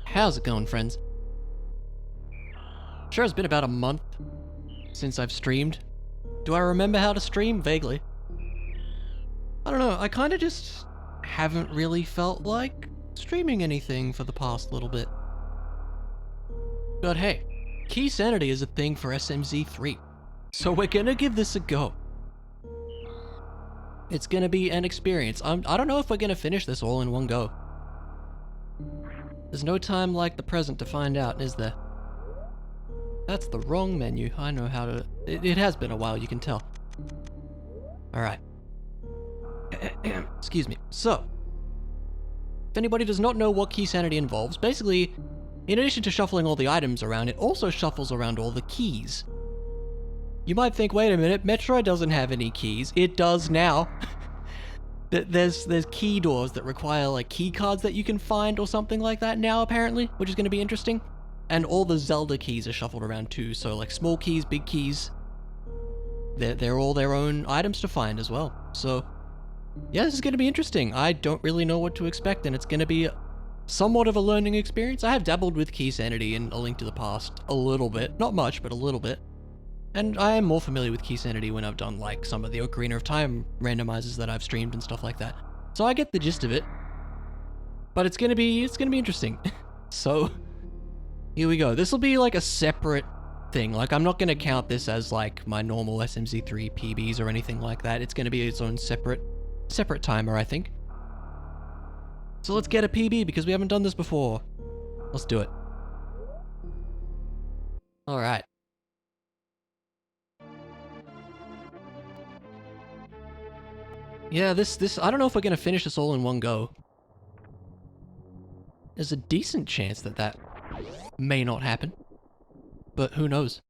How's it going, friends? Sure, it's been about a month since I've streamed. Do I remember how to stream? Vaguely. I don't know, I kinda just haven't really felt like streaming anything for the past little bit. But hey, Keysanity is a thing for SMZ3, so we're gonna give this a go. It's gonna be an experience. I don't know if we're gonna finish this all in one go. There's no time like the present to find out, is there? That's the wrong menu. I know how to... It has been a while, you can tell. Alright. Excuse me. So, if anybody does not know what Keysanity involves, basically, in addition to shuffling all the items around, it also shuffles around all the keys. You might think, wait a minute, Metroid doesn't have any keys. It does now. There's key doors that require like key cards that you can find or something like that now apparently, which is going to be interesting. And all the Zelda keys are shuffled around too, so like small keys, big keys. They're all their own items to find as well. So yeah, this is going to be interesting. I don't really know what to expect, and it's going to be somewhat of a learning experience. I have dabbled with Keysanity in A Link to the Past a little bit. Not much, but a little bit. And I am more familiar with Keysanity when I've done like some of the Ocarina of Time randomizers that I've streamed and stuff like that. So I get the gist of it. But it's gonna be interesting. So here we go. This will be like a separate thing. Like I'm not gonna count this as like my normal SMZ3 PBs or anything like that. It's gonna be its own separate timer, I think. So let's get a PB because we haven't done this before. Let's do it. All right. Yeah, this, I don't know if we're gonna finish this all in one go. There's a decent chance that that may not happen, but who knows.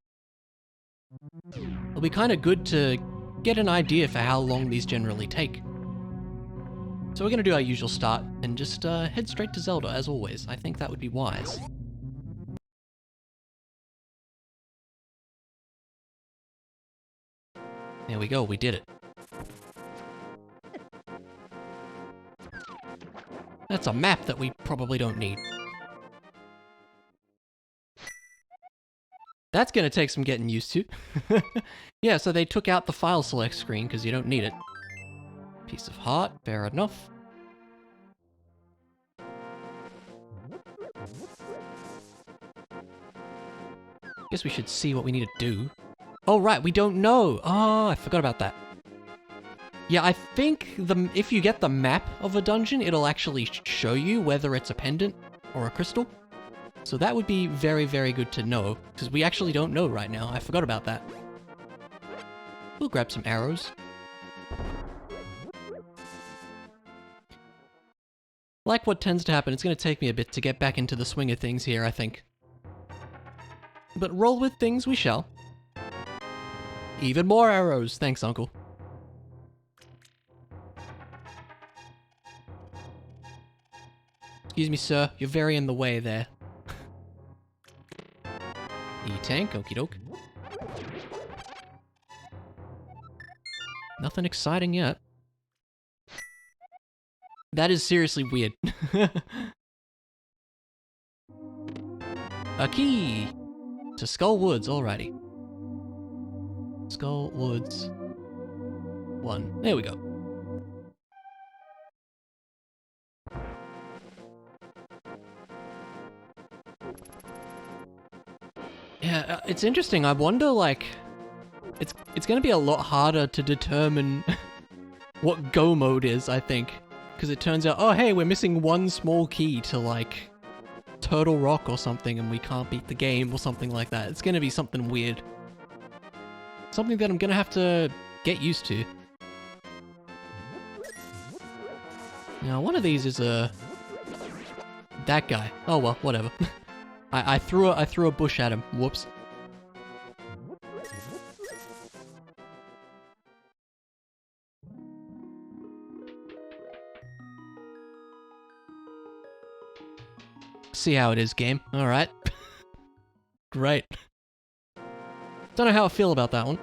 It'll be kind of good to get an idea for how long these generally take. So we're gonna do our usual start and just head straight to Zelda as always. I think that would be wise. There we go, we did it. That's a map that we probably don't need. That's gonna take some getting used to. Yeah, so they took out the file select screen because you don't need it. Piece of heart, fair enough. Guess we should see what we need to do. Oh right, we don't know! Oh, I forgot about that. Yeah, I think if you get the map of a dungeon, it'll actually show you whether it's a pendant or a crystal. So that would be very, very good to know, because we actually don't know right now. I forgot about that. We'll grab some arrows. Like what tends to happen, it's going to take me a bit to get back into the swing of things here, I think. But roll with things we shall. Even more arrows, thanks, Uncle. Excuse me, sir. You're very in the way there. E-tank, okie doke. Nothing exciting yet. That is seriously weird. A key! To Skull Woods, alrighty. Skull Woods 1. There we go. Yeah, it's interesting. I wonder, like, it's gonna be a lot harder to determine what go mode is, I think. Because it turns out, oh hey, we're missing one small key to, like, Turtle Rock or something, and we can't beat the game or something like that. It's gonna be something weird. Something that I'm gonna have to get used to. Now, one of these is that guy. Oh well, whatever. I threw a bush at him. Whoops. See how it is, game. All right. Great. Don't know how I feel about that one.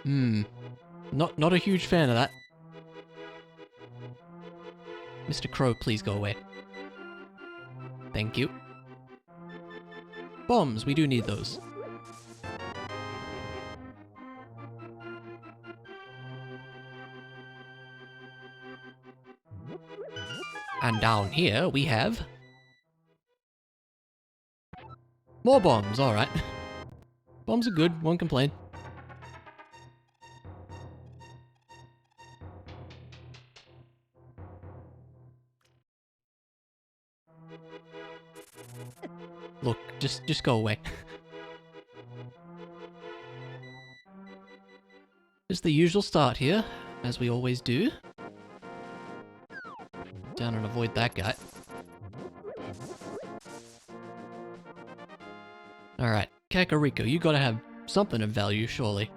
Not a huge fan of that. Mr. Crow, please go away. Thank you. Bombs, we do need those. And down here we have... more bombs, alright. Bombs are good, won't complain. Look, just go away. Just the usual start here, as we always do. Down and avoid that guy. Alright, Kakariko, you gotta have something of value, surely.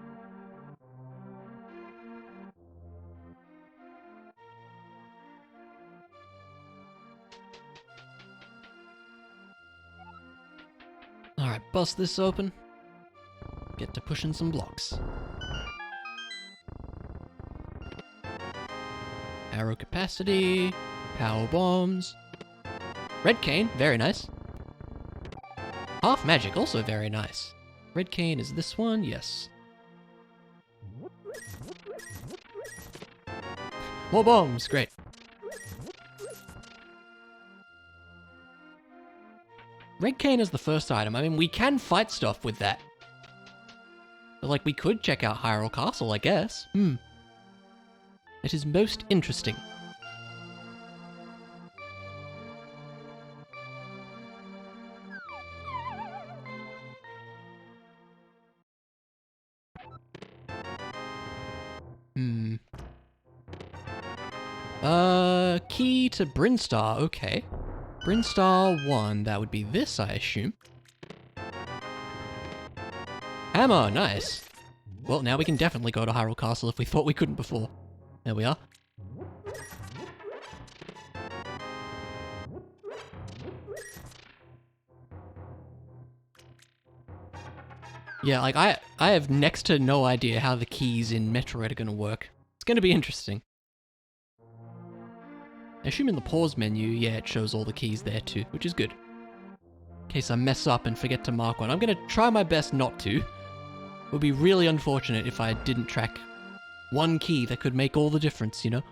Alright, bust this open. Get to pushing some blocks. Arrow capacity, power bombs. Red cane, very nice. Half magic, also very nice. Red cane is this one, yes. More bombs, great. Red cane is the first item. I mean, we can fight stuff with that. But, like, we could check out Hyrule Castle, I guess. It is most interesting. Key to Brinstar, okay. Brinstar 1, that would be this, I assume. Hammer, nice. Well, now we can definitely go to Hyrule Castle if we thought we couldn't before. There we are. Yeah, like, I have next to no idea how the keys in Metroid are gonna work. It's gonna be interesting. I assume in the pause menu, yeah, it shows all the keys there too, which is good. In case I mess up and forget to mark one. I'm gonna try my best not to. It would be really unfortunate if I didn't track one key that could make all the difference, you know?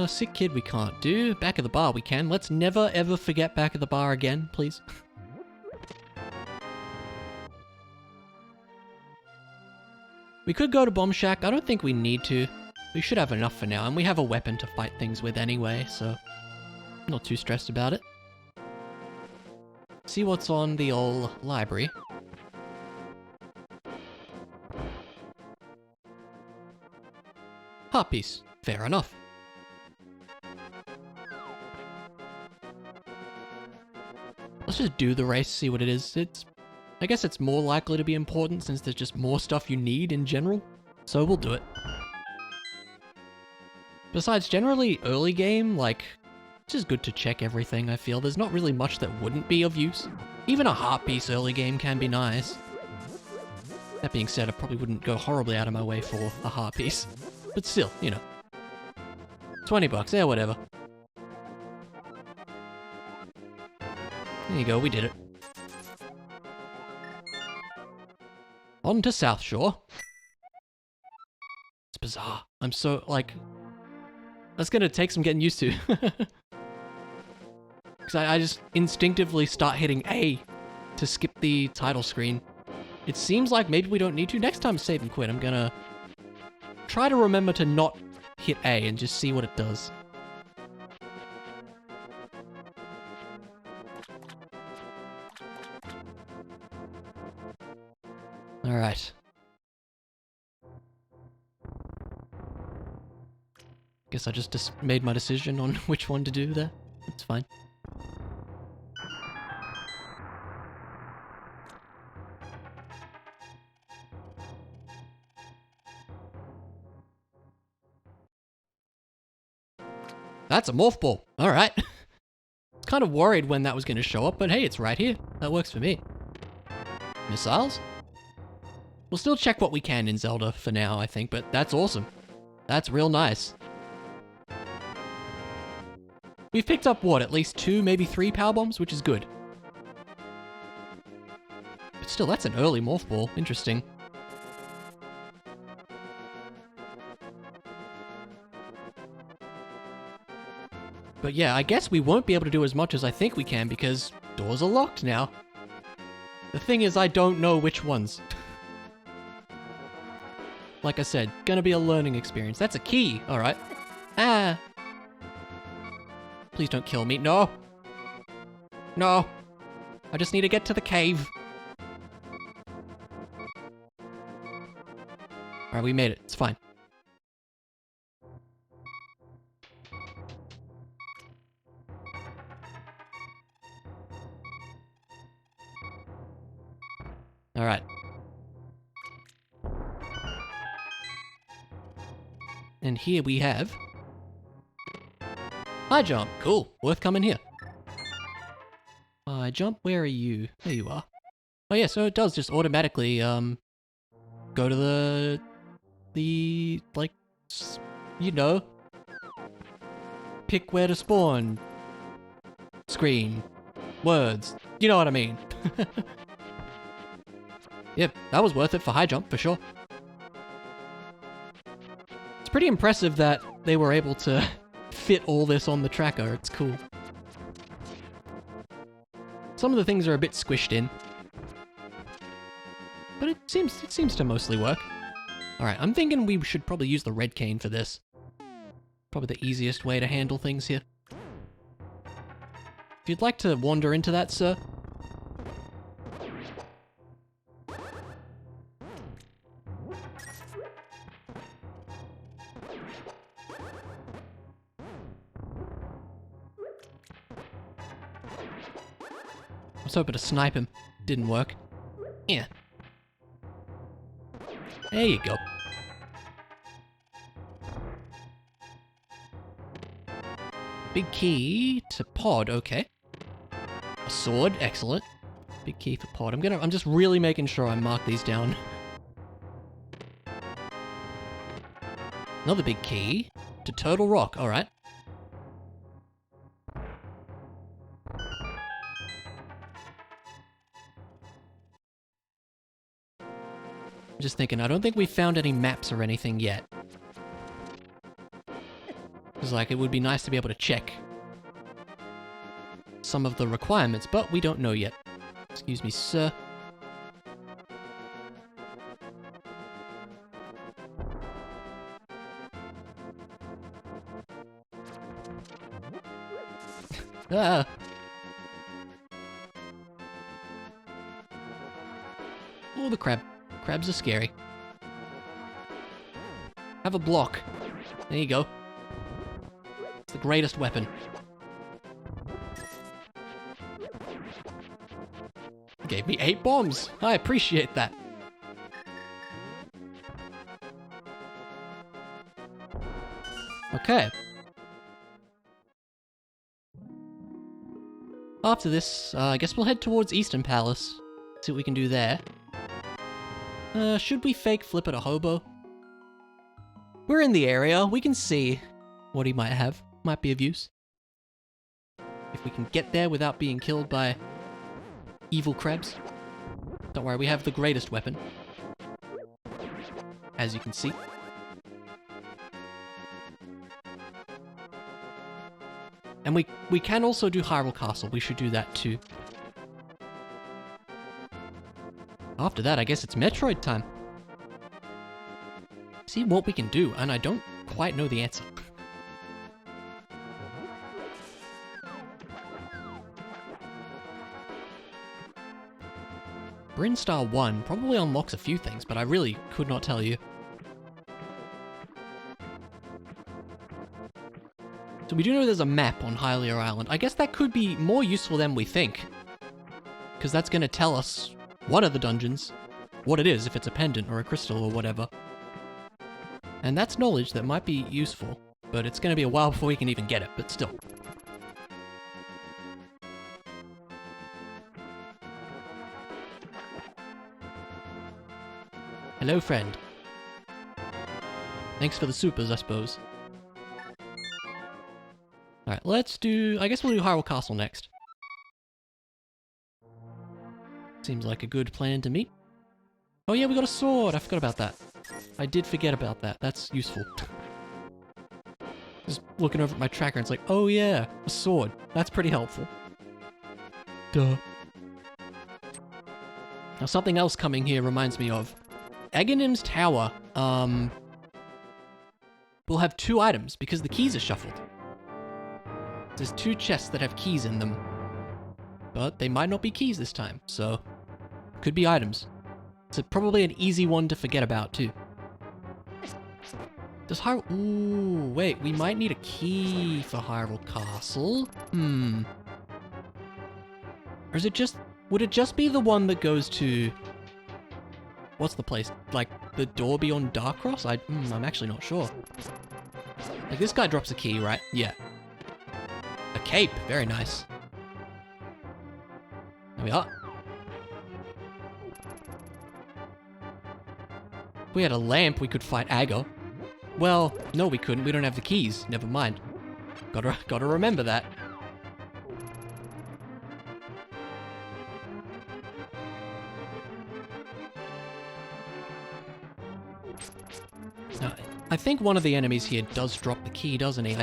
Sick kid we can't do. Back of the bar we can. Let's never ever forget back of the bar again, please. We could go to Bomb Shack. I don't think we need to. We should have enough for now, and we have a weapon to fight things with anyway, so I'm not too stressed about it. See what's on the old library. Heart piece. Fair enough. Let's just do the race, see what it is. I guess it's more likely to be important since there's just more stuff you need in general. So we'll do it. Besides, generally early game, like, it's just good to check everything, I feel. There's not really much that wouldn't be of use. Even a heart piece early game can be nice. That being said, I probably wouldn't go horribly out of my way for a heart piece. But still, you know. 20 bucks, yeah, whatever. There you go, we did it. On to South Shore. It's bizarre. I'm so, like... That's gonna take some getting used to. Because I just instinctively start hitting A to skip the title screen. It seems like maybe we don't need to. Next time, save and quit. I'm gonna try to remember to not hit A and just see what it does. Alright. Guess I just made my decision on which one to do there. It's fine. That's a morph ball. All right. Kind of worried when that was going to show up, but hey, it's right here. That works for me. Missiles? We'll still check what we can in Zelda for now, I think, but that's awesome. That's real nice. We've picked up, what, at least 2, maybe 3 power bombs, which is good. But still, that's an early morph ball. Interesting. But yeah, I guess we won't be able to do as much as I think we can because doors are locked now. The thing is, I don't know which ones. Like I said, gonna be a learning experience. That's a key, alright. Ah! Please don't kill me. No! No! I just need to get to the cave. Alright, we made it. It's fine. Alright. And here we have... high jump. Cool. Worth coming here. High jump. Where are you? There you are. Oh yeah, so it does just automatically, go to the, like, you know, pick where to spawn. Screen. Words. You know what I mean. Yep, that was worth it for high jump, for sure. It's pretty impressive that they were able to fit all this on the tracker. It's cool. Some of the things are a bit squished in. But it seems to mostly work. Alright, I'm thinking we should probably use the red cane for this. Probably the easiest way to handle things here. If you'd like to wander into that, sir. I was hoping to snipe him. Didn't work. Yeah. There you go. Big key to pod, okay. A sword, excellent. Big key for pod. I'm just really making sure I mark these down. Another big key to Turtle Rock, alright. I'm just thinking, I don't think we've found any maps or anything yet. It's like, it would be nice to be able to check some of the requirements, but we don't know yet. Excuse me, sir. Ah! Oh, the crab. Crabs are scary. Have a block. There you go. It's the greatest weapon. Gave me 8 bombs. I appreciate that. Okay. After this, I guess we'll head towards Eastern Palace. See what we can do there. Should we fake flip at a hobo? We're in the area. We can see what he might have. Might be of use. If we can get there without being killed by evil crabs. Don't worry, we have the greatest weapon. As you can see. And we can also do Hyrule Castle. We should do that too. After that, I guess it's Metroid time. See what we can do, and I don't quite know the answer. Brinstar 1 probably unlocks a few things, but I really could not tell you. So we do know there's a map on Hyrule Island. I guess that could be more useful than we think. Because that's going to tell us one of the dungeons, what it is, if it's a pendant or a crystal or whatever. And that's knowledge that might be useful. but it's gonna be a while before we can even get it, but still. Hello, friend. Thanks for the supers, I suppose. Alright, let's do... I guess we'll do Hyrule Castle next. Seems like a good plan to me. Oh yeah, we got a sword! I forgot about that. I did forget about that. That's useful. Just looking over at my tracker and it's like, oh yeah, a sword. That's pretty helpful. Duh. Now something else coming here reminds me of... Aghanim's Tower, will have 2 items because the keys are shuffled. There's 2 chests that have keys in them. But they might not be keys this time, so... Could be items. It's probably an easy one to forget about, too. Does Hyrule... Ooh, wait, we might need a key for Hyrule Castle. Or is it just... Would it just be the one that goes to... What's the place? Like, the door beyond Darkross? I'm actually not sure. Like, this guy drops a key, right? Yeah. A cape. Very nice. There we are. If we had a lamp, we could fight Aga. Well, no we couldn't. We don't have the keys. Never mind. Gotta remember that. I think one of the enemies here does drop the key, doesn't he?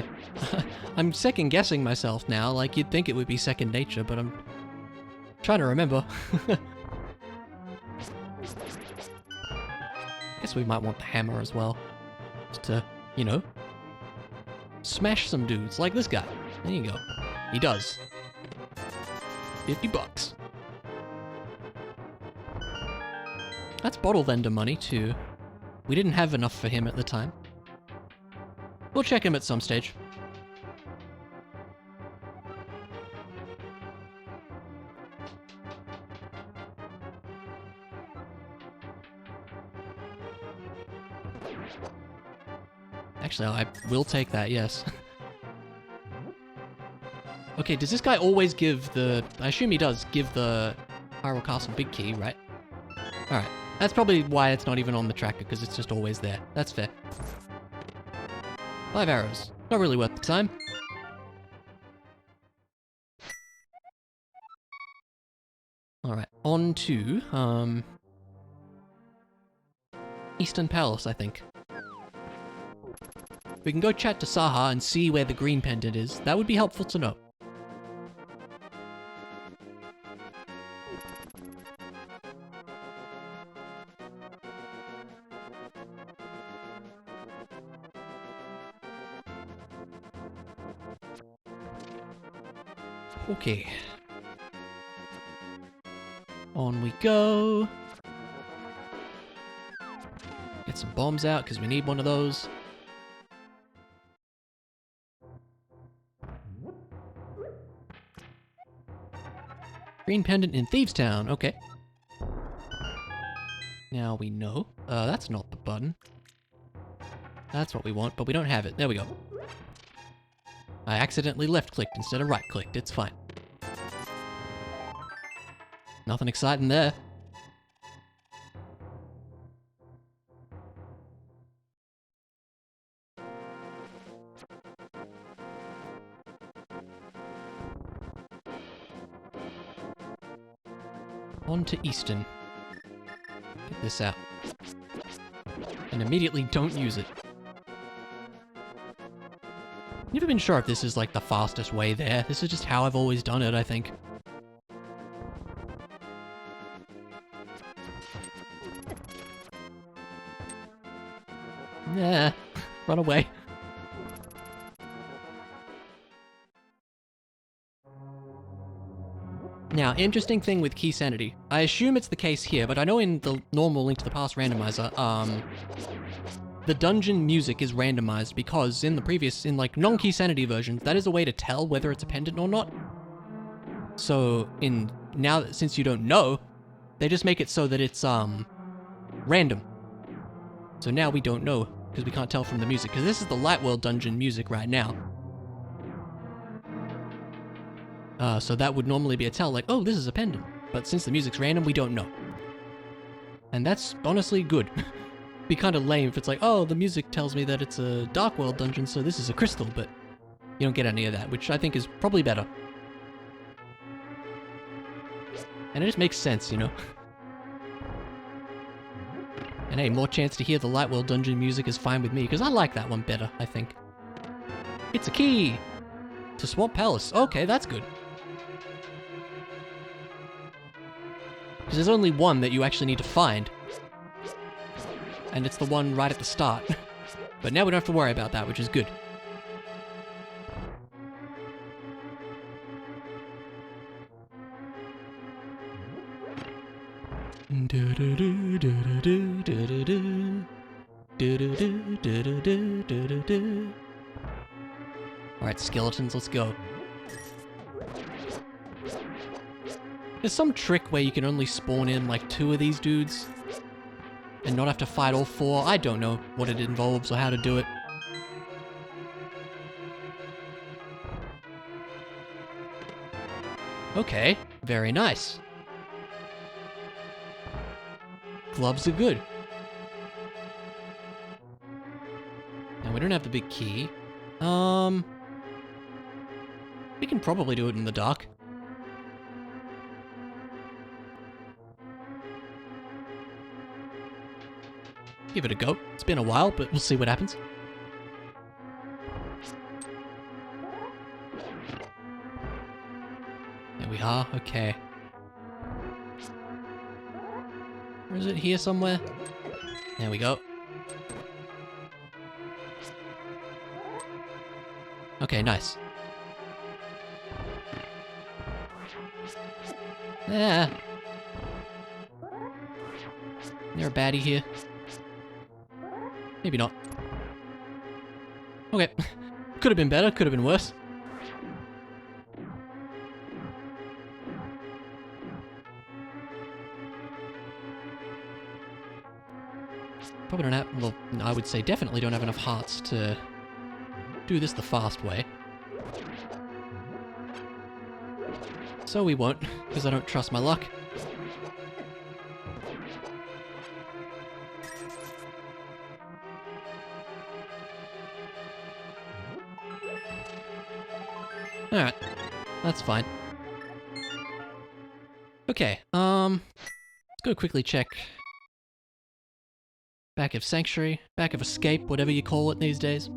I'm second guessing myself now, like you'd think it would be second nature, but I'm trying to remember. Guess we might want the hammer as well. Just to, you know, smash some dudes, like this guy. There you go. He does. $50. That's bottle vendor money too. We didn't have enough for him at the time. We'll check him at some stage. Actually, I will take that, yes. Okay, does this guy always give the... I assume he does give the Hyrule Castle big key, right? Alright. That's probably why it's not even on the tracker, because it's just always there. That's fair. 5 arrows. Not really worth the time. Alright, on to, Eastern Palace, I think. We can go chat to Saha and see where the green pendant is. That would be helpful to know. Okay. On we go. Get some bombs out, because we need one of those. Green pendant in Thieves Town, okay. Now we know. That's not the button. That's what we want, but we don't have it. There we go. I accidentally left-clicked instead of right-clicked. It's fine. Nothing exciting there. On to Easton. Get this out. And immediately don't use it. Never been sure if this is like the fastest way there. This is just how I've always done it, I think. Nah, run away. Now, interesting thing with Keysanity. I assume it's the case here, but I know in the normal Link to the Past randomizer, the dungeon music is randomized because in the previous, in like non-Keysanity versions, that is a way to tell whether it's a pendant or not. So now, since you don't know, they just make it so that it's random. So now we don't know because we can't tell from the music, because this is the Light World dungeon music right now. So that would normally be a tell, like, oh, this is a pendant. But since the music's random, we don't know. And that's honestly good. Be kind of lame if it's like, oh, the music tells me that it's a Dark World dungeon, so this is a crystal, but you don't get any of that, which I think is probably better. And it just makes sense, you know? And hey, more chance to hear the Light World dungeon music is fine with me, because I like that one better, I think. It's a key! To Swamp Palace. Okay, that's good. Because there's only one that you actually need to find. And it's the one right at the start. But now we don't have to worry about that, which is good. Alright, skeletons, let's go. There's some trick where you can only spawn in like 2 of these dudes and not have to fight all 4. I don't know what it involves or how to do it. Okay, very nice. Gloves are good. And we don't have the big key. We can probably do it in the dark. Give it a go. It's been a while, but we'll see what happens. There we are, okay. Or is it here somewhere? There we go. Okay, nice. Yeah. Is there a baddie here? Maybe not. Okay. Could have been better, could have been worse. Probably don't have, well, I would say definitely don't have enough hearts to do this the fast way. So we won't, because I don't trust my luck. Alright, that's fine. Okay, let's go quickly check back of Sanctuary, back of Escape, whatever you call it these days.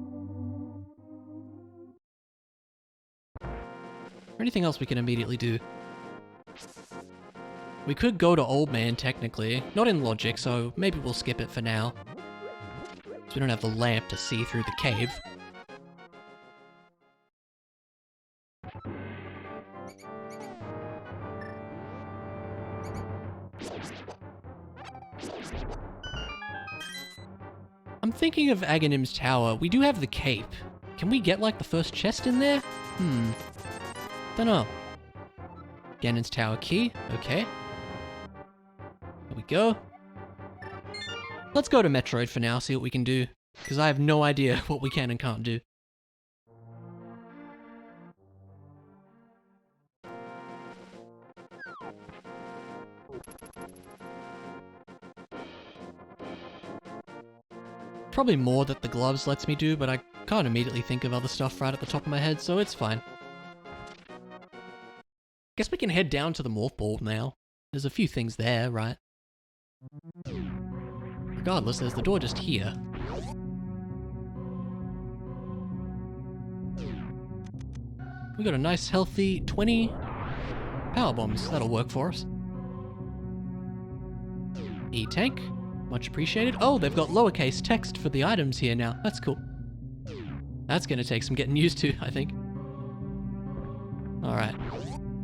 Or anything else we can immediately do? We could go to Old Man, technically. Not in logic, so maybe we'll skip it for now. So we don't have the lamp to see through the cave. I'm thinking of Aghanim's Tower. We do have the cape. Can we get, like, the first chest in there? Dunno. Ganon's Tower key. Okay. There we go. Let's go to Metroid for now, see what we can do. Because I have no idea what we can and can't do. Probably more that the gloves lets me do, but I can't immediately think of other stuff right at the top of my head, so it's fine. Guess we can head down to the Morph Ball now. There's a few things there, right? Regardless, there's the door just here. We got a nice healthy 20 power bombs. That'll work for us. E-tank. Much appreciated. Oh, they've got lowercase text for the items here now. That's cool. That's gonna take some getting used to, I think. Alright.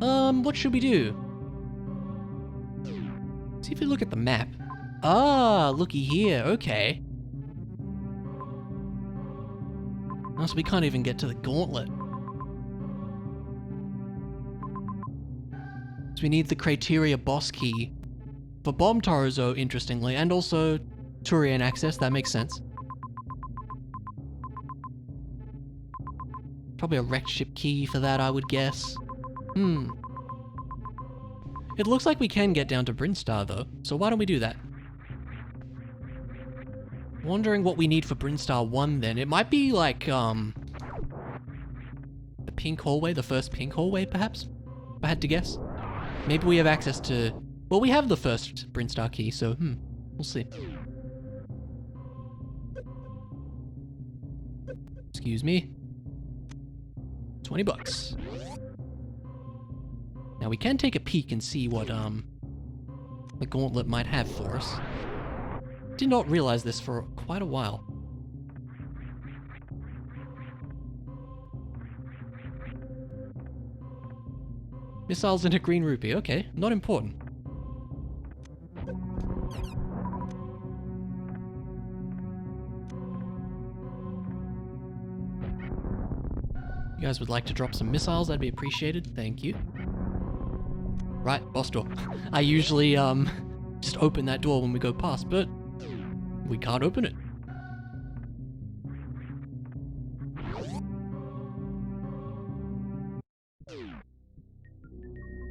What should we do? See if we look at the map. Ah, looky here. Okay. Oh, so we can't even get to the gauntlet. So we need the Criteria boss key. For Bomb Torozo, interestingly, and also Turian access, that makes sense. Probably a wrecked ship key for that, I would guess. It looks like we can get down to Brinstar though, so why don't we do that? Wondering what we need for Brinstar 1 then. It might be like, the pink hallway, the first pink hallway perhaps? If I had to guess. Maybe we have access to... Well, we have the first Brinstar key, so we'll see. Excuse me. 20 bucks. Now we can take a peek and see what the gauntlet might have for us. Did not realize this for quite a while. Missiles into green rupee, okay, not important. You guys would like to drop some missiles, that'd be appreciated, thank you. Right, boss door. I usually just open that door when we go past, but we can't open it.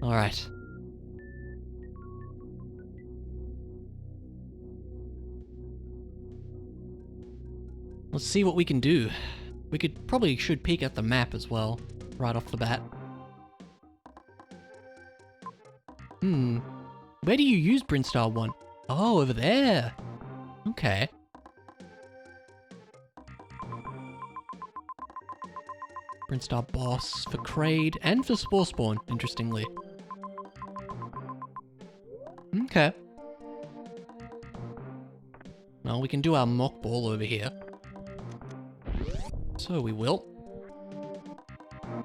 Alright. Let's see what we can do. We should peek at the map as well, right off the bat. Where do you use Brinstar 1? Oh, over there. Okay. Brinstar Boss for Kraid and for Spore Spawn, interestingly. Okay. Well, we can do our mock ball over here. So we will.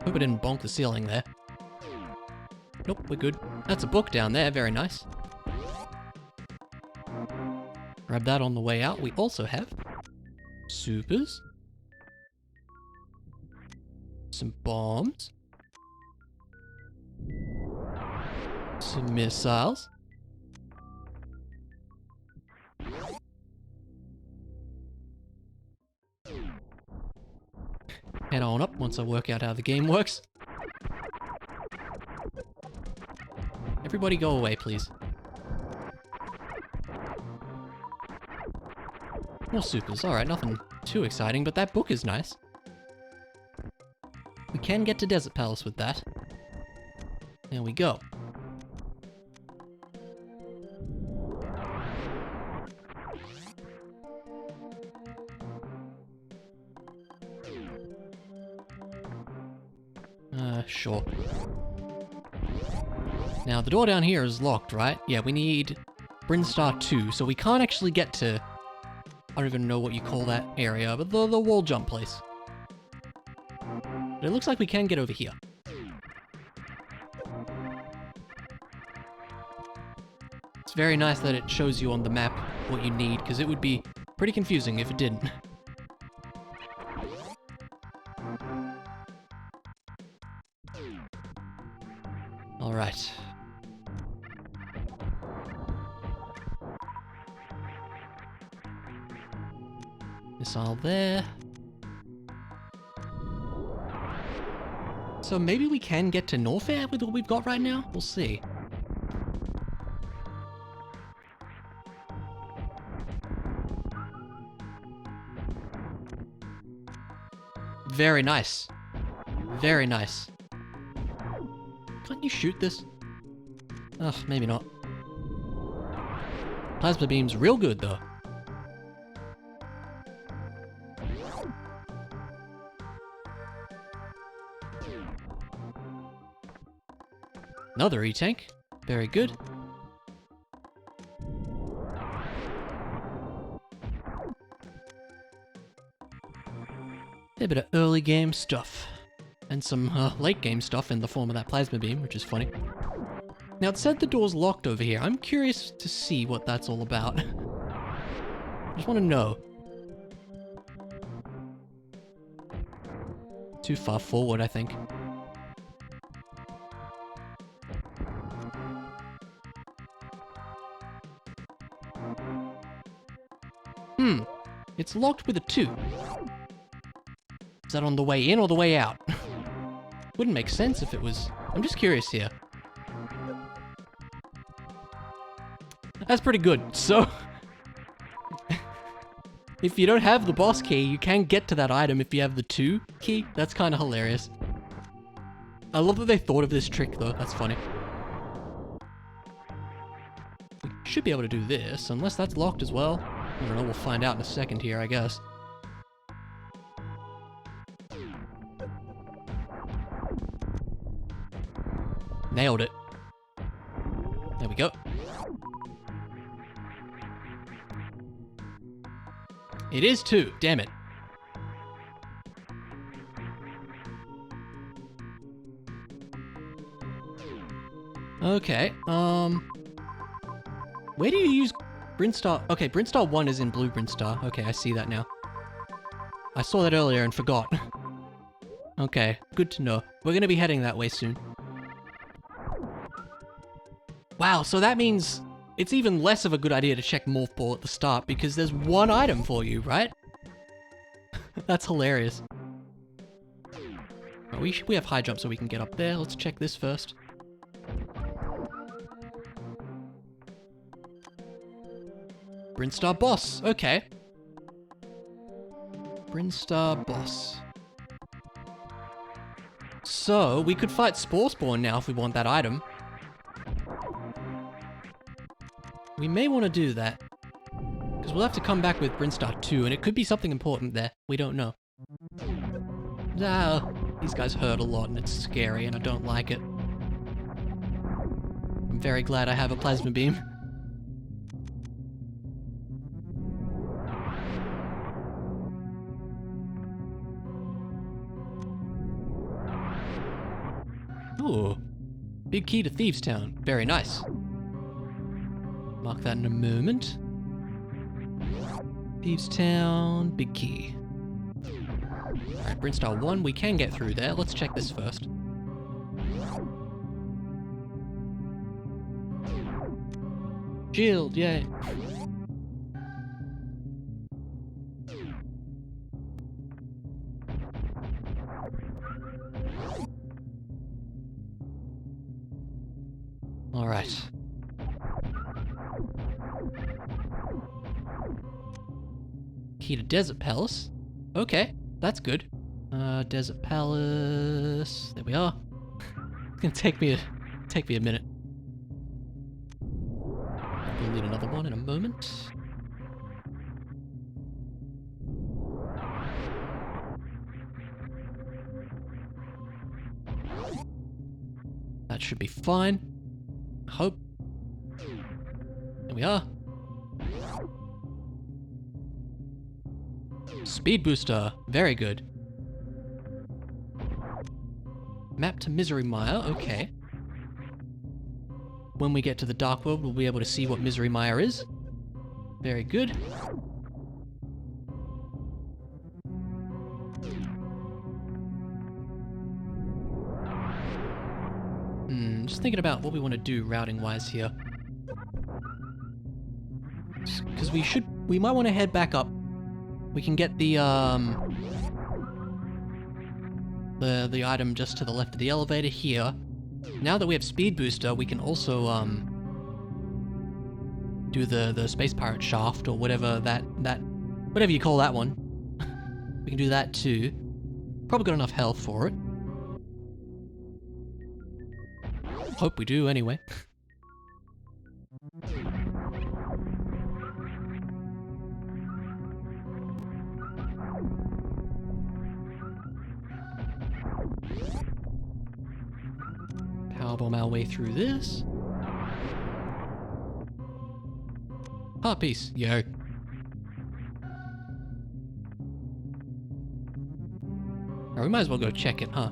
Hope I didn't bonk the ceiling there. Nope, we're good. That's a book down there, very nice. Grab that on the way out. We also have supers. Some bombs. Some missiles. Head on up once I work out how the game works. Everybody go away, please. More supers. Alright, nothing too exciting, but that book is nice. We can get to Desert Palace with that. There we go. Sure. Now, the door down here is locked, right? Yeah, we need Brinstar 2, so we can't actually get to... I don't even know what you call that area, but the wall jump place. But it looks like we can get over here. It's very nice that it shows you on the map what you need, because it would be pretty confusing if it didn't. Alright. Missile there. So maybe we can get to Norfair with what we've got right now? We'll see. Very nice. Very nice. Can't you shoot this? Ugh, maybe not. Plasma beam's real good though. Another E-tank. Very good. A bit of early game stuff. And some late game stuff in the form of that plasma beam, which is funny. Now, it said the door's locked over here. I'm curious to see what that's all about. Just want to know. Too far forward, I think. It's locked with a 2. Is that on the way in or the way out? Wouldn't make sense if it was... I'm just curious here. That's pretty good. So, if you don't have the boss key, you can get to that item if you have the 2 key. That's kind of hilarious. I love that they thought of this trick though. That's funny. We should be able to do this, unless that's locked as well. I don't know, we'll find out in a second here, I guess. Nailed it. There we go. It is 2, damn it. Okay, where do you use Brinstar? Okay, Brinstar 1 is in Blue Brinstar. Okay, I see that now. I saw that earlier and forgot. Okay, good to know. We're gonna be heading that way soon. Wow, so that means it's even less of a good idea to check Morph Ball at the start because there's 1 item for you, right? That's hilarious. Oh, we have high jump so we can get up there. Let's check this first. Brinstar Boss, okay. Brinstar Boss. So, we could fight Spore Spawn now if we want that item. We may want to do that. Because we'll have to come back with Brinstar 2, and it could be something important there. We don't know. Ah, these guys hurt a lot, and it's scary, and I don't like it. I'm very glad I have a Plasma Beam. Ooh, big key to Thieves Town. Very nice. Mark that in a moment. Thieves Town, big key. Alright, Brinstar 1, we can get through there. Let's check this first. Shield, yay. Alright. Key to Desert Palace. Okay, that's good. Desert Palace. There we are. It's gonna take me a minute. We'll need another one in a moment. That should be fine. I hope. There we are. Speed booster, very good. Map to Misery Mire, okay. When we get to the Dark World, we'll be able to see what Misery Mire is. Very good. Just thinking about what we want to do routing-wise here. Because we might want to head back up. We can get the item just to the left of the elevator here. Now that we have Speed Booster, we can also do the Space Pirate Shaft or whatever whatever you call that one. We can do that too. Probably got enough health for it. Hope we do anyway. Powerbomb our way through this. Heart piece, yo. Oh, we might as well go check it, huh?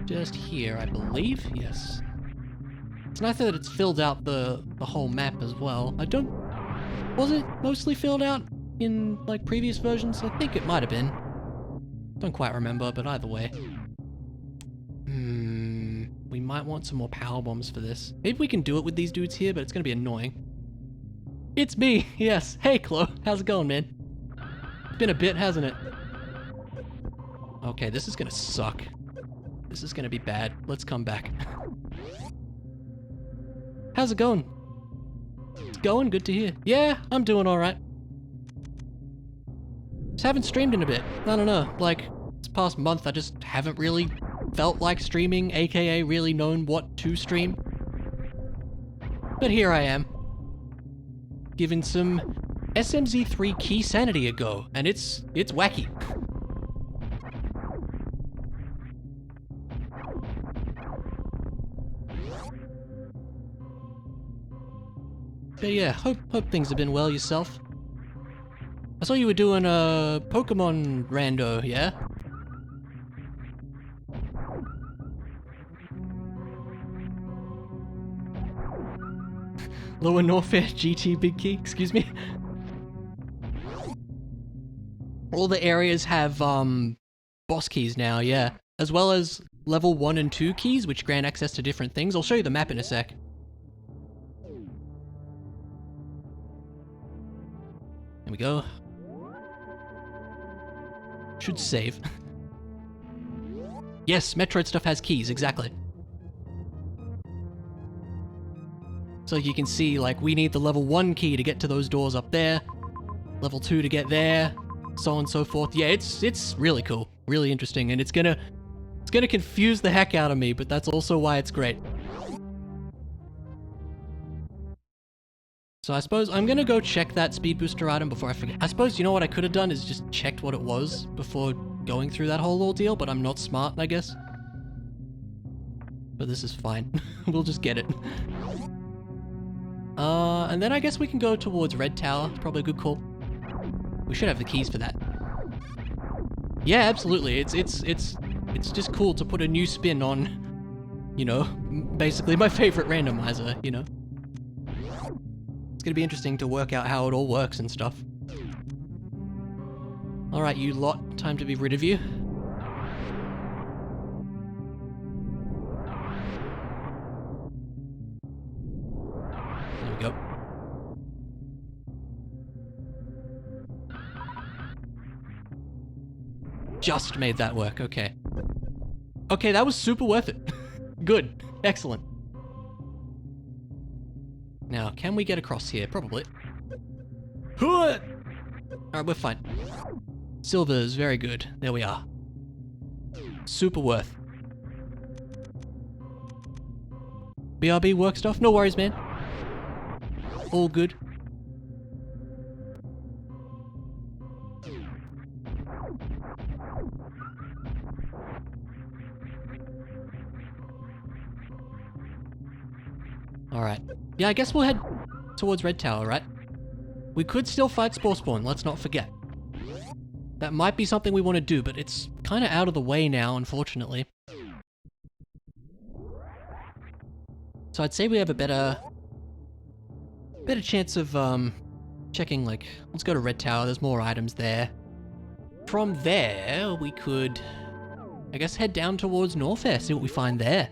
Just here, I believe. Yes. It's nice that it's filled out the whole map as well. Was it mostly filled out in like previous versions? I think it might have been. Don't quite remember, but either way. We might want some more power bombs for this. Maybe we can do it with these dudes here, but it's gonna be annoying. It's me, yes. Hey, Chloe. How's it going, man? It's been a bit, hasn't it? Okay, this is gonna suck. This is gonna be bad. Let's come back. How's it going? It's going? Good to hear. Yeah, I'm doing alright. Just haven't streamed in a bit. I don't know, like, this past month I just haven't really felt like streaming, aka really known what to stream. But here I am, giving some SMZ3 Keysanity a go, and it's wacky. But yeah, hope things have been well yourself. I saw you were doing a Pokemon rando, yeah? Lower Norfair GT Big Key, excuse me. All the areas have boss keys now, yeah. As well as level 1 and 2 keys, which grant access to different things. I'll show you the map in a sec. There we go. Should save. Yes, Metroid stuff has keys, exactly. So you can see, like, we need the level 1 key to get to those doors up there, level 2 to get there, so on and so forth. Yeah, it's really cool, really interesting, and it's gonna confuse the heck out of me, but that's also why it's great. So I suppose I'm gonna go check that speed booster item before I forget. I suppose, you know what I could have done is just checked what it was before going through that whole ordeal, but I'm not smart, I guess. But this is fine. We'll just get it. And then I guess we can go towards Red Tower. Probably a good call. We should have the keys for that. Yeah, absolutely. It's just cool to put a new spin on, you know, basically my favorite randomizer, you know. It's gonna be interesting to work out how it all works and stuff. Alright, you lot, time to be rid of you. There we go. Just made that work, okay. Okay, that was super worth it. Good, excellent. Now, can we get across here? Probably. Alright, we're fine. Silvers, very good. There we are. Super worth. BRB work stuff? No worries, man. All good. Alright. Yeah, I guess we'll head towards Red Tower, right? We could still fight Spore Spawn, let's not forget. That might be something we want to do, but it's kind of out of the way now, unfortunately. So I'd say we have a better chance of checking, like, let's go to Red Tower, there's more items there. From there, we could, I guess, head down towards Norfair, see what we find there.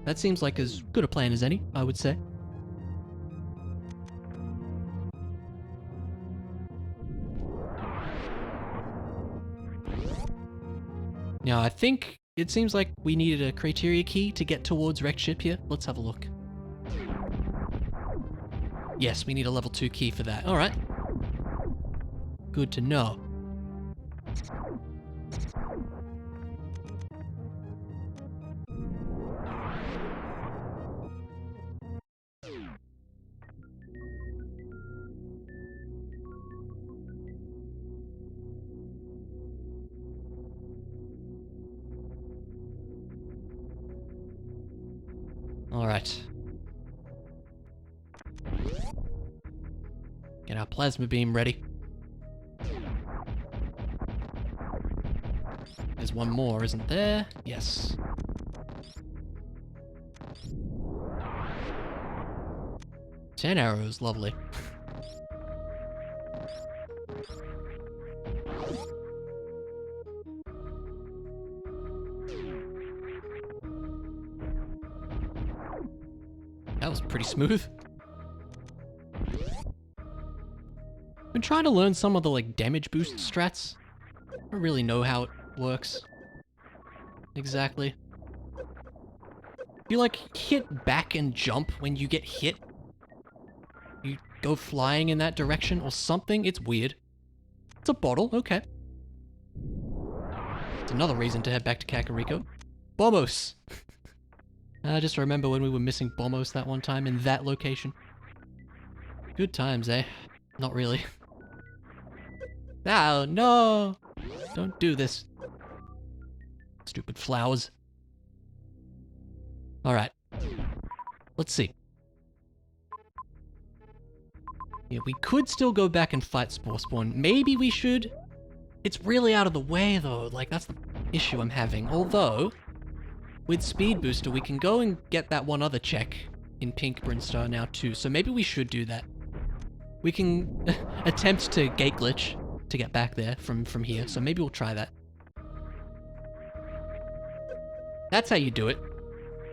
That seems like as good a plan as any, I would say. Now, I think it seems like we needed a criteria key to get towards Wrecked Ship here. Let's have a look. Yes, we need a level 2 key for that. Alright. Good to know. Alright. Get our plasma beam ready. There's one more, isn't there? Yes. Ten arrows, lovely. That was pretty smooth. Been trying to learn some of the, like, damage boost strats. I don't really know how it works. Exactly. You, like, hit back and jump when you get hit. You go flying in that direction or something. It's weird. It's a bottle, okay. It's another reason to head back to Kakariko. Bombos! I just remember when we were missing Bombos that one time in that location. Good times, eh? Not really. Oh, no! Don't do this. Stupid flowers. Alright. Let's see. Yeah, we could still go back and fight Spore Spawn. Maybe we should. It's really out of the way, though. Like, that's the issue I'm having. Although, with Speed Booster, we can go and get that one other check in Pink Brinstar now, too. So maybe we should do that. We can attempt to gate glitch to get back there from here. So maybe we'll try that. That's how you do it.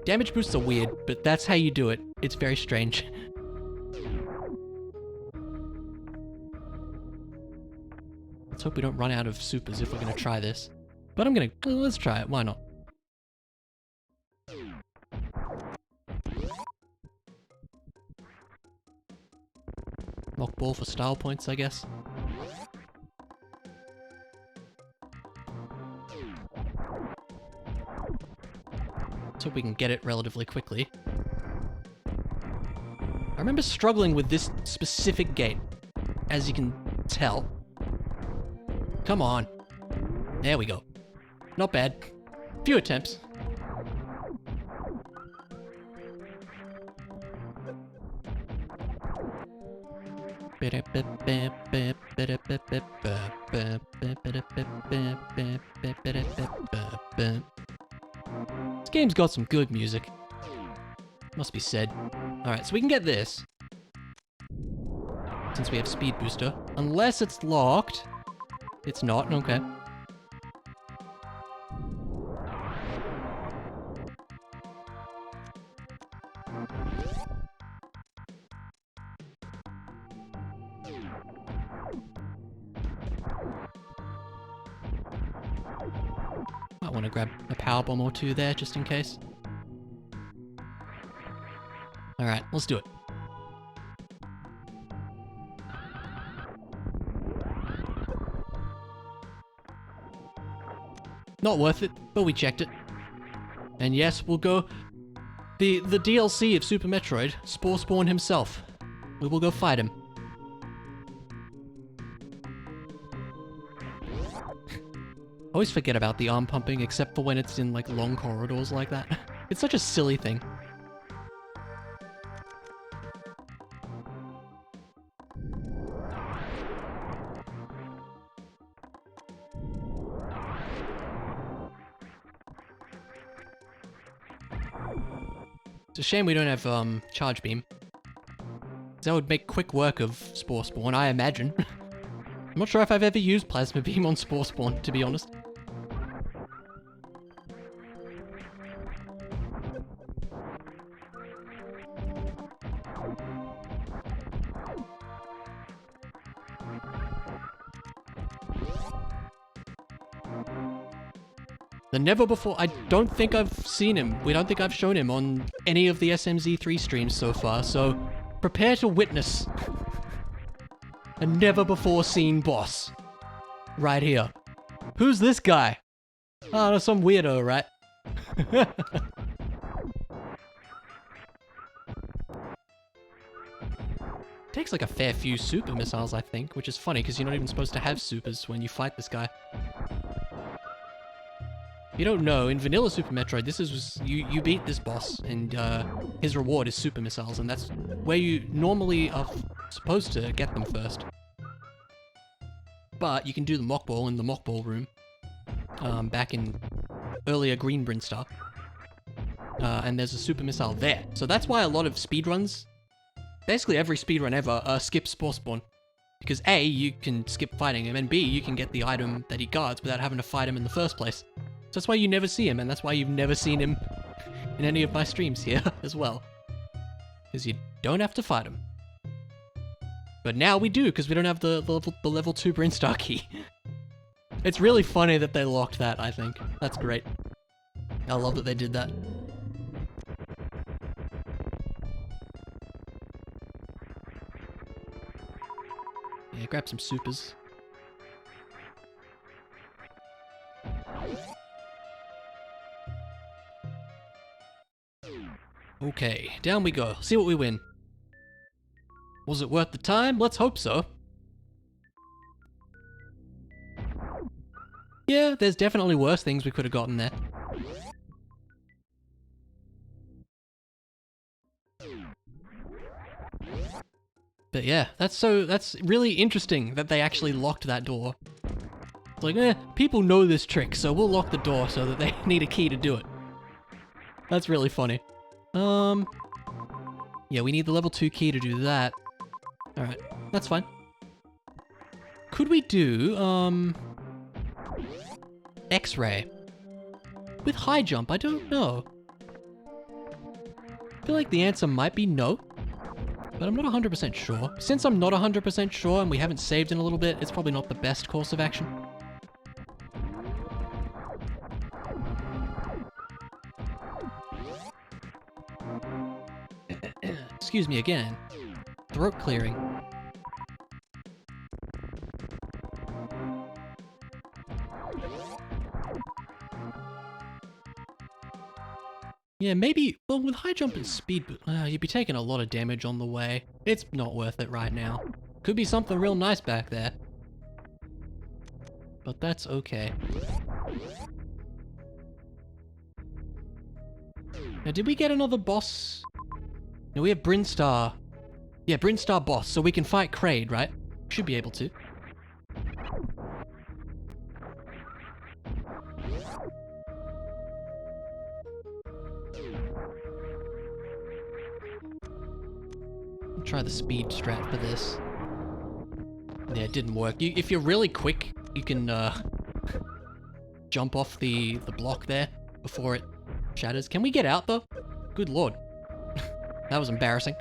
Damage boosts are weird, but that's how you do it. It's very strange. Let's hope we don't run out of supers if we're gonna try this. But I'm gonna... let's try it, why not? Mock ball for style points, I guess. Let's hope we can get it relatively quickly. I remember struggling with this specific gate, as you can tell. Come on. There we go. Not bad. Few attempts. This game's got some good music. Must be said. Alright, so we can get this. Since we have Speed Booster. Unless it's locked. It's not, okay. Might want to grab a power bomb or two there, just in case. Alright, let's do it. Not worth it, but we checked it. And yes, we'll go... The DLC of Super Metroid, Spore Spawn himself. We will go fight him. Always forget about the arm pumping, except for when it's in, like, long corridors like that. It's such a silly thing. It's a shame we don't have, Charge Beam. That would make quick work of Spore Spawn, I imagine. I'm not sure if I've ever used Plasma Beam on Spore Spawn, to be honest. The never before, I don't think I've seen him. We don't think I've shown him on any of the SMZ3 streams so far, so prepare to witness a never before seen boss. Right here. Who's this guy? Oh, some weirdo, right? Takes like a fair few super missiles, I think, which is funny because you're not even supposed to have supers when you fight this guy. If you don't know, in vanilla Super Metroid, this is you beat this boss, and his reward is super missiles, and that's where you normally are supposed to get them first. But you can do the mock ball in the mock ball room, back in earlier Green Brinstar, and there's a super missile there. So that's why a lot of speedruns, basically every speedrun ever, skips Spore Spawn. Because A, you can skip fighting him, and B, you can get the item that he guards without having to fight him in the first place. So that's why you never see him, and that's why you've never seen him in any of my streams here as well. Because you don't have to fight him. But now we do, because we don't have the level 2 Brinstar key. It's really funny that they locked that, I think. That's great. I love that they did that. Yeah, grab some supers. Okay, down we go. See what we win. Was it worth the time? Let's hope so. Yeah, there's definitely worse things we could have gotten there. But yeah, that's really interesting that they actually locked that door. It's like, people know this trick, so we'll lock the door so that they need a key to do it. That's really funny. Yeah, we need the level 2 key to do that. Alright, that's fine. Could we do, X-ray? With high jump, I don't know. I feel like the answer might be no, but I'm not 100% sure. Since I'm not 100% sure and we haven't saved in a little bit, it's probably not the best course of action. Excuse me again. Throat clearing. Yeah, maybe, well, with high jump and speed boost, you'd be taking a lot of damage on the way. It's not worth it right now. Could be something real nice back there. But that's okay. Now, did we get another boss? No, we have Brinstar. Yeah, Brinstar Boss, so we can fight Kraid, right? Should be able to. Try the speed strat for this. Yeah, it didn't work. If you're really quick, you can jump off the block there before it shatters. Can we get out though? Good lord. That was embarrassing.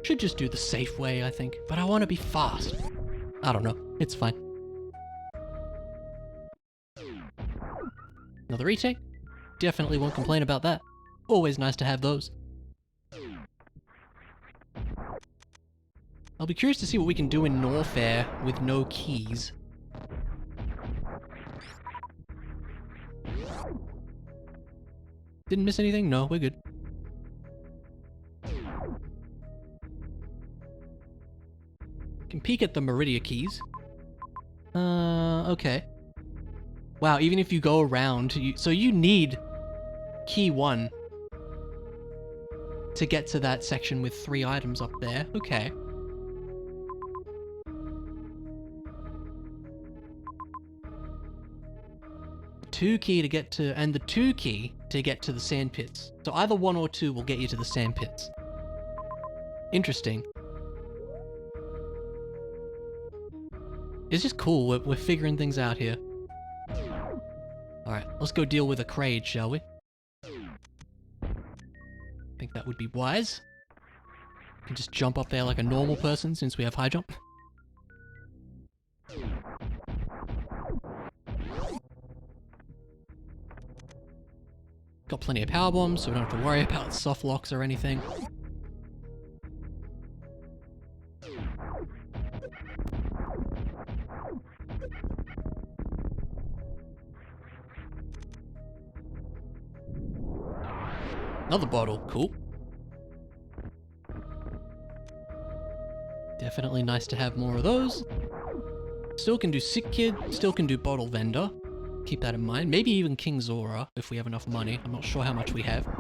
Should just do the safe way, I think. But I want to be fast. I don't know. It's fine. Another retake? Definitely won't complain about that. Always nice to have those. I'll be curious to see what we can do in Norfair with no keys. Didn't miss anything? No, we're good. Can peek at the Meridia keys. Okay. Wow, even if you go around, so you need key 1 to get to that section with 3 items up there. Okay. Two key to get to, and the 2 key to get to the sand pits. So either 1 or 2 will get you to the sand pits. Interesting. It's just cool, we're figuring things out here. Alright, let's go deal with a Kraid, shall we? I think that would be wise. We can just jump up there like a normal person since we have high jump. Got plenty of power bombs, so we don't have to worry about soft locks or anything. Another bottle, cool. Definitely nice to have more of those. Still can do Sick Kid, still can do Bottle Vendor. Keep that in mind. Maybe even King Zora, if we have enough money. I'm not sure how much we have. A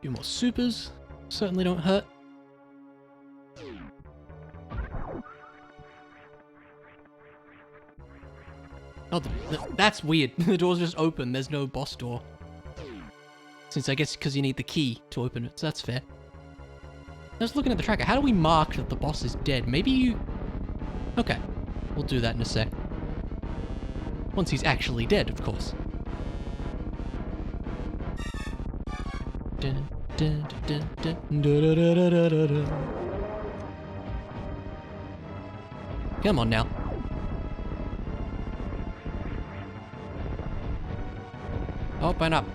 few more supers. Certainly don't hurt. Oh, that's weird. The door's just open. There's no boss door. Since I guess because you need the key to open it, so that's fair. I was looking at the tracker. How do we mark that the boss is dead? Maybe you... Okay. We'll do that in a sec. Once he's actually dead, of course. Dun, dun, dun, dun, dun, dun, dun, dun, dun, dun, dun. Come on now. Open up.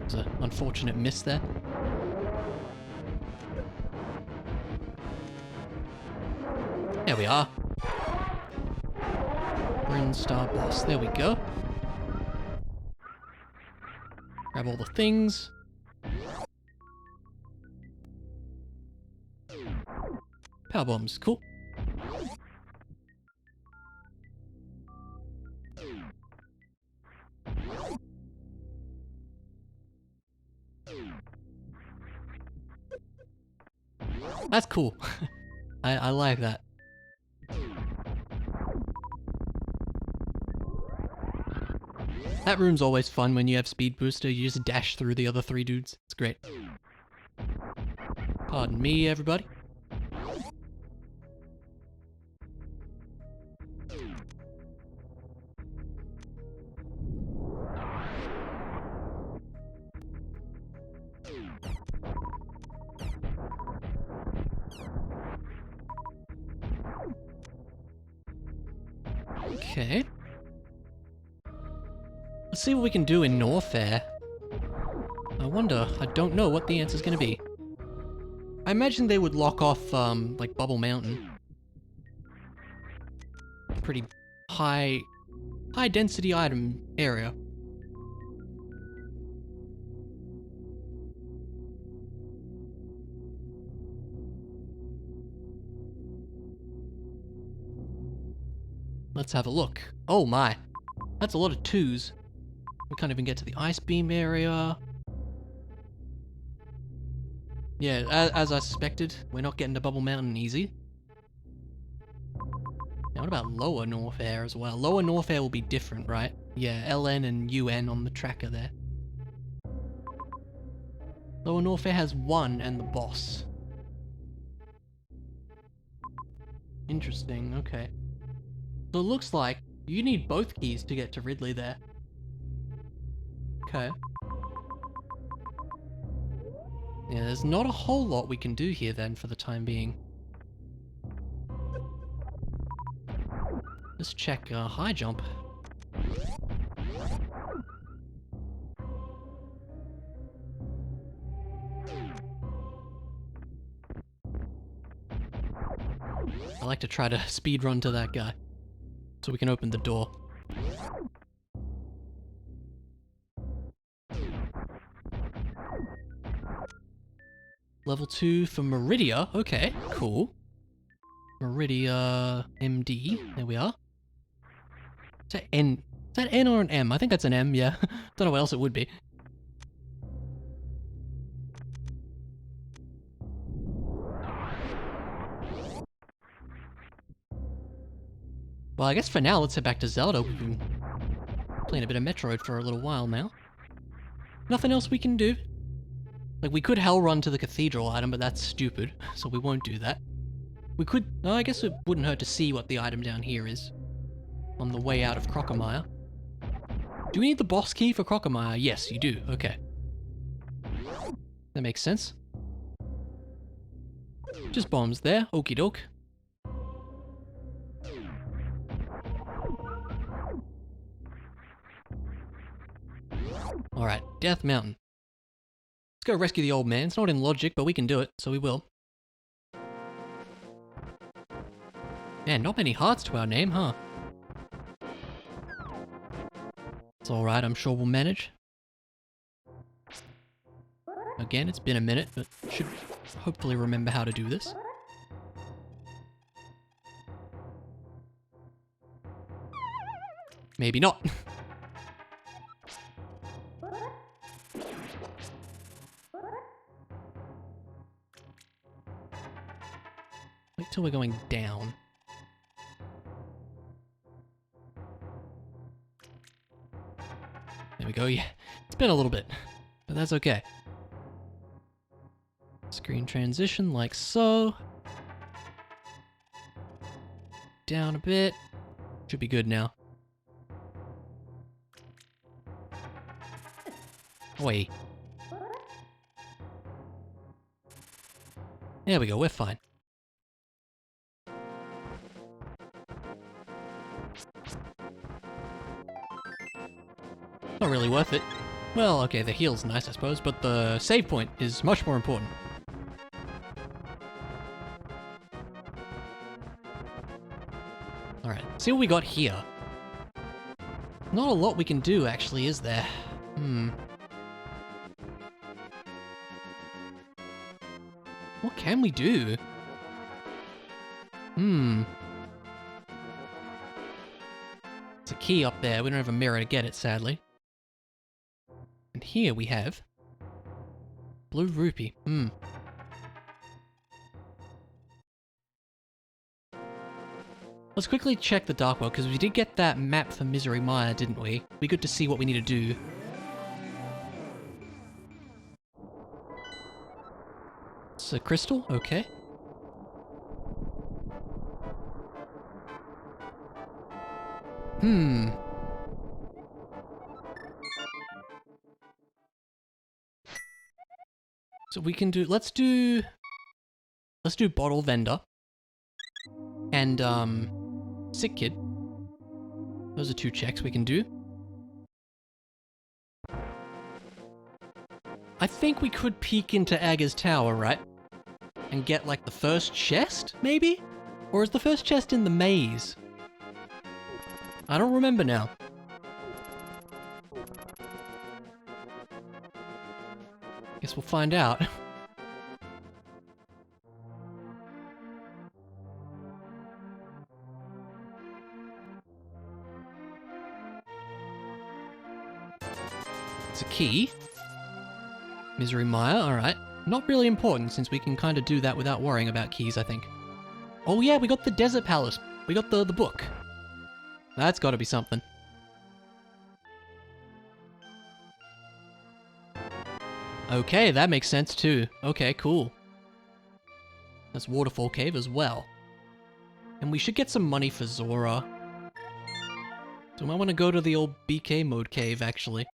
There's an unfortunate miss there. There we are. Brinstar Boss. There we go. Grab all the things. Power bombs. Cool. That's cool. I like that. That room's always fun when you have speed booster. You just dash through the other three dudes. It's great. Pardon me, everybody. Okay. Let's see what we can do in Norfair. I wonder, I don't know what the answer's gonna be. I imagine they would lock off, like Bubble Mountain. Pretty high density item area. Let's have a look. Oh my, that's a lot of twos. We can't even get to the ice beam area. Yeah, as I suspected, we're not getting to Bubble Mountain easy. Now what about Lower Norfair as well? Lower Norfair will be different, right? Yeah, LN and UN on the tracker there. Lower Norfair has 1 and the boss. Interesting, okay. So it looks like you need both keys to get to Ridley there. Okay. Yeah, there's not a whole lot we can do here then for the time being. Let's check high jump. I like to try to speed run to that guy so we can open the door. Level 2 for Meridia. Okay, cool. Meridia MD. There we are. Is that N? Is that N or an M? I think that's an M, yeah. Don't know what else it would be. Well, I guess for now, let's head back to Zelda. We've been playing a bit of Metroid for a little while now. Nothing else we can do. Like, we could hell run to the cathedral item, but that's stupid, so we won't do that. We could... No, I guess it wouldn't hurt to see what the item down here is. On the way out of Crocomire. Do we need the boss key for Crocomire? Yes, you do. Okay. That makes sense. Just bombs there. Okie doke. Alright, Death Mountain. Let's go rescue the old man. It's not in logic, but we can do it, so we will. Man, not many hearts to our name, huh? It's alright, I'm sure we'll manage. Again, it's been a minute, but should hopefully remember how to do this. Maybe not. Wait till we're going down. There we go, yeah. It's been a little bit, but that's okay. Screen transition like so. Down a bit. Should be good now. Wait. There we go, we're fine. Not really worth it. Well, okay, the heal's nice, I suppose, but the save point is much more important. Alright, see what we got here. Not a lot we can do, actually, is there? What can we do? It's a key up there. We don't have a mirror to get it, sadly. And here we have... Blue rupee. Let's quickly check the Dark World, because we did get that map for Misery Mire, didn't we? It'd be good to see what we need to do. It's a crystal? Okay. So we can do... Let's do Bottle Vendor. And, Sick Kid. Those are 2 checks we can do. I think we could peek into Aga's tower, right? And get, like, the first chest, maybe? Or is the first chest in the maze? I don't remember now. Guess we'll find out. It's a key. Misery Mire, alright. Not really important, since we can kind of do that without worrying about keys, I think. Oh yeah, we got the Desert Palace. We got the book. That's gotta be something. Okay, that makes sense too. Okay, cool. That's Waterfall Cave as well. And we should get some money for Zora. So we might want to go to the old BK mode cave, actually.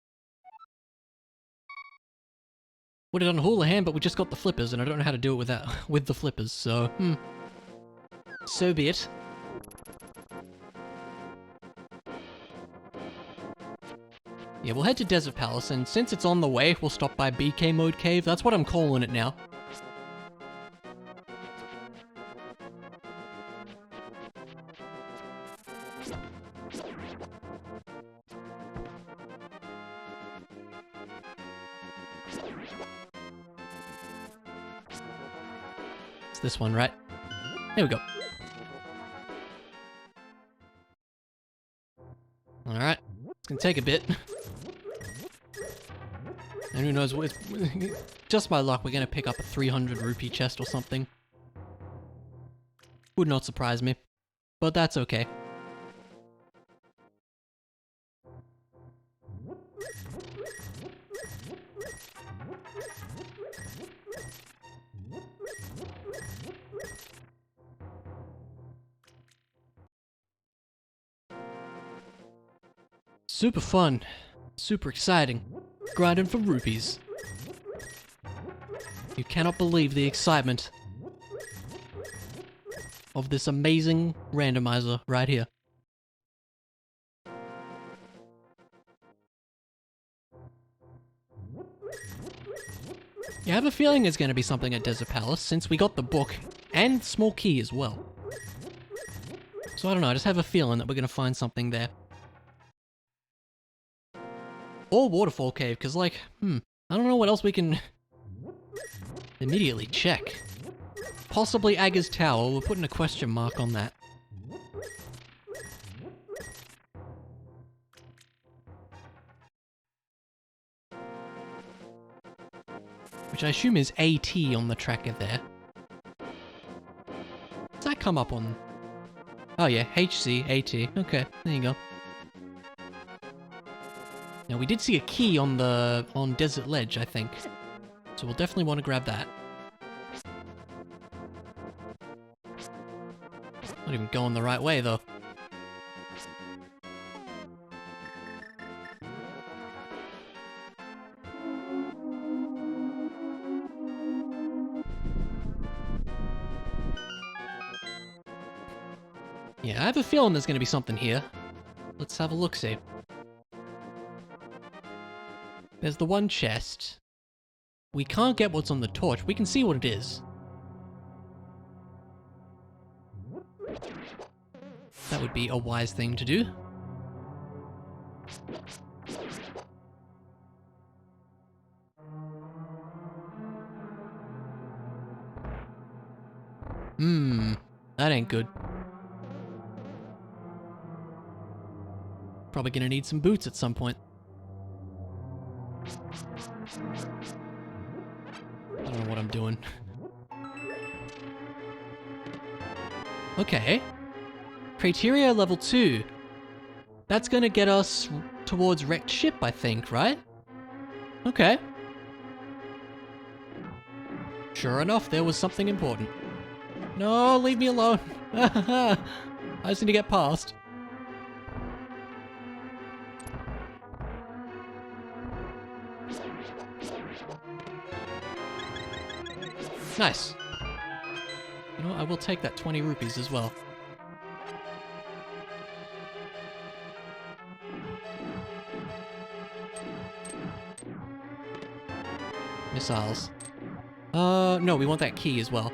Would have done Houlihan, but we just got the flippers, and I don't know how to do it without with the flippers, so, So be it. Yeah, we'll head to Desert Palace, and since it's on the way, we'll stop by BK Mode Cave. That's what I'm calling it now. It's this one, right? There we go. Alright. It's gonna take a bit. And who knows, just by luck, we're gonna pick up a 300 rupee chest or something. Would not surprise me. But that's okay. Super fun. Super exciting. Grinding for rupees. You cannot believe the excitement of this amazing randomizer right here. Yeah, I have a feeling there's going to be something at Desert Palace, since we got the book and small key as well. So I don't know, I just have a feeling that we're going to find something there. Or Waterfall Cave, because like, I don't know what else we can immediately check. Possibly Aga's Tower, we're putting a question mark on that. Which I assume is AT on the tracker there. Does that come up on... Oh yeah, HC, AT. Okay, there you go. Now we did see a key on Desert Ledge, I think. So we'll definitely want to grab that. Not even going the right way though. Yeah, I have a feeling there's gonna be something here. Let's have a look-see. There's the one chest. We can't get what's on the torch. We can see what it is. That would be a wise thing to do. That ain't good. Probably gonna need some boots at some point. I don't know what I'm doing. Okay. Criteria level 2. That's gonna get us towards wrecked ship, I think, right? Okay. Sure enough, there was something important. No, leave me alone. I just need to get past. Nice. You know what? I will take that 20 rupees as well. Missiles. No, we want that key as well.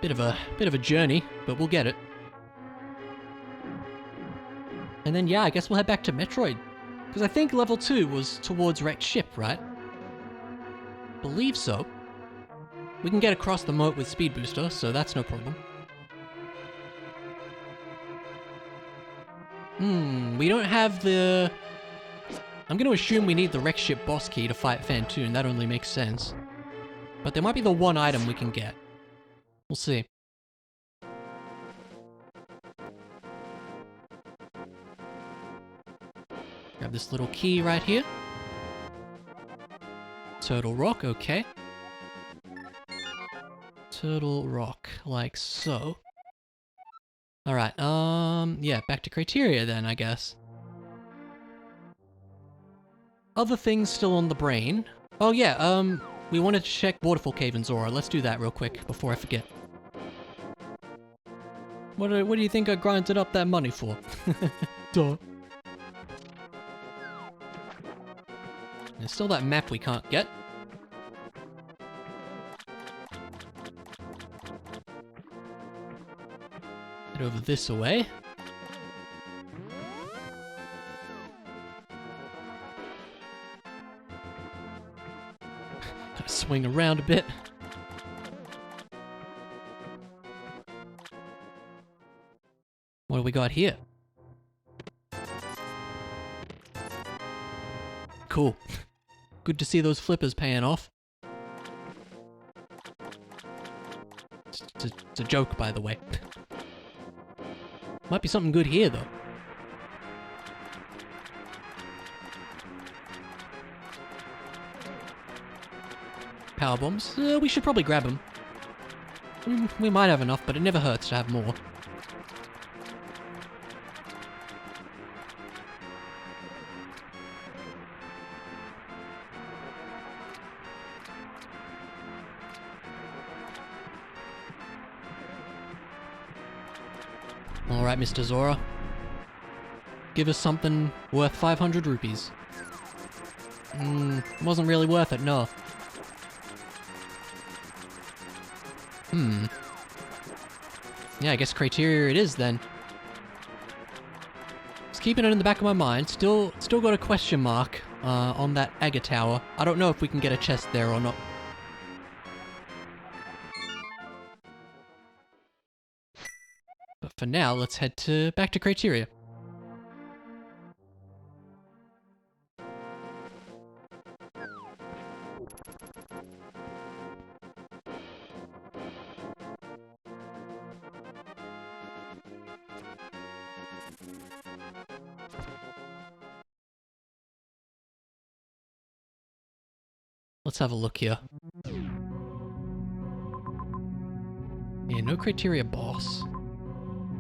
Bit of a journey, but we'll get it. And then, yeah, I guess we'll head back to Metroid. Because I think level 2 was towards wrecked ship, right? Believe so. We can get across the moat with speed booster, so that's no problem. We don't have the... I'm going to assume we need the wrecked ship boss key to fight Phantoon. That only makes sense. But there might be the one item we can get. We'll see. Grab this little key right here. Turtle rock, okay. Turtle rock, like so. Alright, yeah, back to criteria then, I guess. Other things still on the brain. Oh yeah, we wanted to check Waterfall Cave in Zora. Let's do that real quick before I forget. What do you think I grinded up that money for? Duh. There's still that map we can't get. Head over this way. Gotta swing around a bit. What do we got here? Cool. Good to see those flippers paying off. It's a joke, by the way. Might be something good here, though. Power bombs? We should probably grab them. We might have enough, but it never hurts to have more. Alright, Mr. Zora. Give us something worth 500 rupees. Wasn't really worth it, no. Yeah, I guess criteria it is then. Just keeping it in the back of my mind. Still got a question mark on that Aga Tower. I don't know if we can get a chest there or not. But for now, let's head back to criteria. Let's have a look here. Yeah, no criteria boss.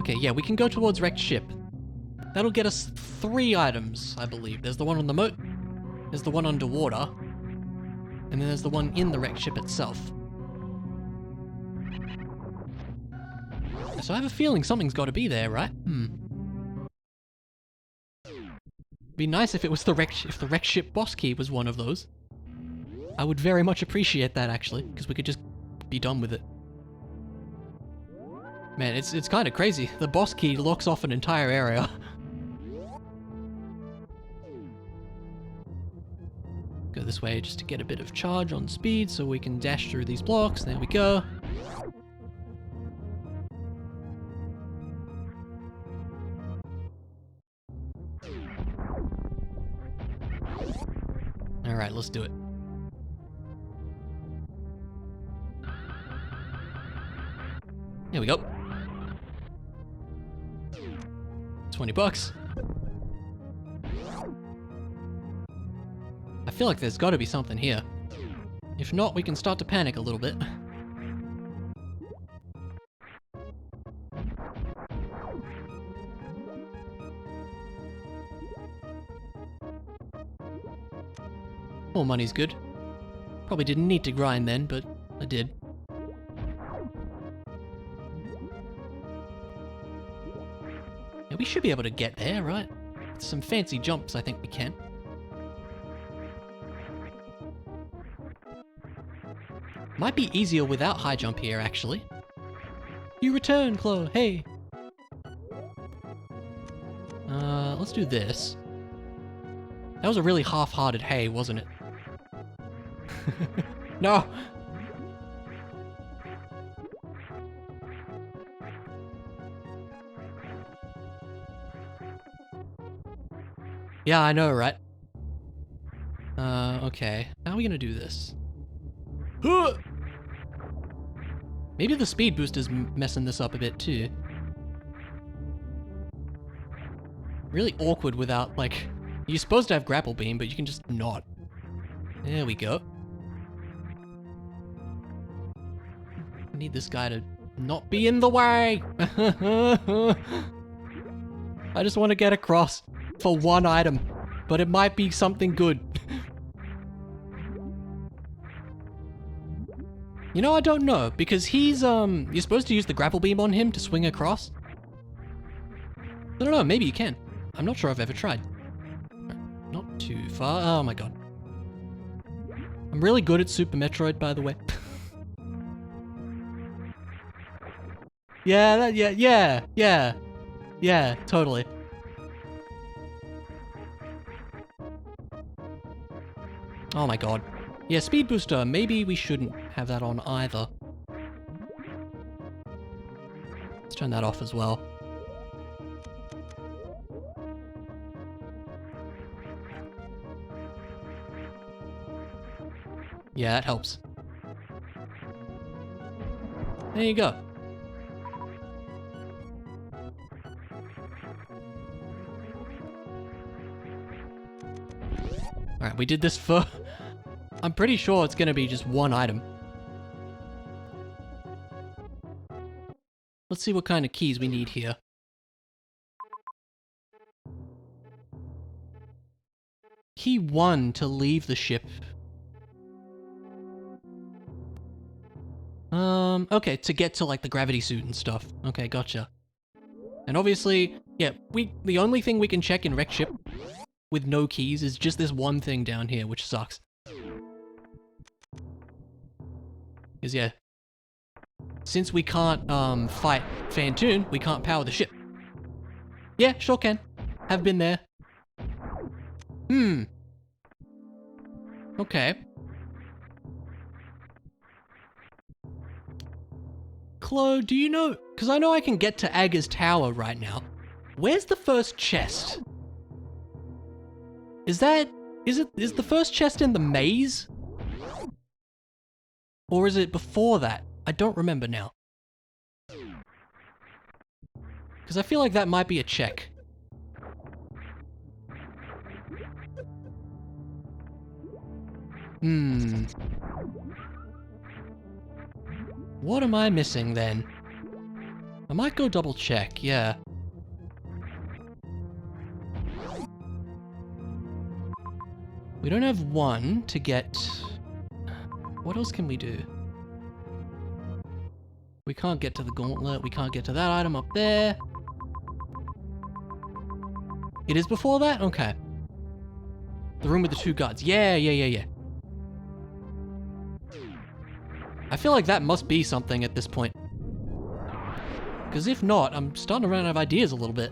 Okay, yeah, we can go towards wrecked ship. That'll get us 3 items, I believe. There's the one on the moat. There's the one underwater. And then there's the one in the wrecked ship itself. So I have a feeling something's got to be there, right? Be nice if it was the wrecked ship boss key was one of those. I would very much appreciate that, actually, because we could just be done with it. Man, it's kind of crazy. The boss key locks off an entire area. Go this way just to get a bit of charge on speed so we can dash through these blocks. There we go. Alright, let's do it. Here we go. 20 bucks. I feel like there's got to be something here. If not, we can start to panic a little bit. More money's good. Probably didn't need to grind then, but I did. Yeah, we should be able to get there, right? With some fancy jumps, I think we can. Might be easier without high jump here, actually. You return, Chloe, hey! Let's do this. That was a really half-hearted hey, wasn't it? No! Yeah, I know, right? Okay. How are we gonna do this? Maybe the speed booster's messing this up a bit too. Really awkward without, like... You're supposed to have grapple beam, but you can just not. There we go. I need this guy to not be in the way! I just want to get across for one item, but it might be something good. You know, I don't know, because he's, you're supposed to use the grapple beam on him to swing across. I don't know, maybe you can. I'm not sure I've ever tried. Not too far. Oh my god. I'm really good at Super Metroid, by the way. Yeah, totally. Oh my god. Yeah, speed booster, maybe we shouldn't have that on either. Let's turn that off as well. Yeah, that helps. There you go. Alright, we did this for... I'm pretty sure it's gonna be just one item. Let's see what kind of keys we need here. Key 1 to leave the ship. Okay, to get to like the gravity suit and stuff. Okay, gotcha. And obviously, yeah, the only thing we can check in wrecked ship with no keys is just this one thing down here, which sucks. Because yeah, since we can't fight Phantoon, we can't power the ship. Yeah, sure can. Have been there. Okay. Chloe, do you know... Because I know I can get to Aga's tower right now. Where's the first chest? Is the first chest in the maze? Or is it before that? I don't remember now. Because I feel like that might be a check. What am I missing then? I might go double check, yeah. We don't have one to get... What else can we do? We can't get to the gauntlet. We can't get to that item up there. It is before that? Okay. The room with the 2 guards. Yeah. I feel like that must be something at this point. Because if not, I'm starting to run out of ideas a little bit.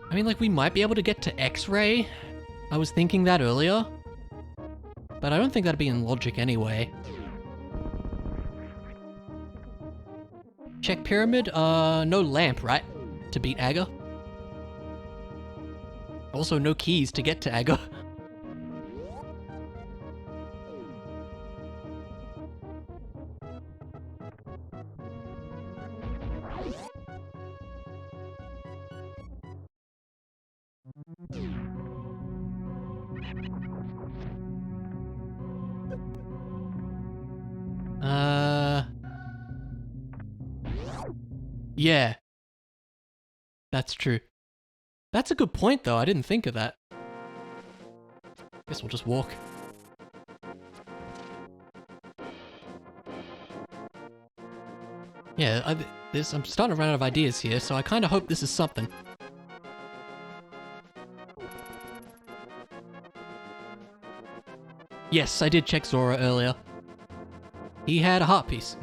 I mean, like, we might be able to get to X-Ray. I was thinking that earlier. But I don't think that'd be in logic anyway. Check pyramid, no lamp, right? To beat Aga. Also, no keys to get to Aga. Yeah. That's true. That's a good point, though. I didn't think of that. Guess we'll just walk. Yeah, I'm starting to run out of ideas here, so I kind of hope this is something. Yes, I did check Zora earlier. He had a heart piece.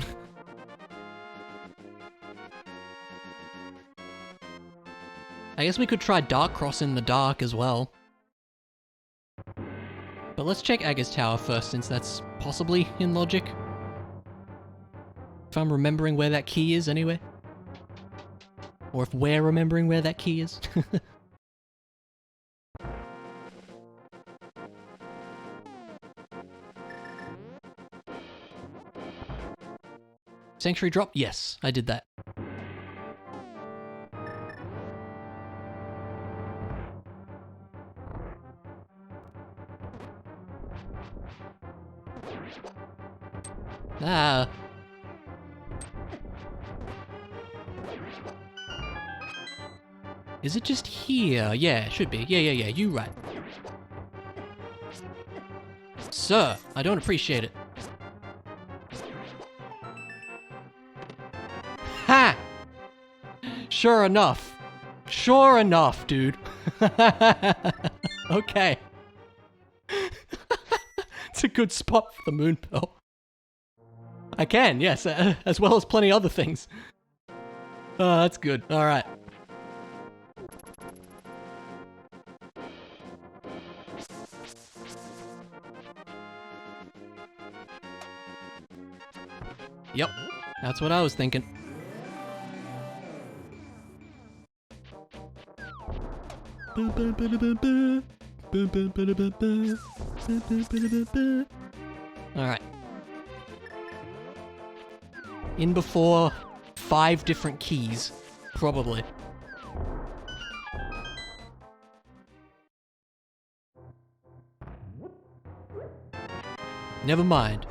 I guess we could try Dark Cross in the dark as well. But let's check Aga's tower first, since that's possibly in logic. If I'm remembering where that key is anyway. Or if we're remembering where that key is. Sanctuary drop? Yes, I did that. Ah. Is it just here? Yeah, it should be. Yeah, you right. Sir, I don't appreciate it. Ha! Sure enough. Sure enough, dude. Okay. It's a good spot for the moon pearl. I can, yes, as well as plenty other things. Oh, that's good. All right. Yep, that's what I was thinking. All right. In before 5 different keys, probably. Never mind.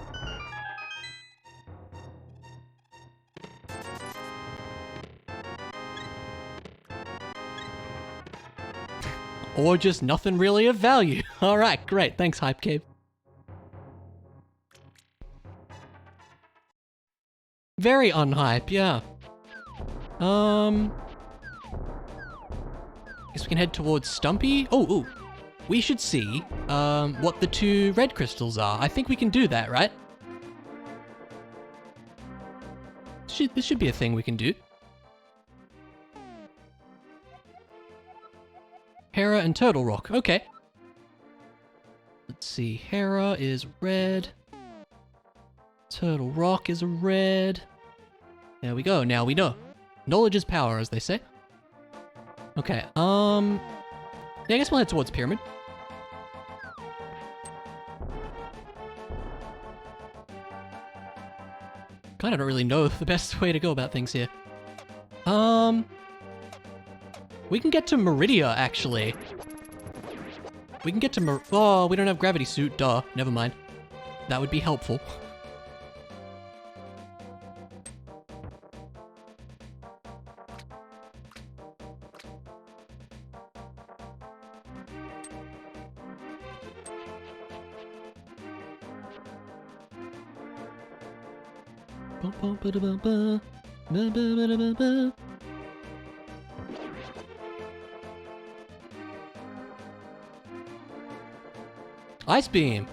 Or just nothing really of value. Alright, great. Thanks, Hype Cave. Very unhype, yeah. Guess we can head towards Stumpy. Oh. We should see, what the 2 red crystals are. I think we can do that, right? This should be a thing we can do. Hera and Turtle Rock, okay. Let's see, Hera is red. Turtle Rock is a red. There we go, now we know. Knowledge is power, as they say. Okay, yeah, I guess we'll head towards Pyramid. Kinda don't really know the best way to go about things here. We can get to Meridia, actually. We can get to oh, we don't have gravity suit, duh. Never mind. That would be helpful. Ice beam.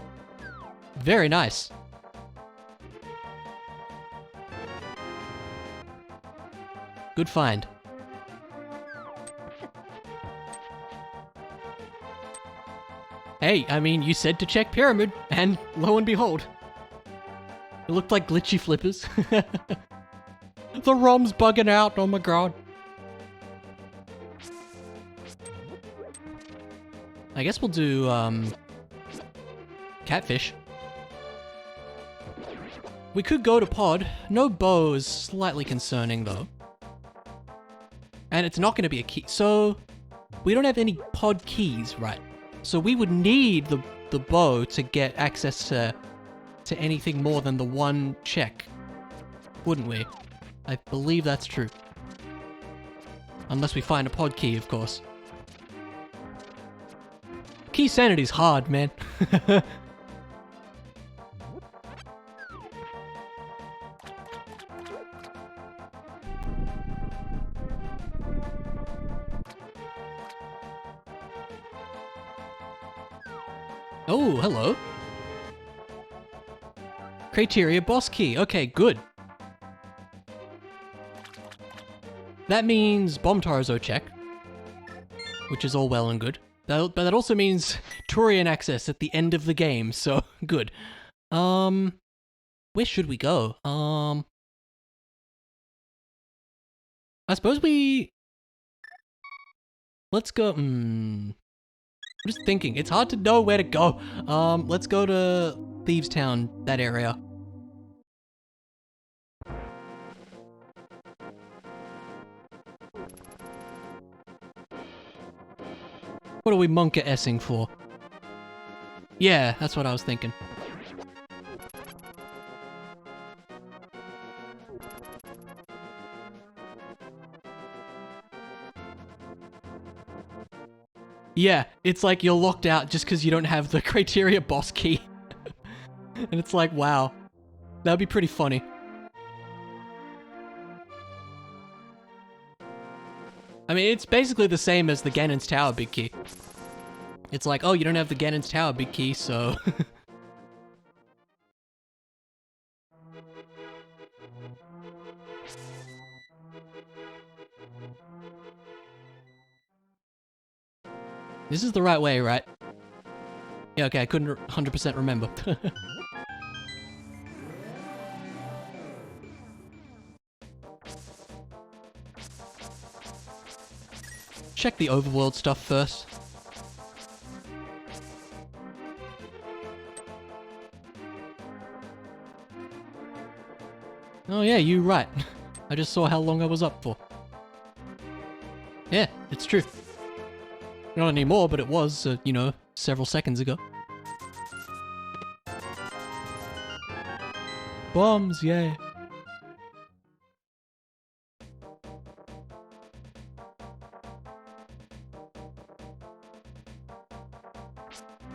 Very nice. Good find. Hey, I mean, you said to check pyramid, and lo and behold. It looked like glitchy flippers. The ROM's bugging out, oh my god. I guess we'll do, catfish. We could go to pod. No bow is slightly concerning, though. And it's not going to be a key. So, we don't have any pod keys, right? So we would need the bow to get access to anything more than the one check. Wouldn't we? I believe that's true. Unless we find a pod key, of course. Keysanity's hard, man. Oh, hello. Criteria boss key. Okay, good. That means Bomb Tarzo check, which is all well and good. But that also means Turian access at the end of the game, so good. Where should we go? I suppose let's go, I'm just thinking, it's hard to know where to go. Let's go to Thieves Town, that area. What are we monka-essing for? Yeah, that's what I was thinking. Yeah, it's like you're locked out just because you don't have the criteria boss key. And it's like, wow. That would be pretty funny. I mean, it's basically the same as the Ganon's Tower big key. It's like, oh, you don't have the Ganon's Tower big key, so... This is the right way, right? Yeah, okay, I couldn't 100% remember. Check the overworld stuff first. Oh yeah, you're right. I just saw how long I was up for. Yeah, it's true. Not anymore, but it was, you know, several seconds ago. Bombs, yay.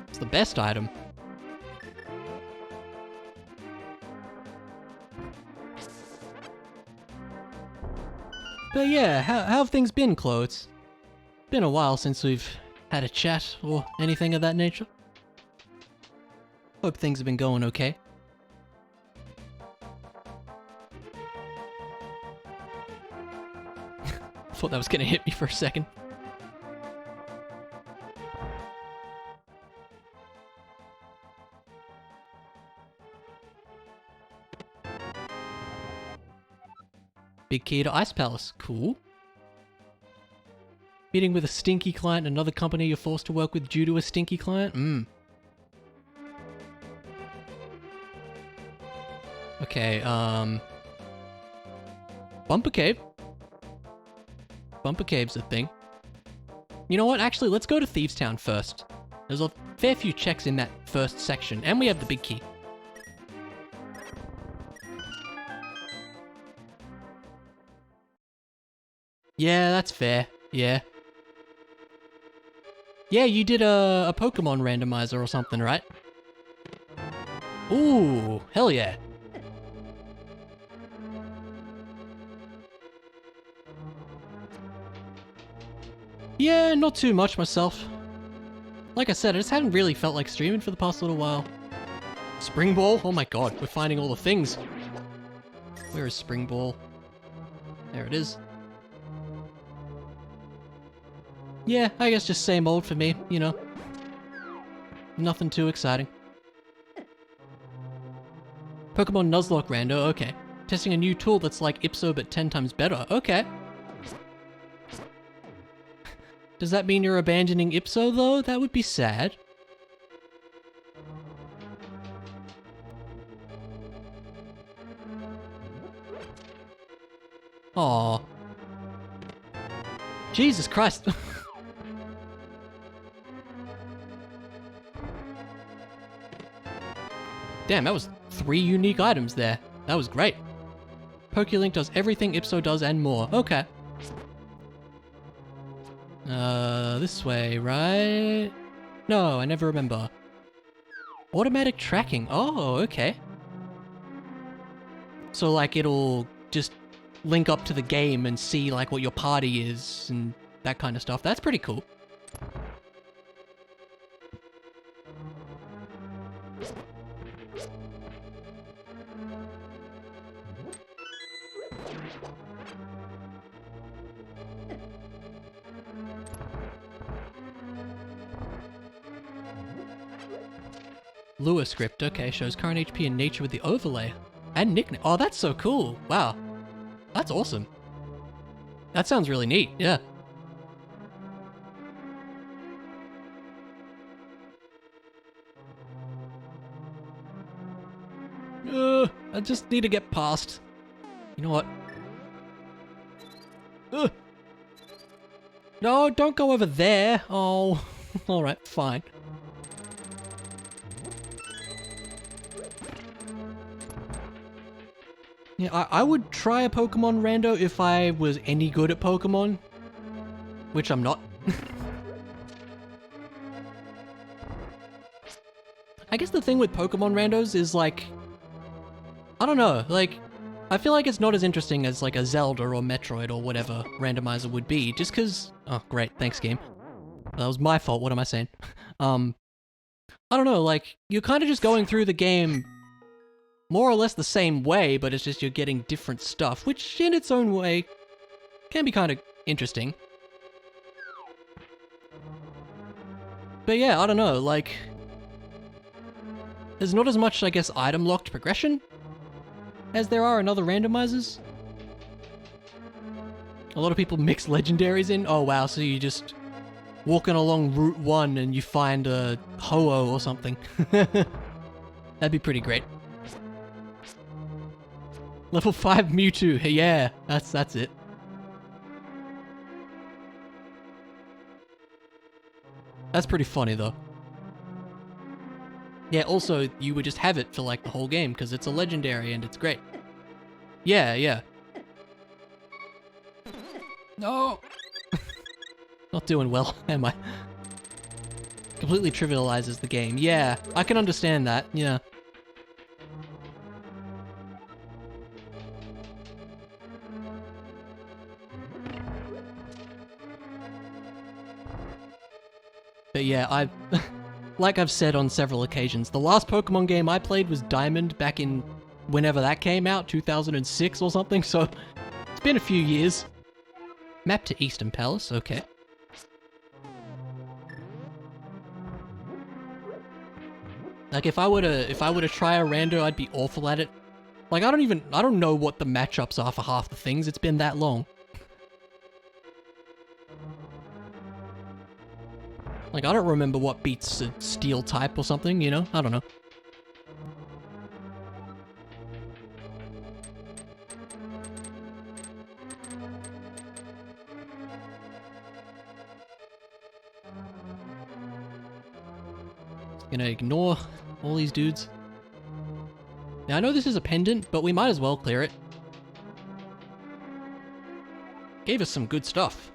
It's the best item. But yeah, how have things been, Chloe? It's been a while since we've had a chat or anything of that nature. Hope things have been going okay. Thought that was gonna hit me for a second. Big key to Ice Palace. Cool. Meeting with a stinky client, another company you're forced to work with due to a stinky client? Okay, Bumper Cave. Bumper Cave's a thing. You know what? Actually, let's go to Thieves Town first. There's a fair few checks in that first section, and we have the big key. Yeah, that's fair. Yeah. Yeah, you did a Pokemon randomizer or something, right? Ooh, hell yeah. Yeah, not too much myself. Like I said, I just haven't really felt like streaming for the past little while. Spring Ball? Oh my god, we're finding all the things. Where is Spring Ball? There it is. Yeah, I guess just same old for me, you know. Nothing too exciting. Pokemon Nuzlocke Rando, okay. Testing a new tool that's like Ipso but 10 times better, okay. Does that mean you're abandoning Ipso though? That would be sad. Aww. Jesus Christ. Damn, that was 3 unique items there. That was great. PokeLink does everything Ipso does and more. Okay. This way, right? No, I never remember. Automatic tracking. Oh, okay. So, like, it'll just link up to the game and see, like, what your party is and that kind of stuff. That's pretty cool. Lure script, okay, shows current HP and nature with the overlay. And nickname. Oh, that's so cool. Wow. That's awesome. That sounds really neat, yeah. I just need to get past. You know what? No, don't go over there. Oh, alright, fine. Yeah, I would try a Pokemon Rando if I was any good at Pokemon. Which I'm not. I guess the thing with Pokemon Randos is like... I don't know, like... I feel like it's not as interesting as like a Zelda or Metroid or whatever randomizer would be, just cause... Oh, great, thanks game. That was my fault, what am I saying? I don't know, like, you're kind of just going through the game more or less the same way, but it's just you're getting different stuff, which in its own way can be kind of interesting. But yeah, I don't know, like... There's not as much, I guess, item-locked progression as there are in other randomizers. A lot of people mix legendaries in. Oh wow, so you just walking along Route 1 and you find a Ho-Oh or something. That'd be pretty great. Level 5 Mewtwo, yeah, that's it. That's pretty funny though. Yeah, also, you would just have it for like the whole game because it's a legendary and it's great. Yeah, yeah. No! Not doing well, am I? Completely trivializes the game. Yeah, I can understand that, yeah. But yeah, like I've said on several occasions, the last Pokemon game I played was Diamond back in whenever that came out, 2006 or something, so it's been a few years. Map to Eastern Palace, okay. Like if I were to try a rando, I'd be awful at it. Like I don't know what the matchups are for half the things, it's been that long. Like, I don't remember what beats a steel type or something, you know? I don't know. Just gonna ignore all these dudes. Now, I know this is a pendant, but we might as well clear it. Gave us some good stuff.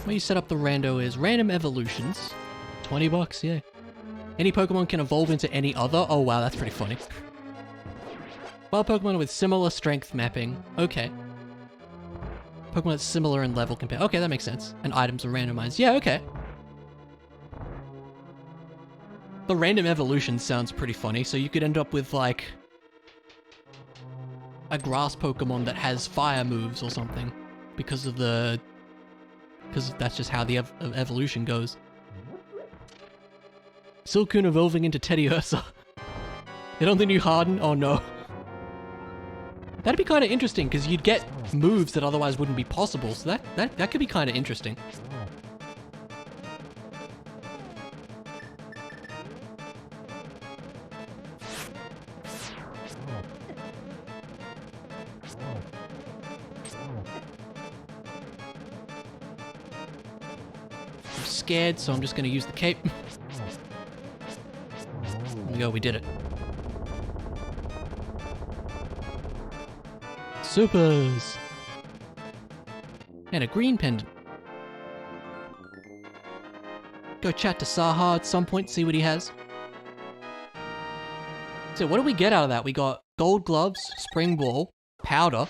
Where you set up the rando is random evolutions. 20 bucks, yeah. Any Pokemon can evolve into any other. Oh wow, that's pretty funny. Wild Pokemon with similar strength mapping. Okay. Pokemon that's similar in level compared. Okay, that makes sense. And items are randomized. Yeah, okay. The random evolution sounds pretty funny. So you could end up with like a grass Pokemon that has fire moves or something because that's just how the evolution goes. Silcoon evolving into Teddy Ursa. It on the new Harden? Oh no. That'd be kind of interesting because you'd get moves that otherwise wouldn't be possible. So that could be kind of interesting. I'm scared, so I'm just going to use the cape. There we go, we did it. Supers! And a green pendant. Go chat to Saha at some point, see what he has. So what did we get out of that? We got gold gloves, spring ball, powder.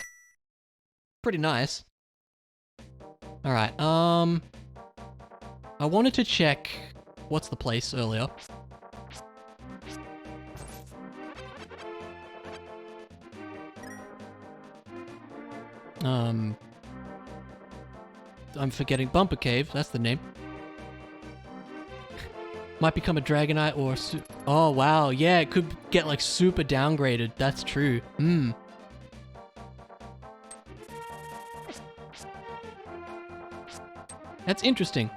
Pretty nice. Alright, I wanted to check... What's the place earlier? I'm forgetting Bumper Cave, that's the name. Might become a Dragonite or oh wow, yeah, it could get like super downgraded, that's true. That's interesting.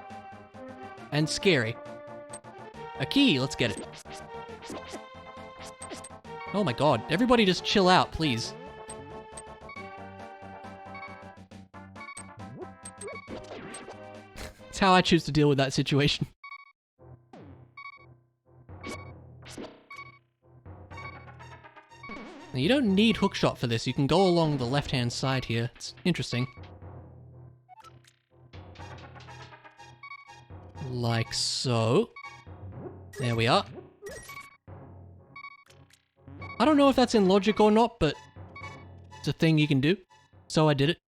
And scary. A key, let's get it. Oh my god, everybody just chill out, please. That's how I choose to deal with that situation. Now, you don't need hookshot for this. You can go along the left-hand side here. It's interesting. Like so. There we are. I don't know if that's in logic or not, but it's a thing you can do. So I did it.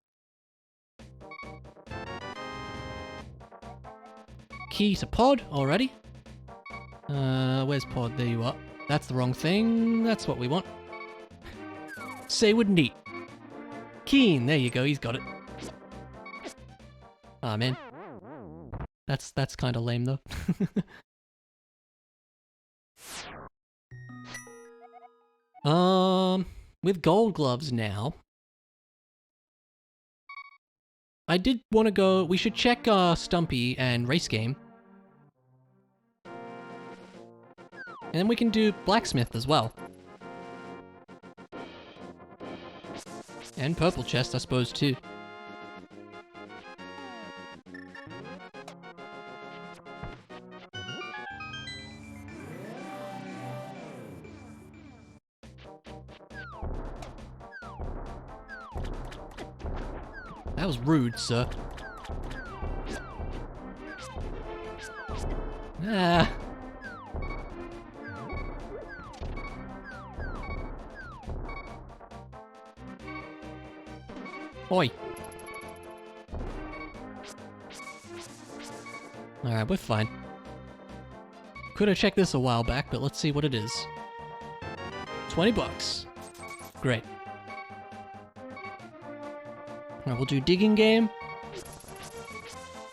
Key to pod already. Where's pod? There you are. That's the wrong thing. That's what we want. Say would neat. Keen, there you go, he's got it. Ah man. That's kinda lame though. With gold gloves now. I did want to go, we should check Stumpy and Race Game. And then we can do Blacksmith as well. And Purple Chest, I suppose, too. That was rude, sir. Ah. Oi. Alright, we're fine. Could have checked this a while back, but let's see what it is. 20 bucks. Great. Alright, we'll do Digging Game.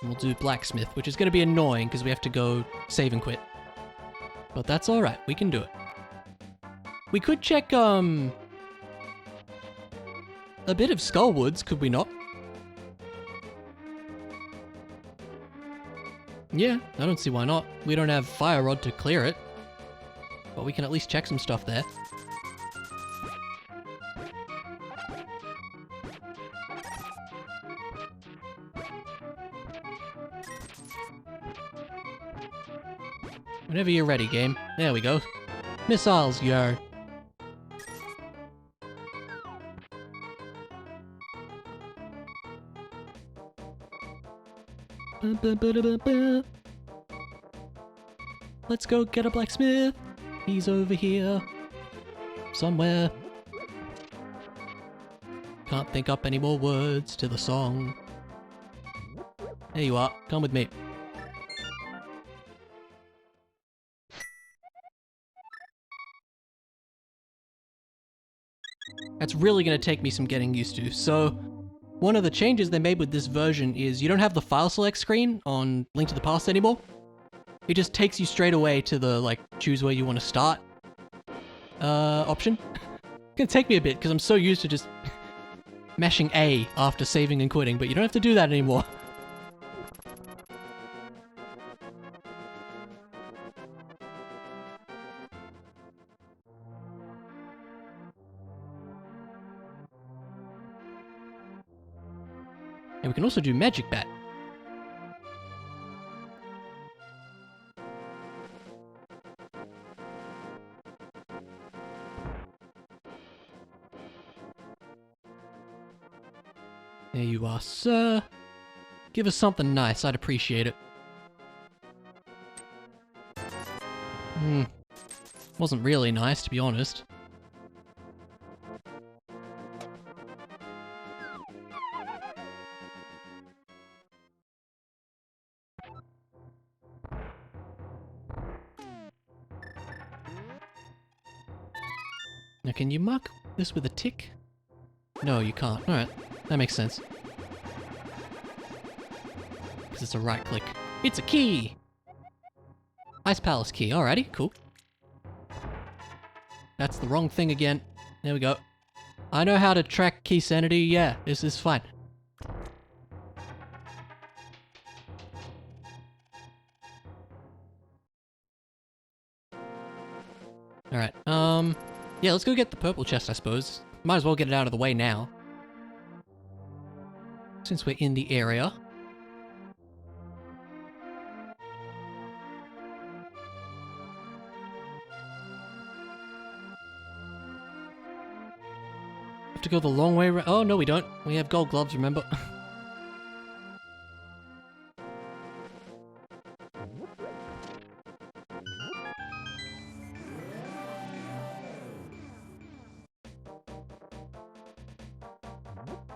And we'll do Blacksmith, which is going to be annoying because we have to go save and quit. But that's alright, we can do it. We could check, a bit of Skullwoods, could we not? Yeah, I don't see why not. We don't have Fire Rod to clear it. But we can at least check some stuff there. Whenever you're ready, game. There we go. Missiles, yo. Let's go get a blacksmith. He's over here. Somewhere. Can't think up any more words to the song. There you are. Come with me. That's really going to take me some getting used to. So, one of the changes they made with this version is you don't have the file select screen on Link to the Past anymore. It just takes you straight away to the, like, choose where you want to start option. It's going to take me a bit because I'm so used to just mashing A after saving and quitting, but you don't have to do that anymore. And we can also do Magic Bat. There you are, sir. Give us something nice, I'd appreciate it. Wasn't really nice, to be honest. Now, can you mark this with a tick? No, you can't. Alright, that makes sense. Because it's a right click. It's a key! Ice Palace key, alrighty, cool. That's the wrong thing again. There we go. I know how to track Keysanity, yeah, this is fine. Alright, yeah, let's go get the purple chest, I suppose. Might as well get it out of the way now. Since we're in the area. Have to go the long way around. Oh, no, we don't. We have gold gloves, remember?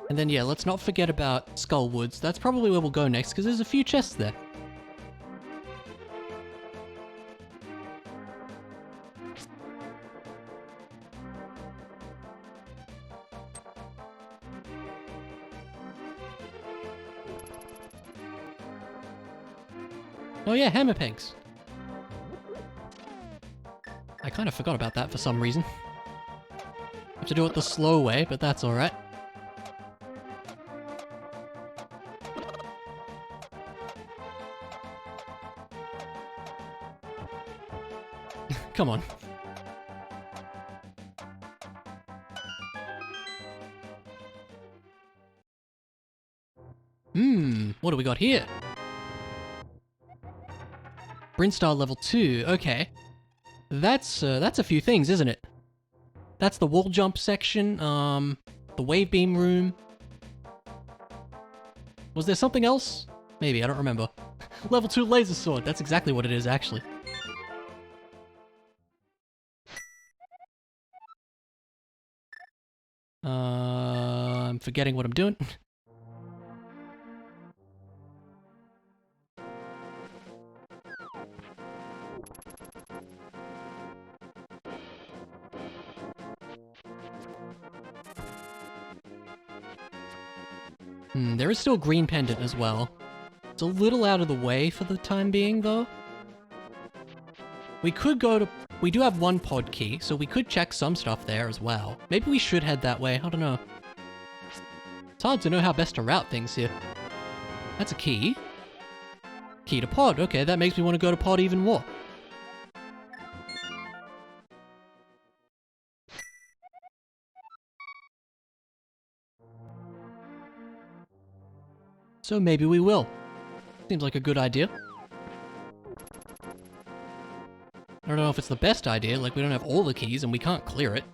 And then, yeah, let's not forget about Skull Woods. That's probably where we'll go next, because there's a few chests there. Oh yeah, hammer pegs. I kind of forgot about that for some reason. Have to do it the slow way, but that's alright. Come on. What do we got here? Brinstar level 2, okay. That's a few things, isn't it? That's the wall jump section, the wave beam room. Was there something else? Maybe, I don't remember. Level 2 laser sword, that's exactly what it is, actually. I'm forgetting what I'm doing. There is still a green pendant as well. It's a little out of the way for the time being, though. We could go to... We do have one pod key, so we could check some stuff there as well. Maybe we should head that way, I don't know. It's hard to know how best to route things here. That's a key. Key to pod, okay, that makes me want to go to pod even more. So maybe we will. Seems like a good idea. I don't know if it's the best idea, like we don't have all the keys and we can't clear it.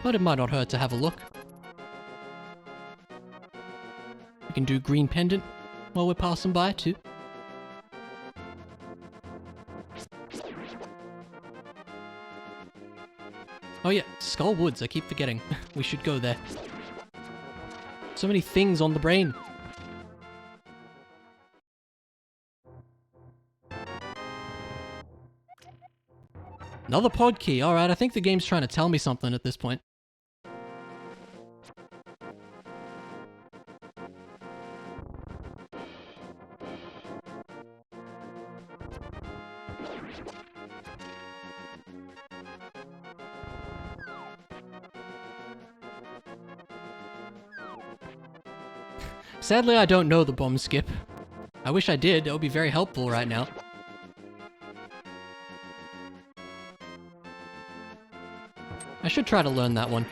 But it might not hurt to have a look. We can do green pendant while we're passing by, too. Oh yeah, Skull Woods, I keep forgetting. We should go there. So many things on the brain. Another pod key. Alright, I think the game's trying to tell me something at this point. Sadly, I don't know the bomb skip. I wish I did. That would be very helpful right now. I should try to learn that one.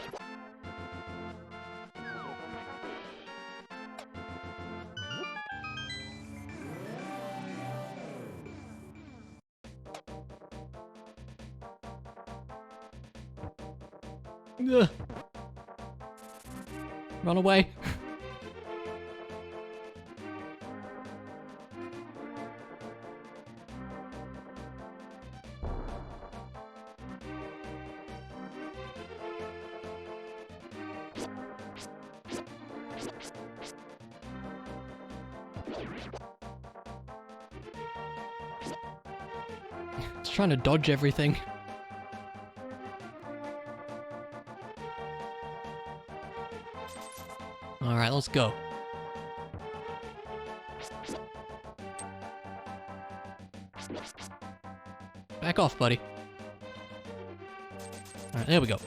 Ugh. Run away. It's trying to dodge everything. Alright, let's go. Back off, buddy. Alright, there we go.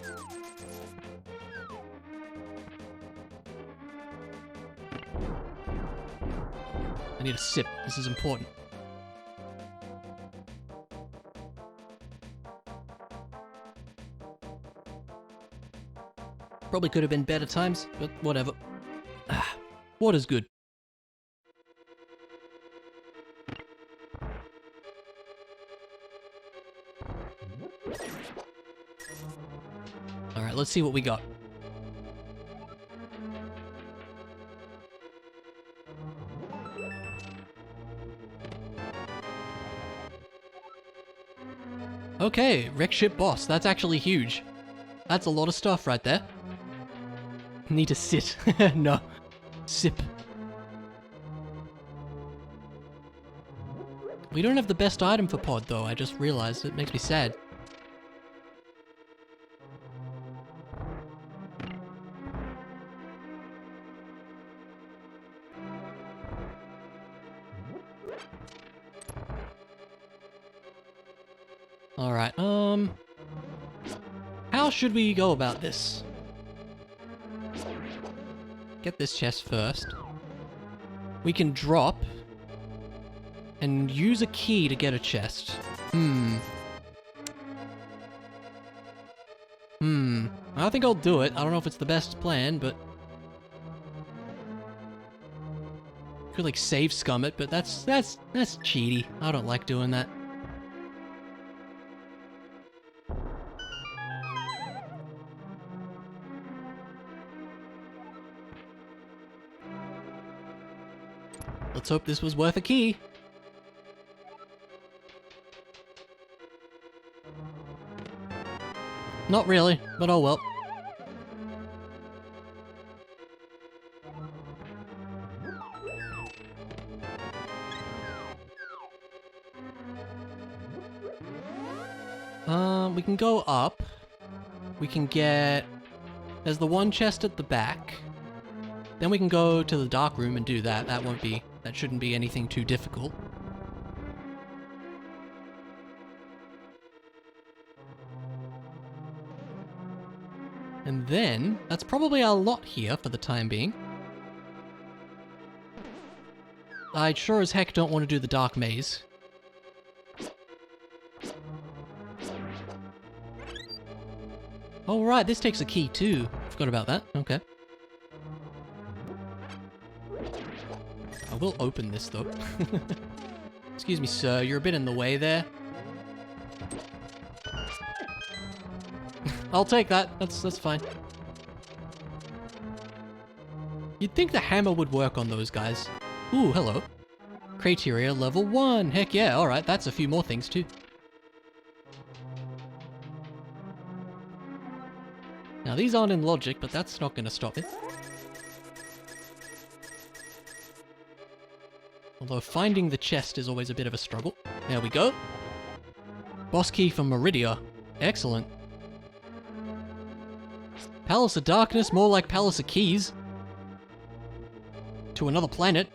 I need a sip. This is important. Probably could have been better times, but whatever. Ah, water's good. Alright, let's see what we got. Okay, Wreck Ship Boss. That's actually huge. That's a lot of stuff right there. Need to sit. No. Sip. We don't have the best item for pod, though. I just realized. It makes me sad. Alright, how should we go about this? Get this chest first. We can drop and use a key to get a chest. I think I'll do it. I don't know if it's the best plan, but could like save scum it, but that's cheaty. I don't like doing that. Let's hope this was worth a key. Not really, but oh well. We can go up. We can get... There's the one chest at the back. Then we can go to the dark room and do that. That shouldn't be anything too difficult. And then, that's probably our lot here for the time being. I sure as heck don't want to do the dark maze. Oh right, this takes a key too. Forgot about that. Okay. I will open this though. Excuse me, sir, you're a bit in the way there. I'll take that. That's fine. You'd think the hammer would work on those guys. Ooh, hello. Criteria level 1. Heck yeah, alright, that's a few more things too. Now these aren't in logic, but that's not going to stop it. Although finding the chest is always a bit of a struggle. There we go. Boss key from Meridia. Excellent. Palace of Darkness, more like Palace of Keys. To another planet.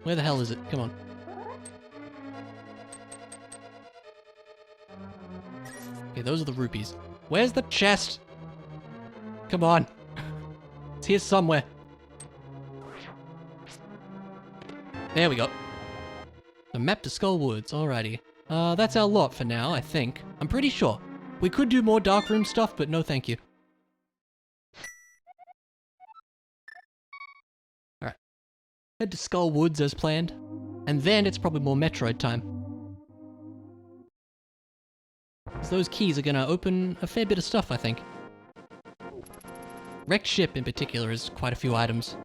Where the hell is it? Come on. Okay, those are the rupees. Where's the chest? Come on. It's here somewhere. There we go. The map to Skull Woods, alrighty. That's our lot for now, I think. I'm pretty sure. We could do more dark room stuff, but no thank you. Alright. Head to Skull Woods as planned. And then it's probably more Metroid time. 'Cause those keys are gonna open a fair bit of stuff, I think. Wrecked ship in particular is quite a few items.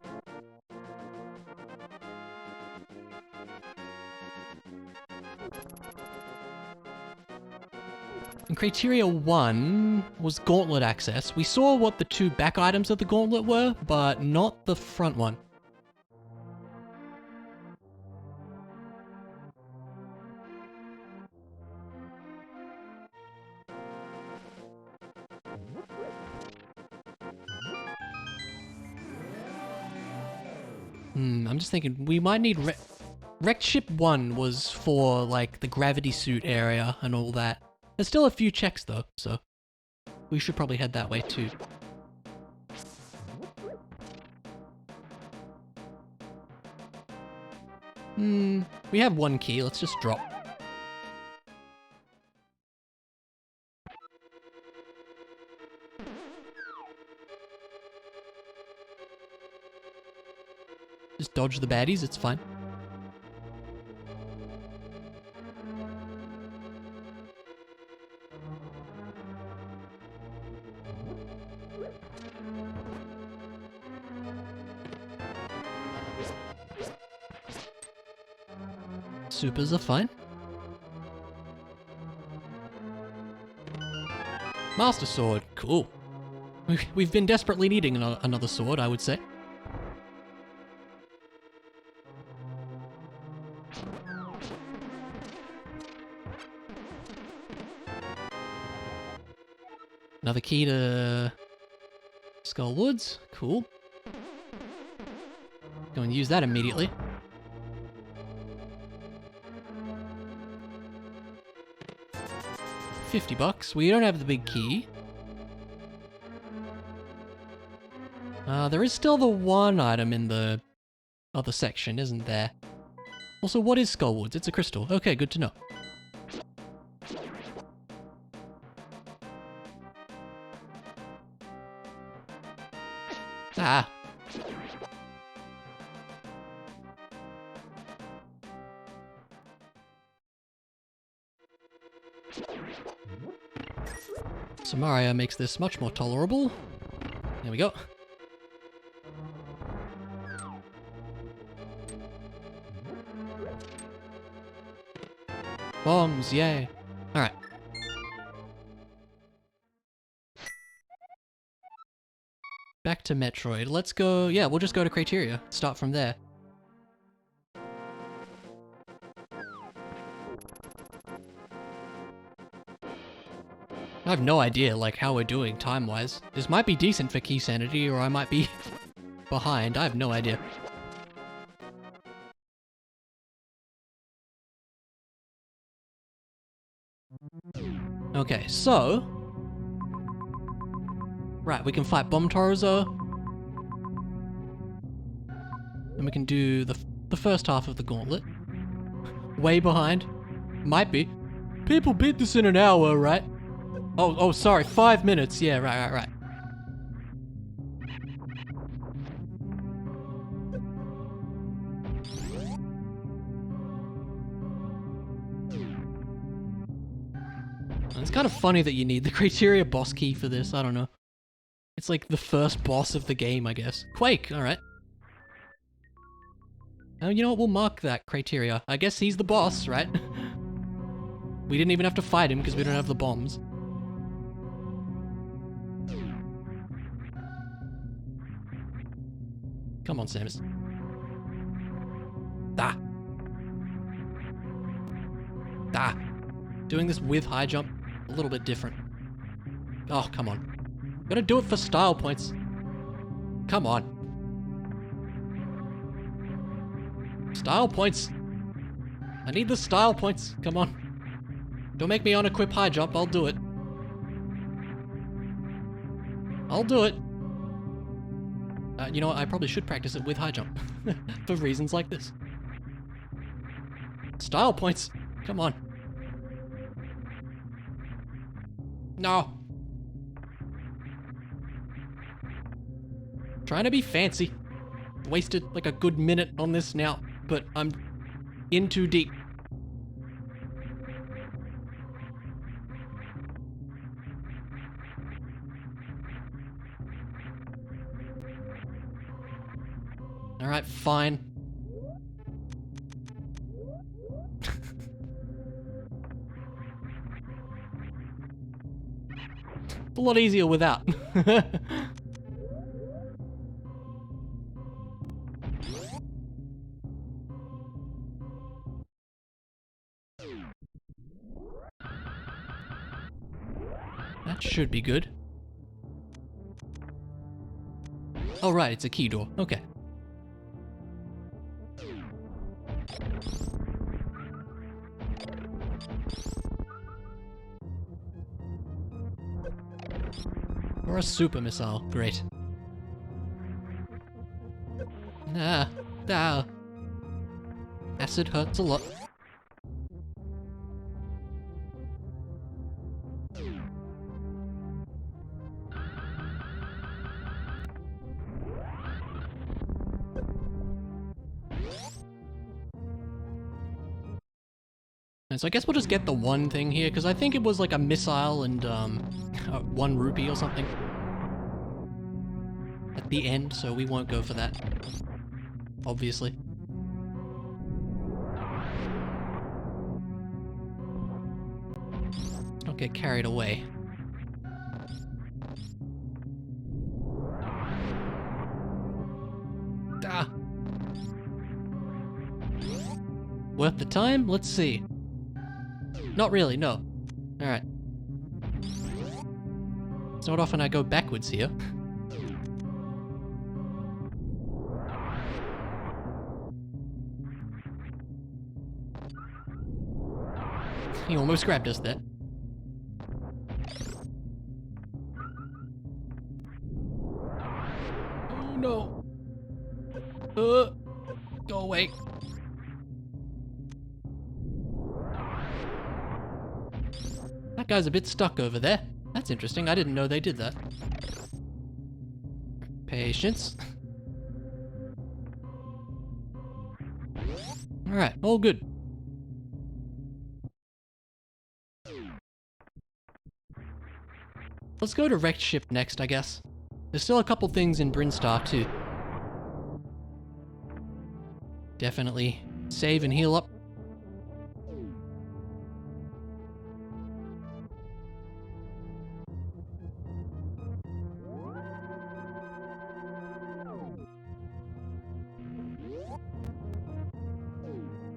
And Criteria 1 was Gauntlet access. We saw what the 2 back items of the Gauntlet were, but not the front one. I'm just thinking, we might need Wrecked Ship 1 was for, like, the gravity suit area and all that. There's still a few checks, though, so we should probably head that way, too. We have 1 key, let's just drop. Just dodge the baddies, it's fine. Supers are fine. Master Sword, cool. We've been desperately needing another sword, I would say. Another key to Skull Woods, cool. Go and use that immediately. $50. We don't have the big key. There is still the 1 item in the other section, isn't there? Also, what is Skull Woods? It's a crystal. Okay, good to know. Ah. Samaria makes this much more tolerable. There we go. Bombs, yay. Alright. Back to Metroid. Let's go, yeah, we'll just go to Criteria. Start from there. I have no idea, like, how we're doing time-wise. This might be decent for Keysanity, or I might be behind. I have no idea. Okay, so... Right, we can fight Bomb Torzo. And we can do the first half of the gauntlet. Way behind. Might be. People beat this in an hour, right? Oh, sorry, 5 minutes. Yeah, right. It's kind of funny that you need the Criteria boss key for this, I don't know. It's like the first boss of the game, I guess. Quake, alright. Oh, you know what? We'll mark that criteria. I guess he's the boss, right? We didn't even have to fight him because we don't have the bombs. Come on, Samus. Ah. Ah. Doing this with high jump, a little bit different. Oh, come on. Gotta do it for style points. Come on. Style points. I need the style points. Come on. Don't make me unequip high jump. I'll do it. I'll do it. You know what? I probably should practice it with high jump. For reasons like this. Style points. Come on. No. Trying to be fancy. Wasted like a good minute on this now, but I'm in too deep. Alright, fine. It's a lot easier without. That should be good. Oh right, it's a key door. Okay. Or a super missile. Great. Ah. Acid hurts a lot. And so I guess we'll just get the one thing here, because I think it was like a missile and 1 rupee or something at the end, so we won't go for that, obviously. Let's not get carried away. Ah. Worth the time? Let's see. Not really, no. Alright. It's not often I go backwards here. He almost grabbed us there. Oh no. Go away. That guy's a bit stuck over there. That's interesting. I didn't know they did that. Patience. Alright, all good. Let's go to Wrecked Ship next, I guess. There's still a couple things in Brinstar, too. Definitely save and heal up.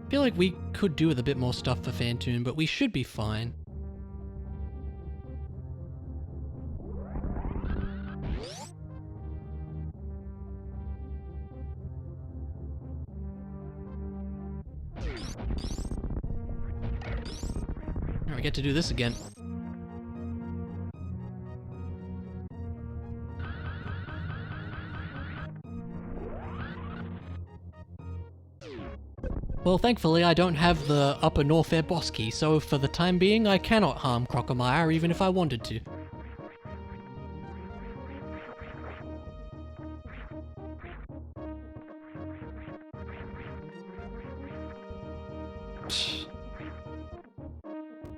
I feel like we could do with a bit more stuff for Phantoon, but we should be fine. Now I get to do this again. Well, thankfully I don't have the upper North Air boss key, so for the time being I cannot harm Crocomire even if I wanted to.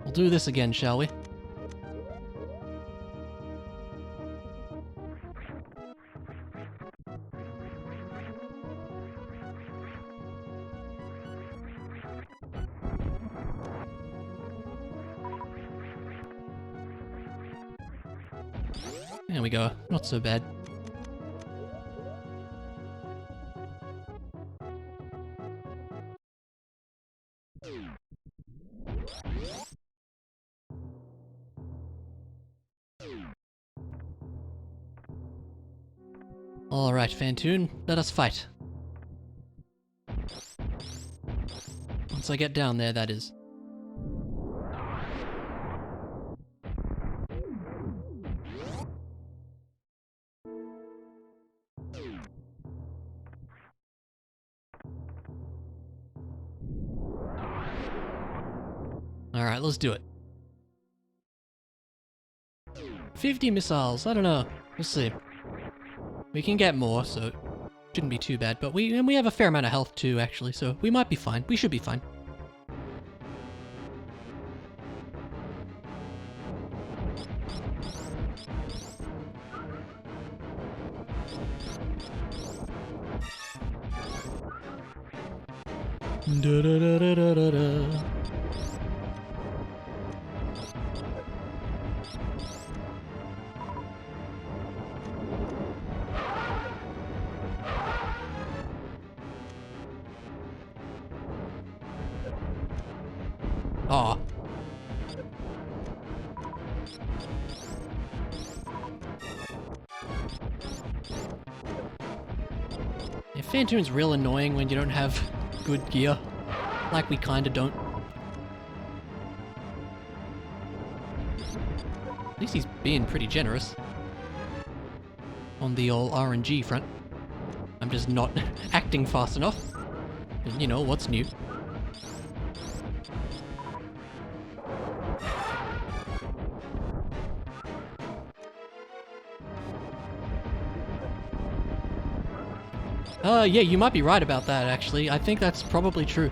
We'll do this again, shall we? There we go. Not so bad. Alright, Fantoon, let us fight. Once I get down there, that is. Alright, let's do it. 50 missiles, I don't know. We'll see. We can get more, so it shouldn't be too bad. But we have a fair amount of health too, actually, so we might be fine. We should be fine. Da da da da da da da. Aw. Yeah, Fantoon's real annoying when you don't have good gear. Like we kinda don't. At least he's being pretty generous. On the old RNG front. I'm just not acting fast enough. You know, what's new? Yeah, you might be right about that, actually. I think that's probably true.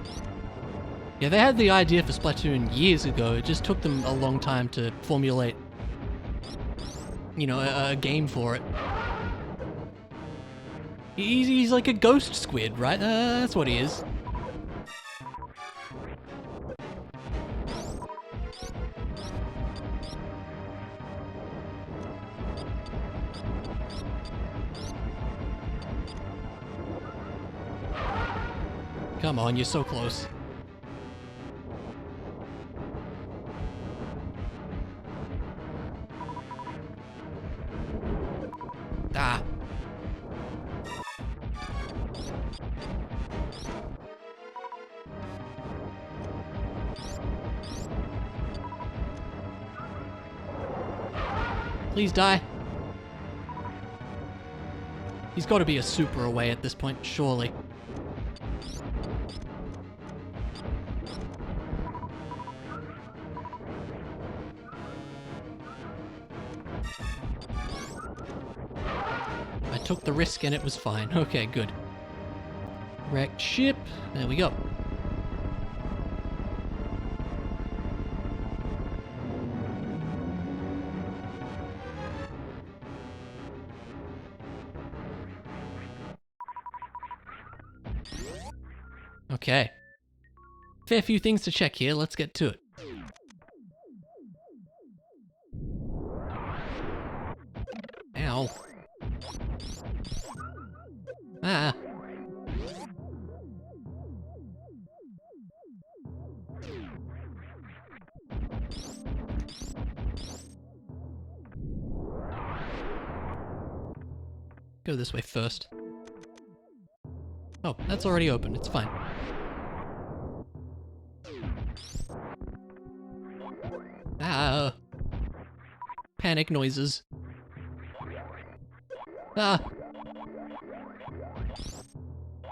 Yeah, they had the idea for Splatoon years ago. It just took them a long time to formulate, you know, a game for it. He's like a ghost squid, right? That's what he is. Come on, you're so close. Ah. Please die. He's got to be a super away at this point, surely. I took the risk and it was fine. Okay, good. Wrecked ship. There we go. Okay. Fair few things to check here. Let's get to it. Ow. Ah. Go this way first. Oh, that's already open. It's fine. Ah. Panic noises. Ah.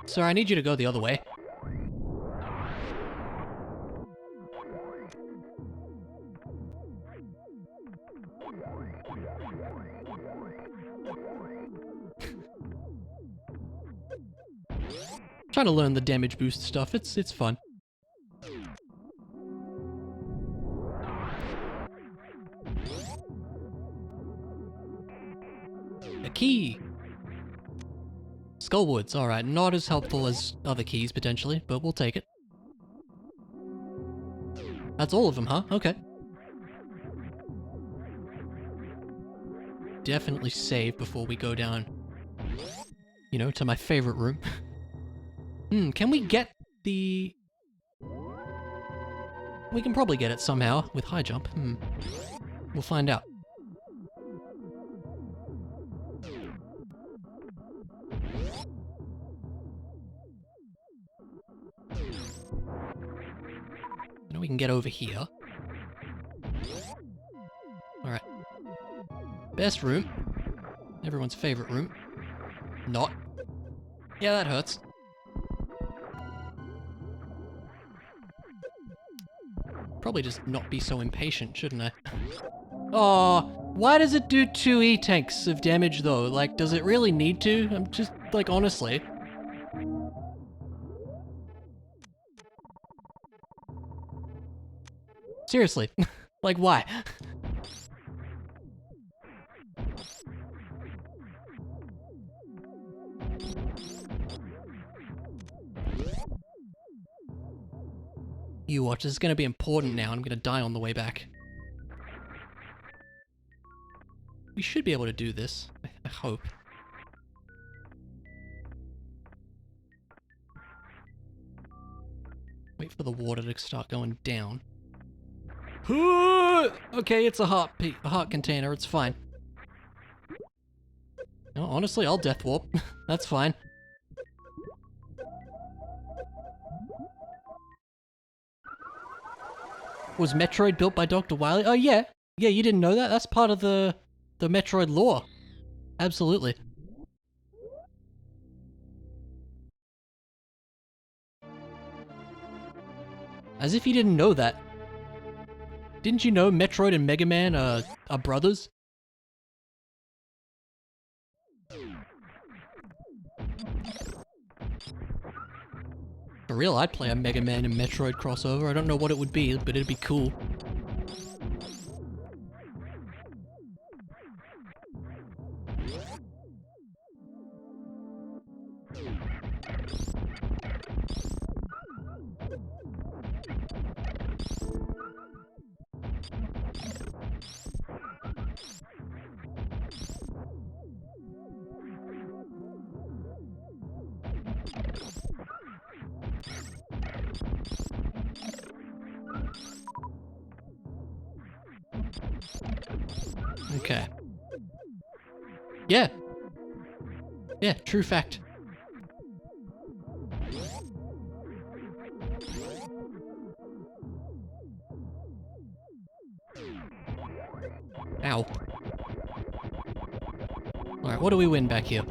Sir, I need you to go the other way. Trying to learn the damage boost stuff. It's fun. A key. Skullwoods, alright, not as helpful as other keys, potentially, but we'll take it. That's all of them, huh? Okay. definitely save before we go down, you know, to my favorite room. Can we get the... We can probably get it somehow with high jump. We'll find out. Now we can get over here. Alright. Best room. Everyone's favorite room. Not. Yeah, that hurts. Probably just not be so impatient, shouldn't I? Oh, why does it do 2 E-tanks of damage though? Like, does it really need to? I'm just, like, honestly. Seriously. Like, why? You watch, this is gonna be important now, and I'm gonna die on the way back. We should be able to do this, I hope. Wait for the water to start going down. Okay, it's a heart container, it's fine. No, honestly, I'll death warp. That's fine. Was Metroid built by Dr. Wily? Oh yeah. Yeah, you didn't know that? That's part of the Metroid lore. Absolutely. As if you didn't know that. Didn't you know Metroid and Mega Man are brothers? For real, I'd play a Mega Man and Metroid crossover. I don't know what it would be, but it'd be cool. Okay. Yeah. Yeah, true fact. Ow. Alright, what do we win back here?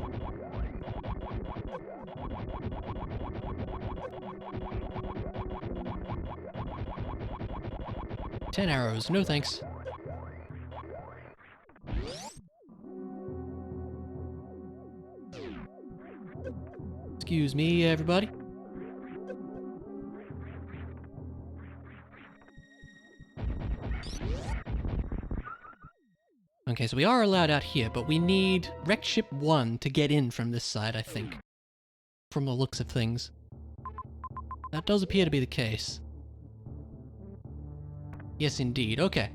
Ten arrows, no thanks. Excuse me, everybody. Okay, so we are allowed out here, but we need Wreck Ship 1 to get in from this side, I think. From the looks of things. That does appear to be the case. Yes, indeed. Okay.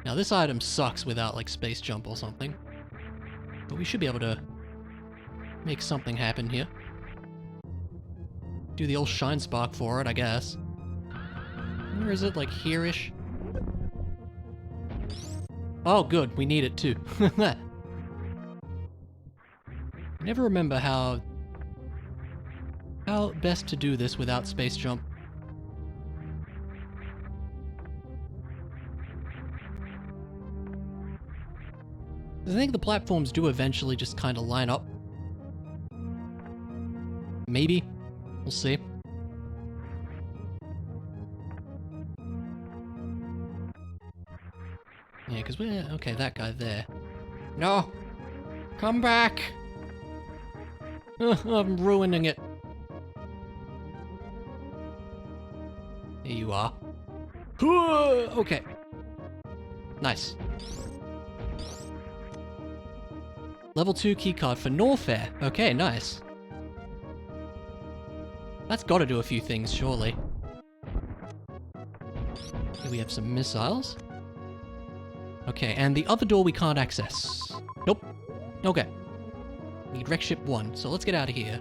Now, this item sucks without, like, space jump or something. But we should be able to make something happen here. Do the old shine spark for it, I guess. Where is it? Like here-ish? Oh, good. We need it too. I never remember how best to do this without space jump. I think the platforms do eventually just kind of line up. Maybe. We'll see. Yeah, because we're... Okay, that guy there. No! Come back! I'm ruining it. Here you are. Okay. Nice. Level 2 keycard for Norfair. Okay, nice. That's gotta do a few things, surely. Here we have some missiles. Okay, and the other door we can't access. Nope. Okay. Need Wreck Ship 1, so let's get out of here.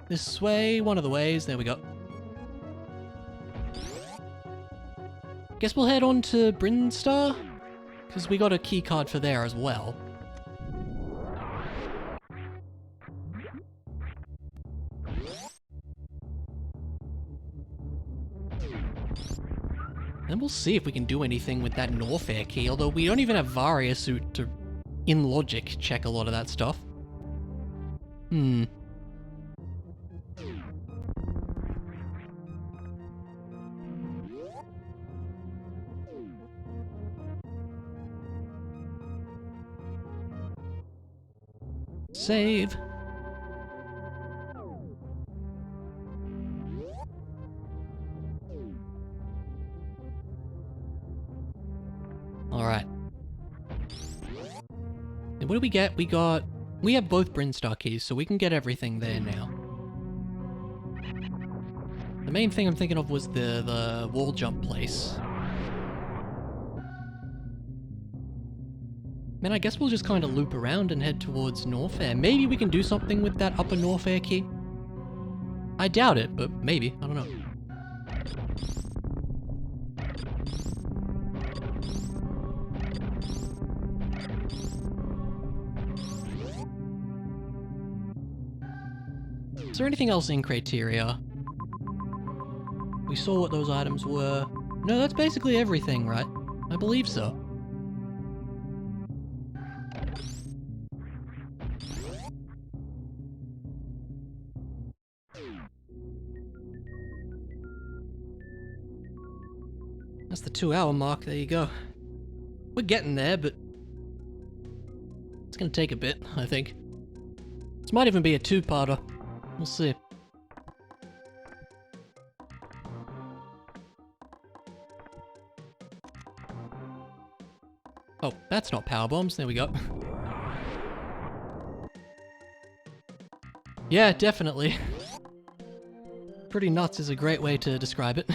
This way, one of the ways, there we go. Guess we'll head on to Brinstar, because we got a key card for there as well. And we'll see if we can do anything with that Norfair key, although we don't even have Varia suit to, in logic, check a lot of that stuff. Save. Alright. And what do we get? We have both Brinstar keys, so we can get everything there now. The main thing I'm thinking of was the wall jump place. Man, I guess we'll just kind of loop around and head towards Norfair. Maybe we can do something with that upper Norfair key? I doubt it, but maybe. I don't know. Is there anything else in Criteria? We saw what those items were. No, that's basically everything, right? I believe so. That's the 2-hour mark, there you go. We're getting there, but it's gonna take a bit, I think. This might even be a 2-parter. We'll see. Oh, that's not power bombs, there we go. Yeah, definitely. Pretty nuts is a great way to describe it.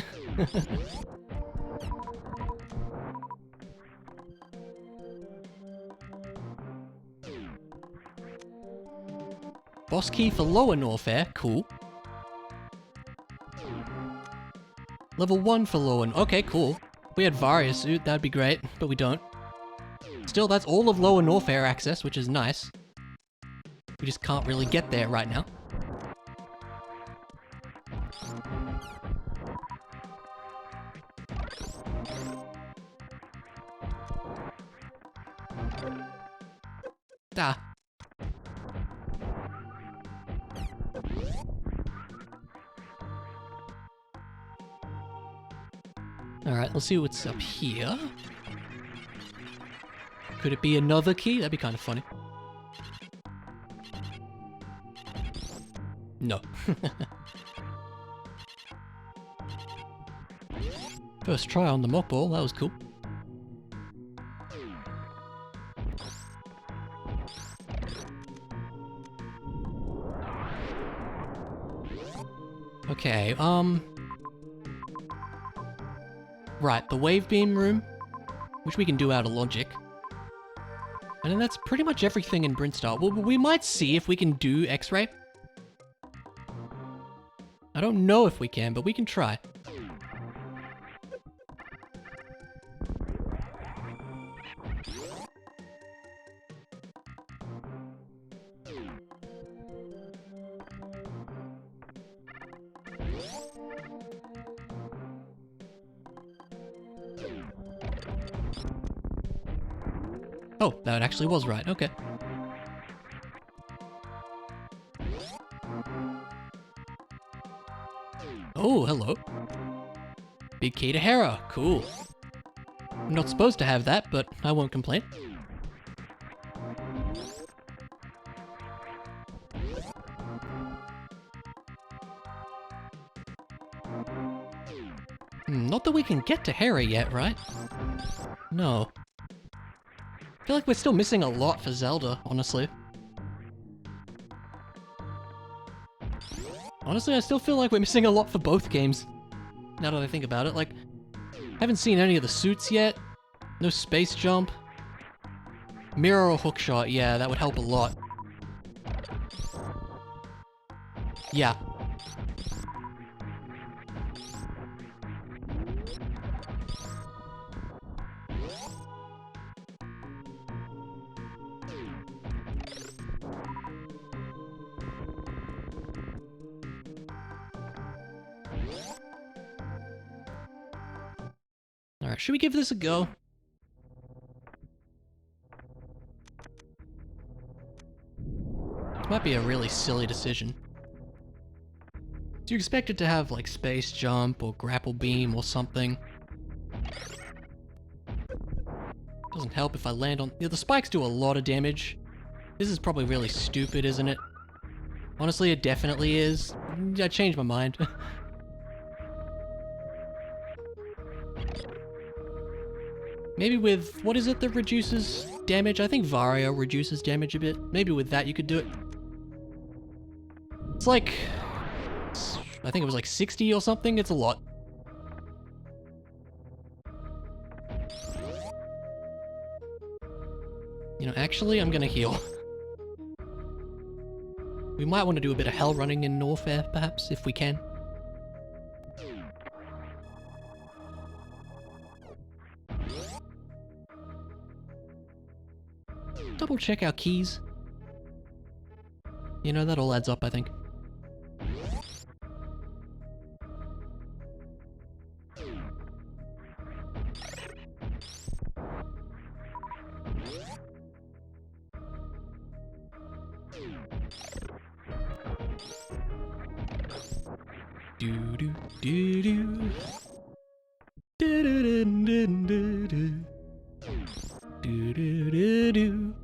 Boss key for lower Norfair, cool. Level 1 for lower, okay, cool. If we had Varia suit, that'd be great, but we don't. Still, that's all of lower Norfair access, which is nice. We just can't really get there right now. Ah. Alright, let's see what's up here. Could it be another key? That'd be kind of funny. No. First try on the mock ball, that was cool. Okay, right, the wave beam room, which we can do out of logic. And then that's pretty much everything in Brinstar. Well, we might see if we can do X-ray. I don't know if we can, but we can try. Oh, that actually was right, okay. Oh, hello. Big key to Hera, cool. I'm not supposed to have that, but I won't complain. Not that we can get to Hera yet, right? No. I feel like we're still missing a lot for Zelda, honestly. Honestly, I still feel like we're missing a lot for both games. Now that I think about it, like, haven't seen any of the suits yet. No space jump. Mirror or hookshot, yeah, that would help a lot. Yeah. Alright, should we give this a go? This might be a really silly decision. Do you expect it to have, like, space jump or grapple beam or something? Doesn't help if I land on... Yeah, the spikes do a lot of damage. This is probably really stupid, isn't it? Honestly, it definitely is. I changed my mind. Maybe with... What is it that reduces damage? I think Vario reduces damage a bit. Maybe with that you could do it. It's like... I think it was like 60 or something. It's a lot. You know, actually, I'm gonna heal. We might want to do a bit of hell running in Norfair, perhaps, if we can. Double check our keys. You know, that all adds up, I think. Do do do do. Do do do do do. Do do do do.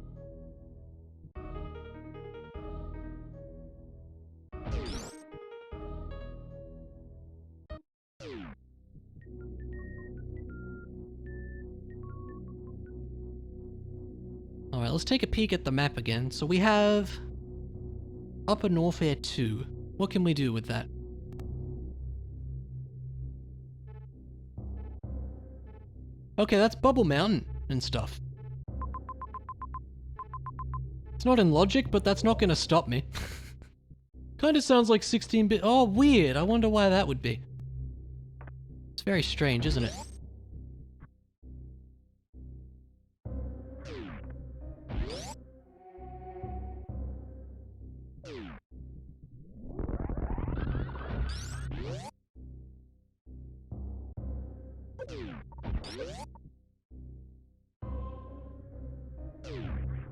Alright, let's take a peek at the map again. So we have Upper Norfair 2. What can we do with that? Okay, that's Bubble Mountain and stuff. It's not in logic, but that's not gonna stop me. Kinda sounds like 16-bit. Oh, weird. I wonder why that would be. It's very strange, isn't it?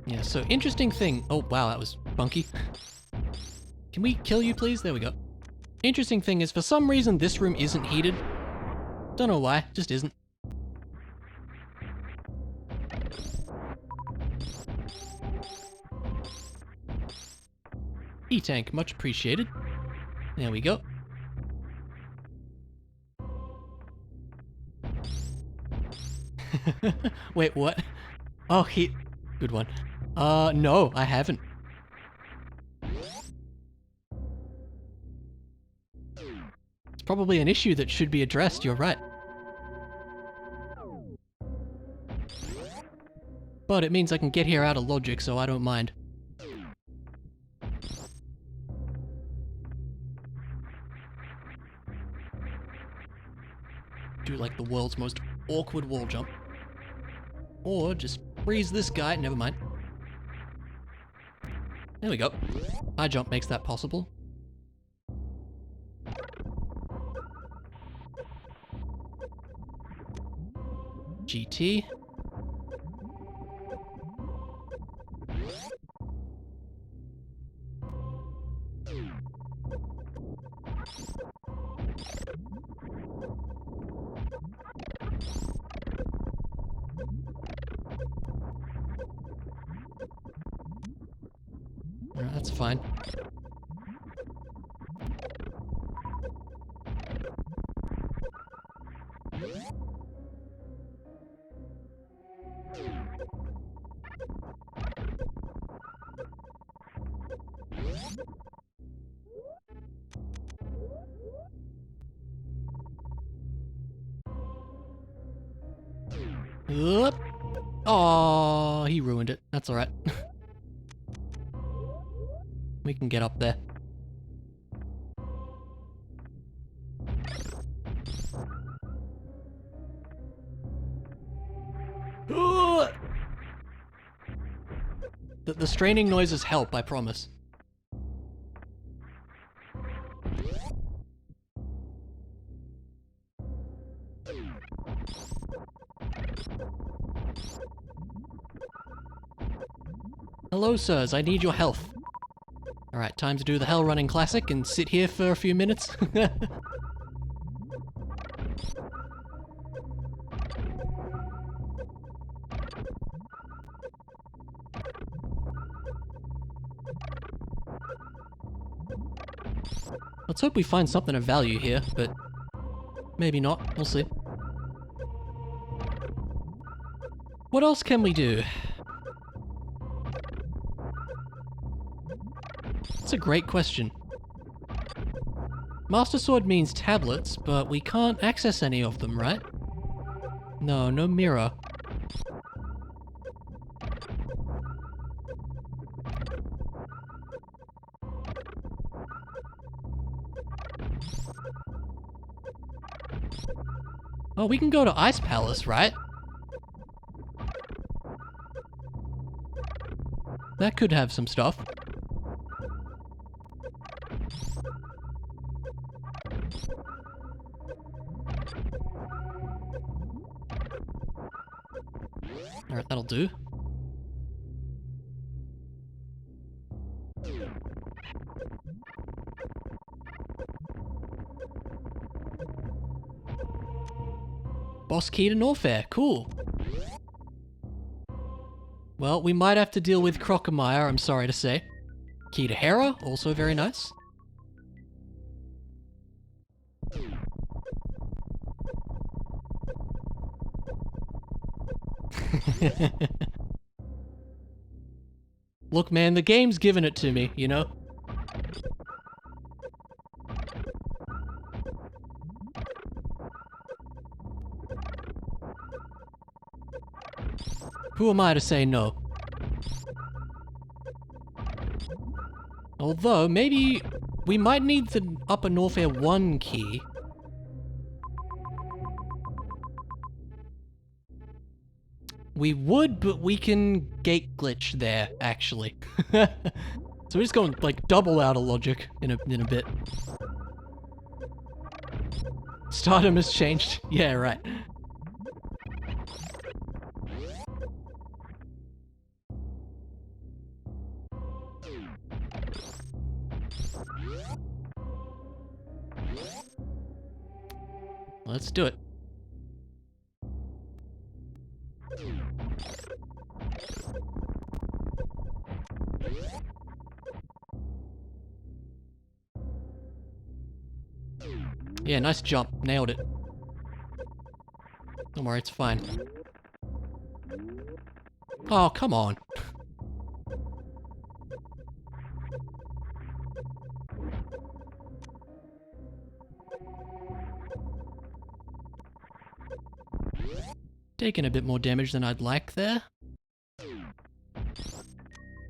Yeah, so interesting thing. Oh, wow, that was funky. Can we kill you, please? There we go. Interesting thing is, for some reason, this room isn't heated. Don't know why, just isn't. E-tank, much appreciated. There we go. Wait, what? Oh, heat. Good one. No, I haven't. It's probably an issue that should be addressed, you're right. But it means I can get here out of logic, so I don't mind. Do like the world's most awkward wall jump. Or just freeze this guy, never mind. There we go. High jump makes that possible. GT. Alright, that's fine. Oop. Oh, he ruined it. That's alright. We can get up there. The straining noises help, I promise. Hello, sirs. I need your health. Alright, time to do the Hell Running Classic and sit here for a few minutes. Let's hope we find something of value here, but maybe not. We'll see. What else can we do? That's a great question. Master Sword means tablets, but we can't access any of them, right? No, no mirror. Oh, we can go to Ice Palace, right? That could have some stuff. Alright, that'll do. Boss key to Norfair, cool. Well, we might have to deal with Crocomire, I'm sorry to say. Key to Hera, also very nice. Look, man, the game's giving it to me, you know? Who am I to say no? Although, maybe we might need the Upper Norfair 1 key. We would, but we can gate glitch there, actually. So we're just going, like, double out of logic in a bit. Stardom has changed. Yeah, right. Let's do it. Yeah, nice jump. Nailed it. Don't worry, it's fine. Oh, come on. Taking a bit more damage than I'd like there.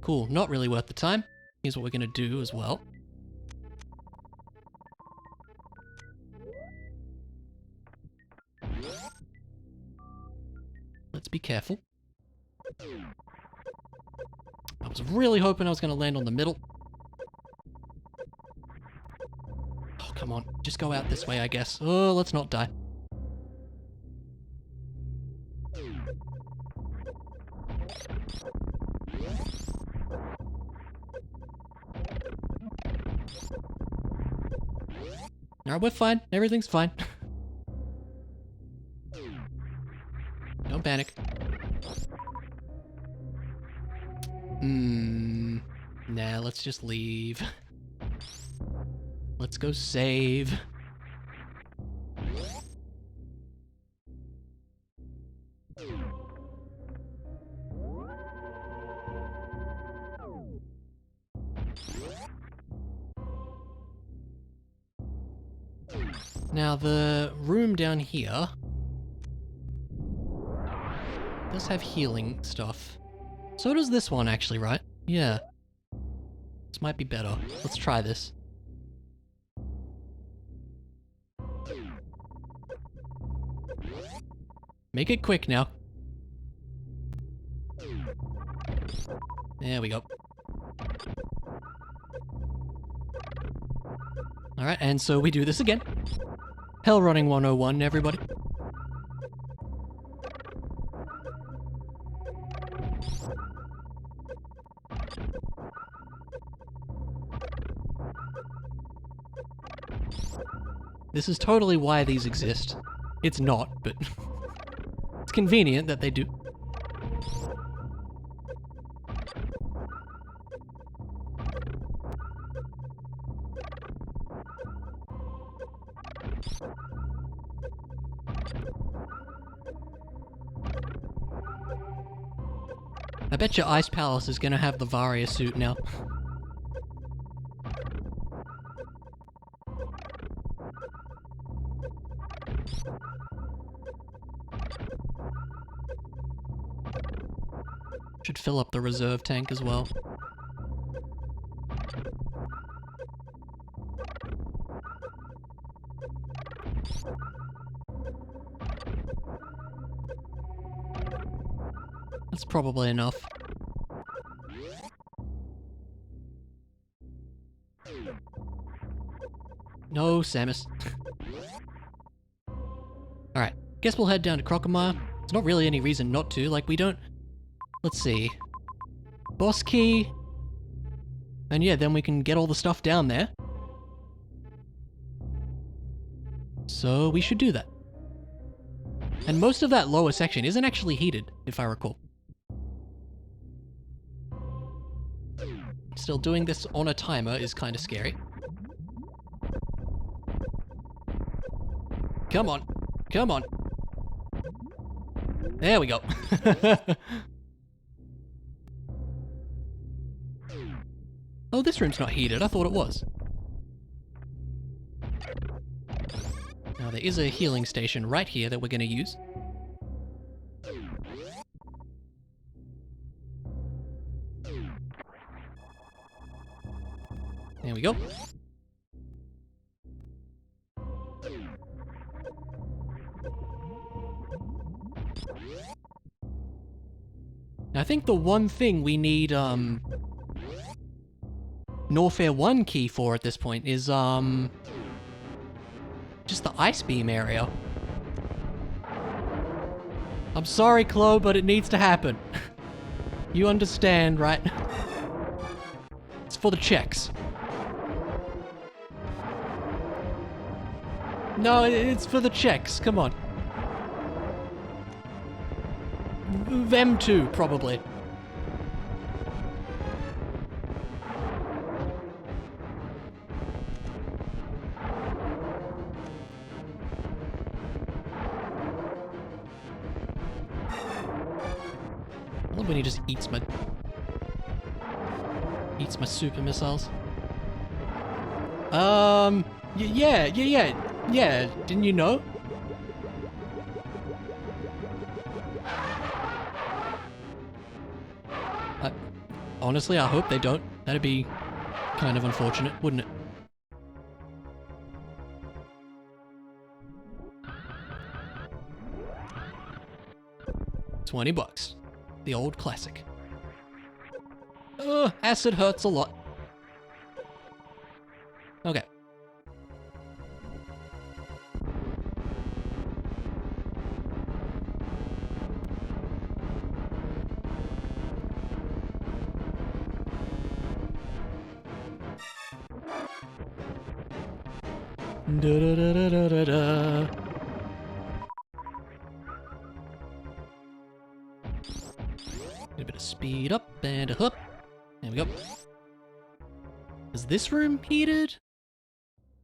Cool, not really worth the time. Here's what we're gonna do as well. Let's be careful. I was really hoping I was gonna land on the middle. Oh, come on. Just go out this way, I guess. Oh, let's not die. Alright, we're fine. Everything's fine. Don't panic. Nah, let's just leave. Let's go save. Now the room down here. does have healing stuff. So does this one actually, right? Yeah. This might be better. Let's try this. Make it quick now. There we go. Alright, and so we do this again. Hell Running 101, everybody. This is totally why these exist. It's not, but it's convenient that they do. I bet your Ice Palace is gonna have the Varia suit now. Should fill up the reserve tank as well. That's probably enough. No, Samus. Alright, guess we'll head down to Crocomire. There's not really any reason not to, like we don't... Let's see. Boss key. And yeah, then we can get all the stuff down there. So we should do that. And most of that lower section isn't actually heated, if I recall. Still, doing this on a timer is kind of scary. Come on. Come on. There we go. Oh, this room's not heated. I thought it was. Now, there is a healing station right here that we're going to use. There we go. Now, I think the one thing we need, Norfair 1 key for at this point is, just the Ice Beam area. I'm sorry, Chloe, but it needs to happen. You understand, right? It's for the checks. No, it's for the checks, come on. Them too, probably. I love when he just eats my super missiles. Yeah, didn't you know? Honestly, I hope they don't. That'd be kind of unfortunate, wouldn't it? $20. The old classic. Acid hurts a lot. Okay. Da-da-da-da-da-da. A bit of speed up and a hoop. There we go. Is this room heated?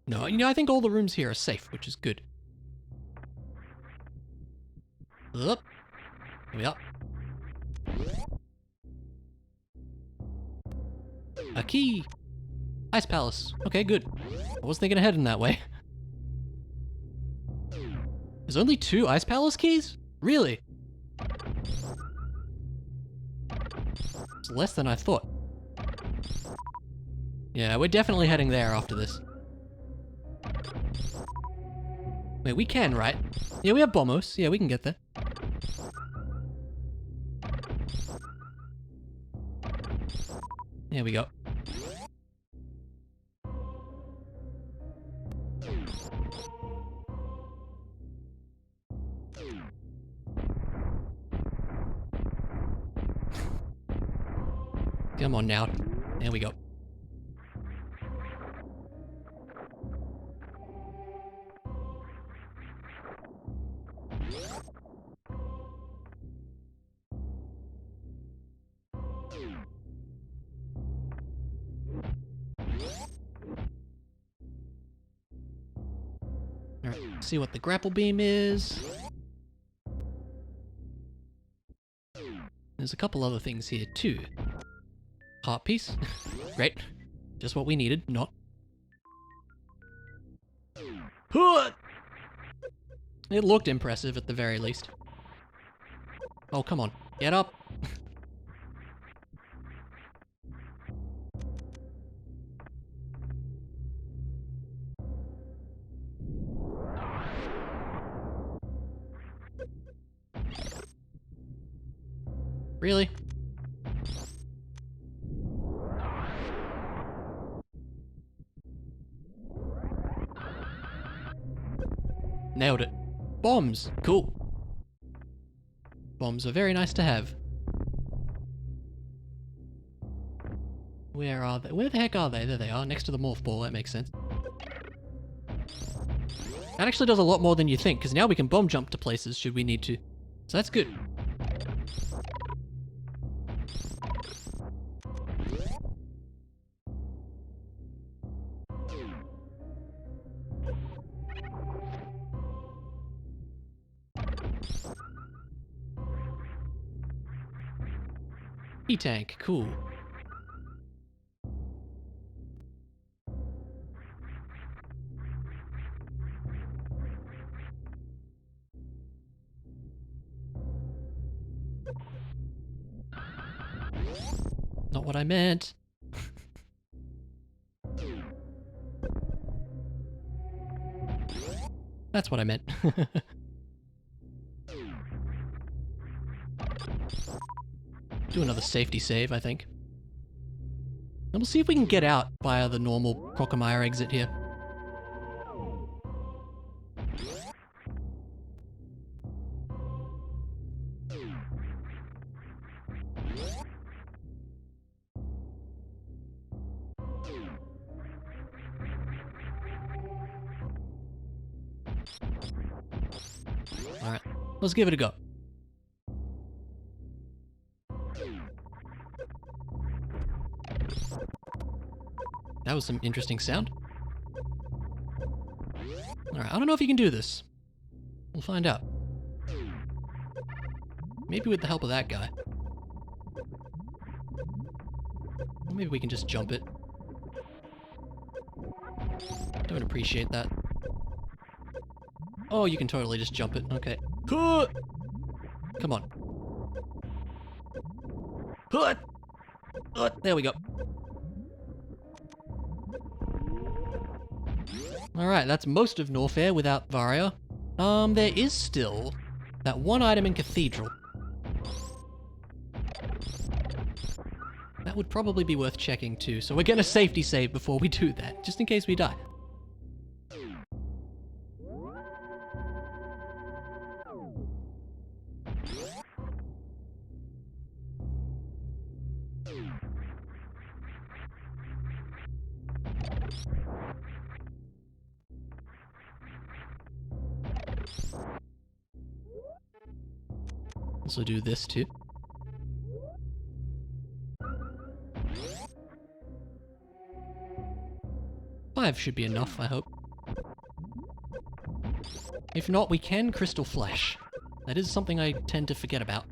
No, you know, I think all the rooms here are safe, which is good. Up. Here we are. A key! Ice Palace. Okay, good. I was thinking ahead in that way. There's only 2 Ice Palace keys? Really? It's less than I thought. Yeah, we're definitely heading there after this. Wait, we can, right? Yeah, we have Bombos. Yeah, we can get there. There we go. Come on now. There we go. Alright, see what the grapple beam is. There's a couple other things here too. Heart piece. Great. Just what we needed, not. It looked impressive at the very least. Oh, come on. Get up. Really? Nailed it. Bombs. Cool. Bombs are very nice to have. Where are they? Where the heck are they? There they are, next to the morph ball. That makes sense. That actually does a lot more than you think, because now we can bomb jump to places should we need to. So that's good. E-tank, cool. Not what I meant. That's what I meant. Do another safety save, I think. And we'll see if we can get out via the normal Crocomire exit here. Alright, let's give it a go. That was some interesting sound. Alright, I don't know if you can do this. We'll find out. Maybe with the help of that guy. Or maybe we can just jump it. Don't appreciate that. Oh, you can totally just jump it. Okay. Come on. There we go. Alright, that's most of Norfair without Varia. There is still that one item in Cathedral. That would probably be worth checking too, so we're gonna safety save before we do that, just in case we die. Also do this too. Five should be enough, I hope. If not, we can Crystal Flash. That is something I tend to forget about.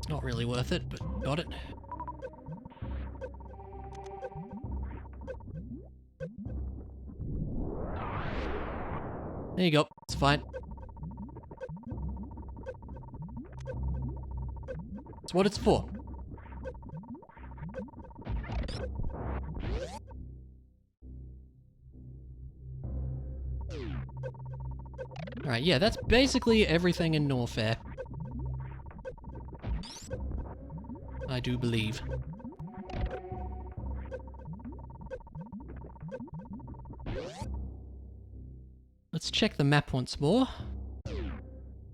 Not really worth it, but got it. There you go. It's fine. It's what it's for. Alright, yeah, that's basically everything in Norfair. I do believe. Let's check the map once more.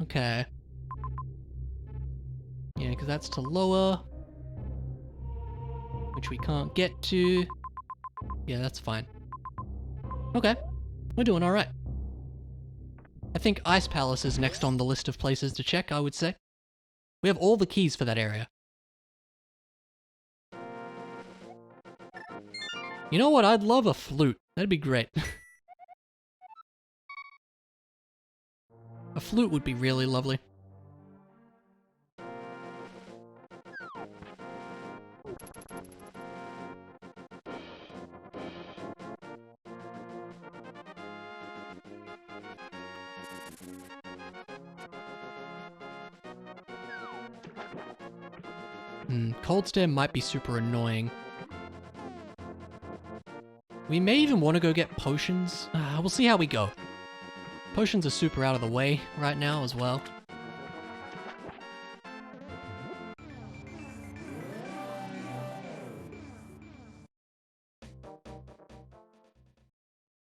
Okay. Yeah, because that's to lower. Which we can't get to. Yeah, that's fine. Okay. We're doing alright. I think Ice Palace is next on the list of places to check, I would say. We have all the keys for that area. You know what? I'd love a flute. That'd be great. A flute would be really lovely. Cold Stare might be super annoying. We may even want to go get potions. We'll see how we go. Potions are super out of the way right now as well.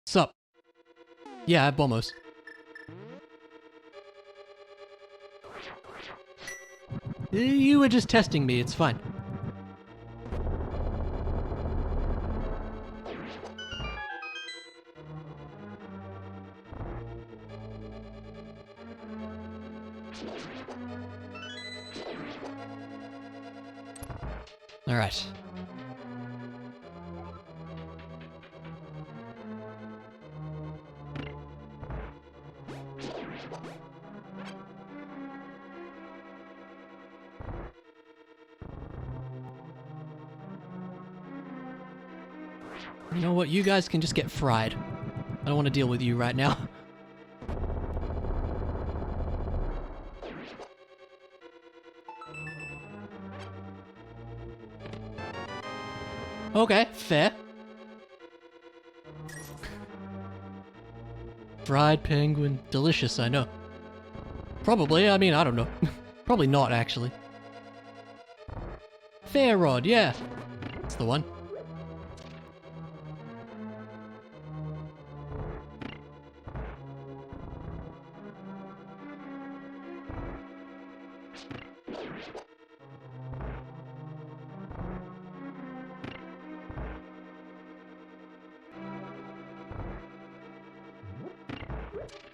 Sup? Yeah, I have bombos. You were just testing me, it's fine. All right. You know what? You guys can just get fried. I don't want to deal with you right now. Okay, fair. Fried penguin. Delicious, I know. Probably, I mean, I don't know. Probably not, actually. Fair Rod, yeah. That's the one.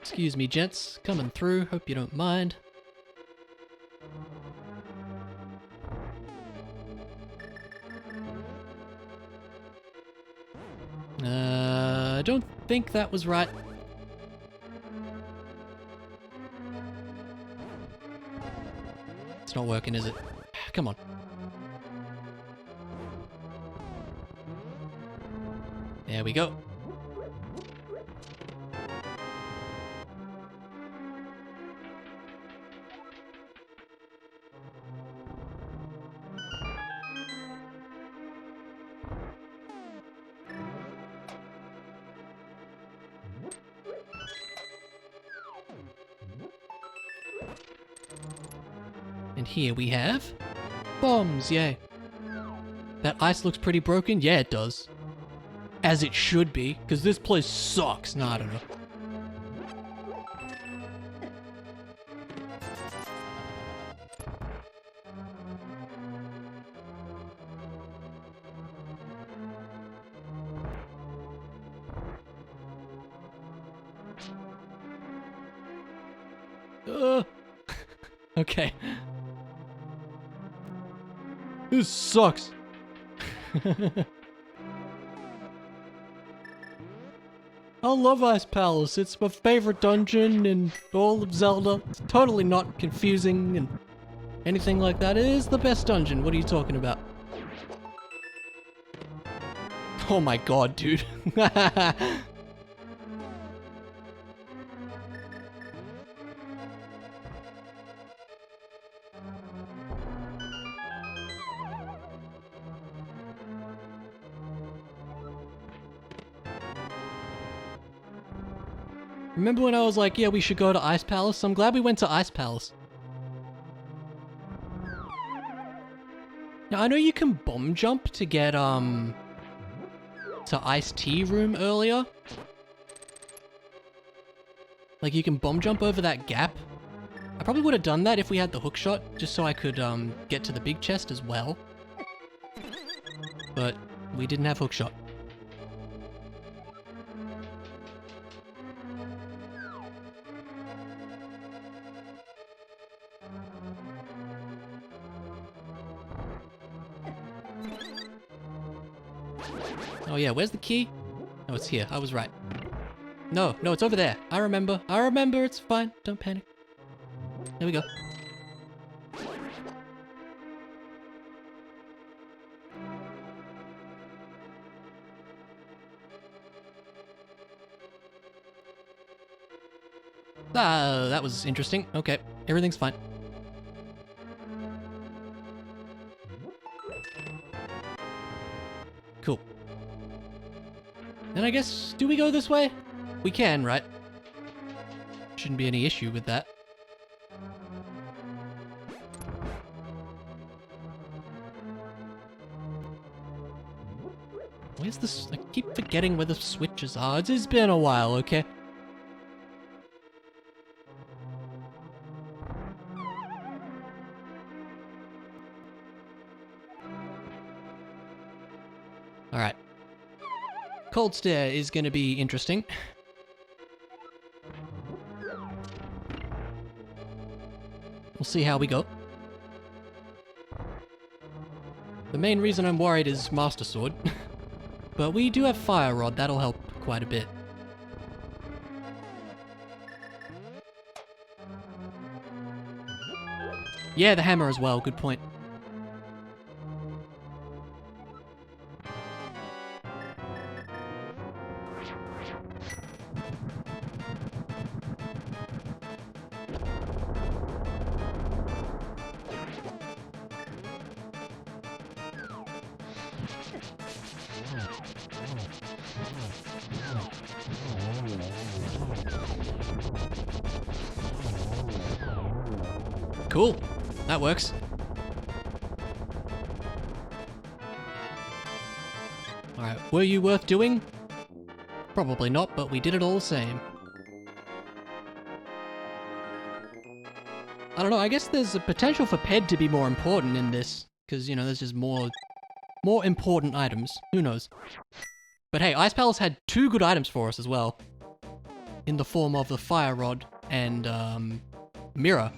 Excuse me, gents. Coming through. Hope you don't mind. I don't think that was right. It's not working, is it? Come on. There we go. And here we have bombs, yay. That ice looks pretty broken. Yeah, it does. As it should be, because this place sucks. Nah, I don't know. Okay. This sucks. I love Ice Palace. It's my favorite dungeon in all of Zelda. It's totally not confusing and anything like that. It is the best dungeon. What are you talking about? Oh my god, dude. Remember when I was like, yeah, we should go to Ice Palace? I'm glad we went to Ice Palace. Now, I know you can bomb jump to get, to Ice Tea Room earlier. Like, you can bomb jump over that gap. I probably would have done that if we had the hook shot, just so I could, get to the big chest as well. But we didn't have hook shot. Oh yeah, where's the key? Oh, it's here. I was right. No, it's over there. I remember. It's fine. Don't panic. There we go. Ah, that was interesting. Okay, everything's fine. Cool. Then I guess, do we go this way? We can, right? Shouldn't be any issue with that. Where's this? I keep forgetting where the switches are. It's been a while, okay? Alright. Cold Stare is going to be interesting. We'll see how we go. The main reason I'm worried is Master Sword. But we do have Fire Rod, that'll help quite a bit. Yeah, the hammer as well, good point. Cool. That works. Alright, were you worth doing? Probably not, but we did it all the same. I don't know, I guess there's a potential for Ped to be more important in this, because, you know, there's just more important items. Who knows? But hey, Ice Palace had 2 good items for us as well. In the form of the Fire Rod and, Mirror.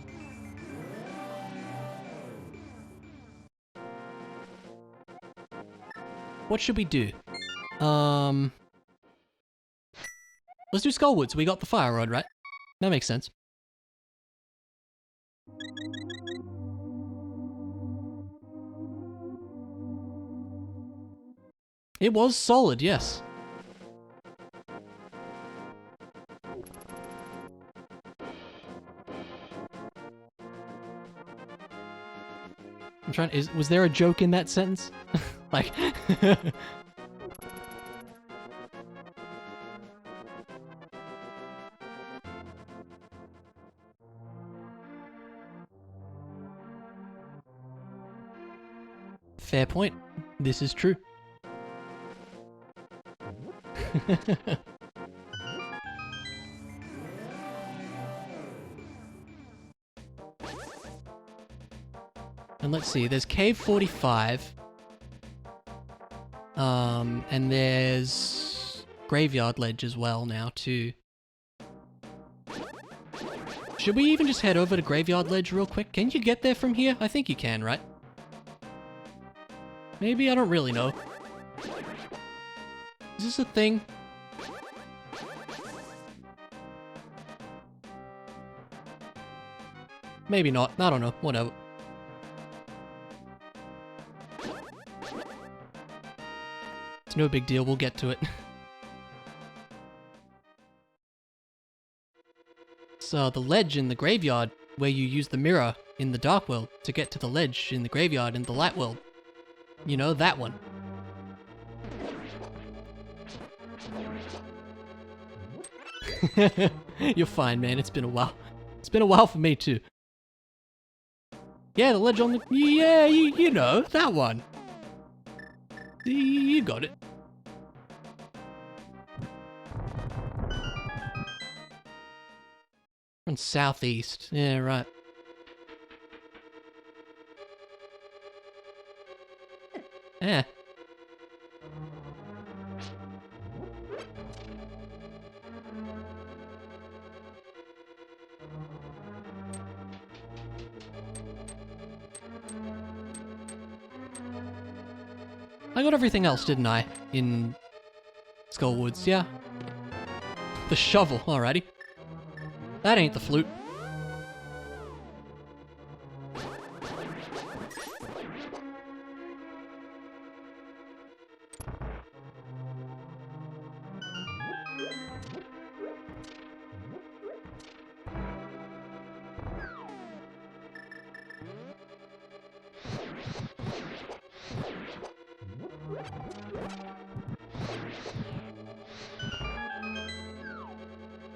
What should we do? Let's do Skullwood, so we got the Fire Rod, right? That makes sense. It was solid, yes. I'm trying. Was there a joke in that sentence? Like. Fair point. This is true. And let's see, there's Cave 45. And there's Graveyard Ledge as well now, too. Should we even just head over to Graveyard Ledge real quick? Can you get there from here? I think you can, right? Maybe? I don't really know. Is this a thing? Maybe not. I don't know. Whatever. It's no big deal. We'll get to it. So the ledge in the graveyard, where you use the mirror in the Dark World to get to the ledge in the graveyard in the Light World. You know, that one. You're fine, man. It's been a while. It's been a while for me, too. Yeah, the ledge on the... Yeah, you know, that one. You got it. From southeast. Yeah, right. Yeah. I got everything else, didn't I? In Skullwoods, yeah. The shovel, alrighty. That ain't the flute.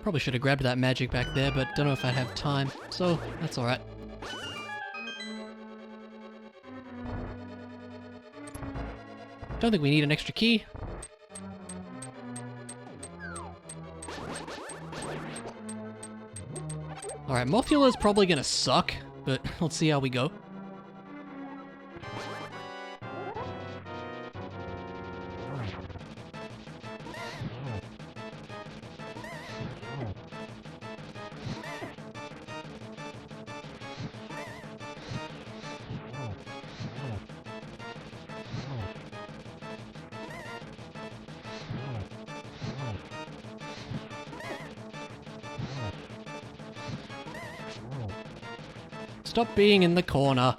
Probably should have grabbed that magic back there, but don't know if I'd have time, so that's alright. Don't think we need an extra key. Alright, Mothula's probably gonna suck, but let's see how we go. Stop being in the corner.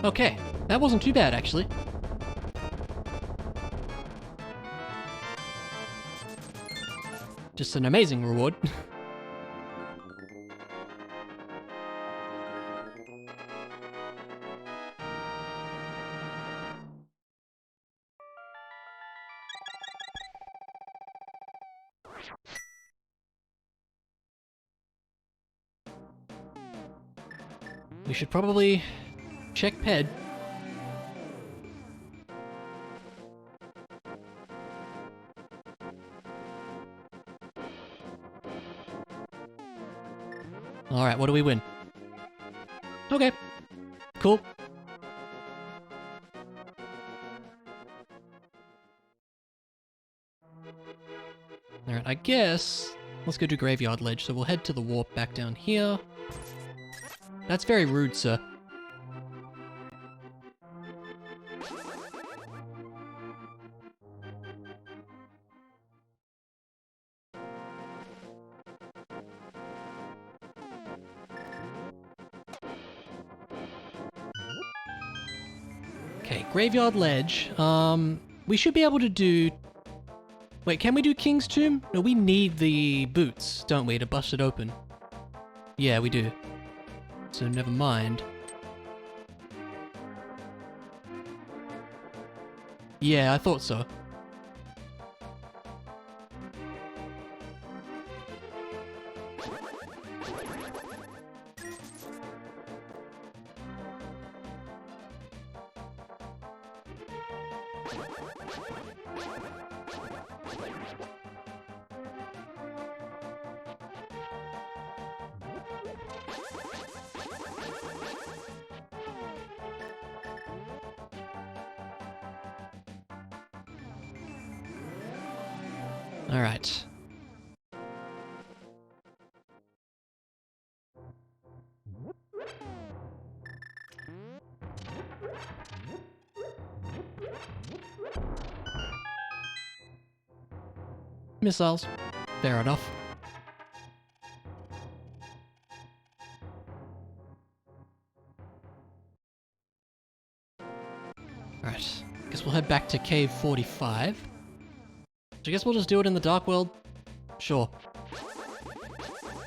Okay, that wasn't too bad, actually. Just an amazing reward. We should probably check Ped. Alright, what do we win? Okay. Cool. Alright, I guess... Let's go do Graveyard Ledge, so we'll head to the warp back down here. That's very rude, sir. Okay, Graveyard Ledge. We should be able to do... Wait, can we do King's Tomb? No, we need the boots, don't we, to bust it open? Yeah, we do. So never mind. Yeah, I thought so. All right. Missiles. Fair enough. Alright. Guess we'll head back to Cave 45. So I guess we'll just do it in the Dark World? Sure.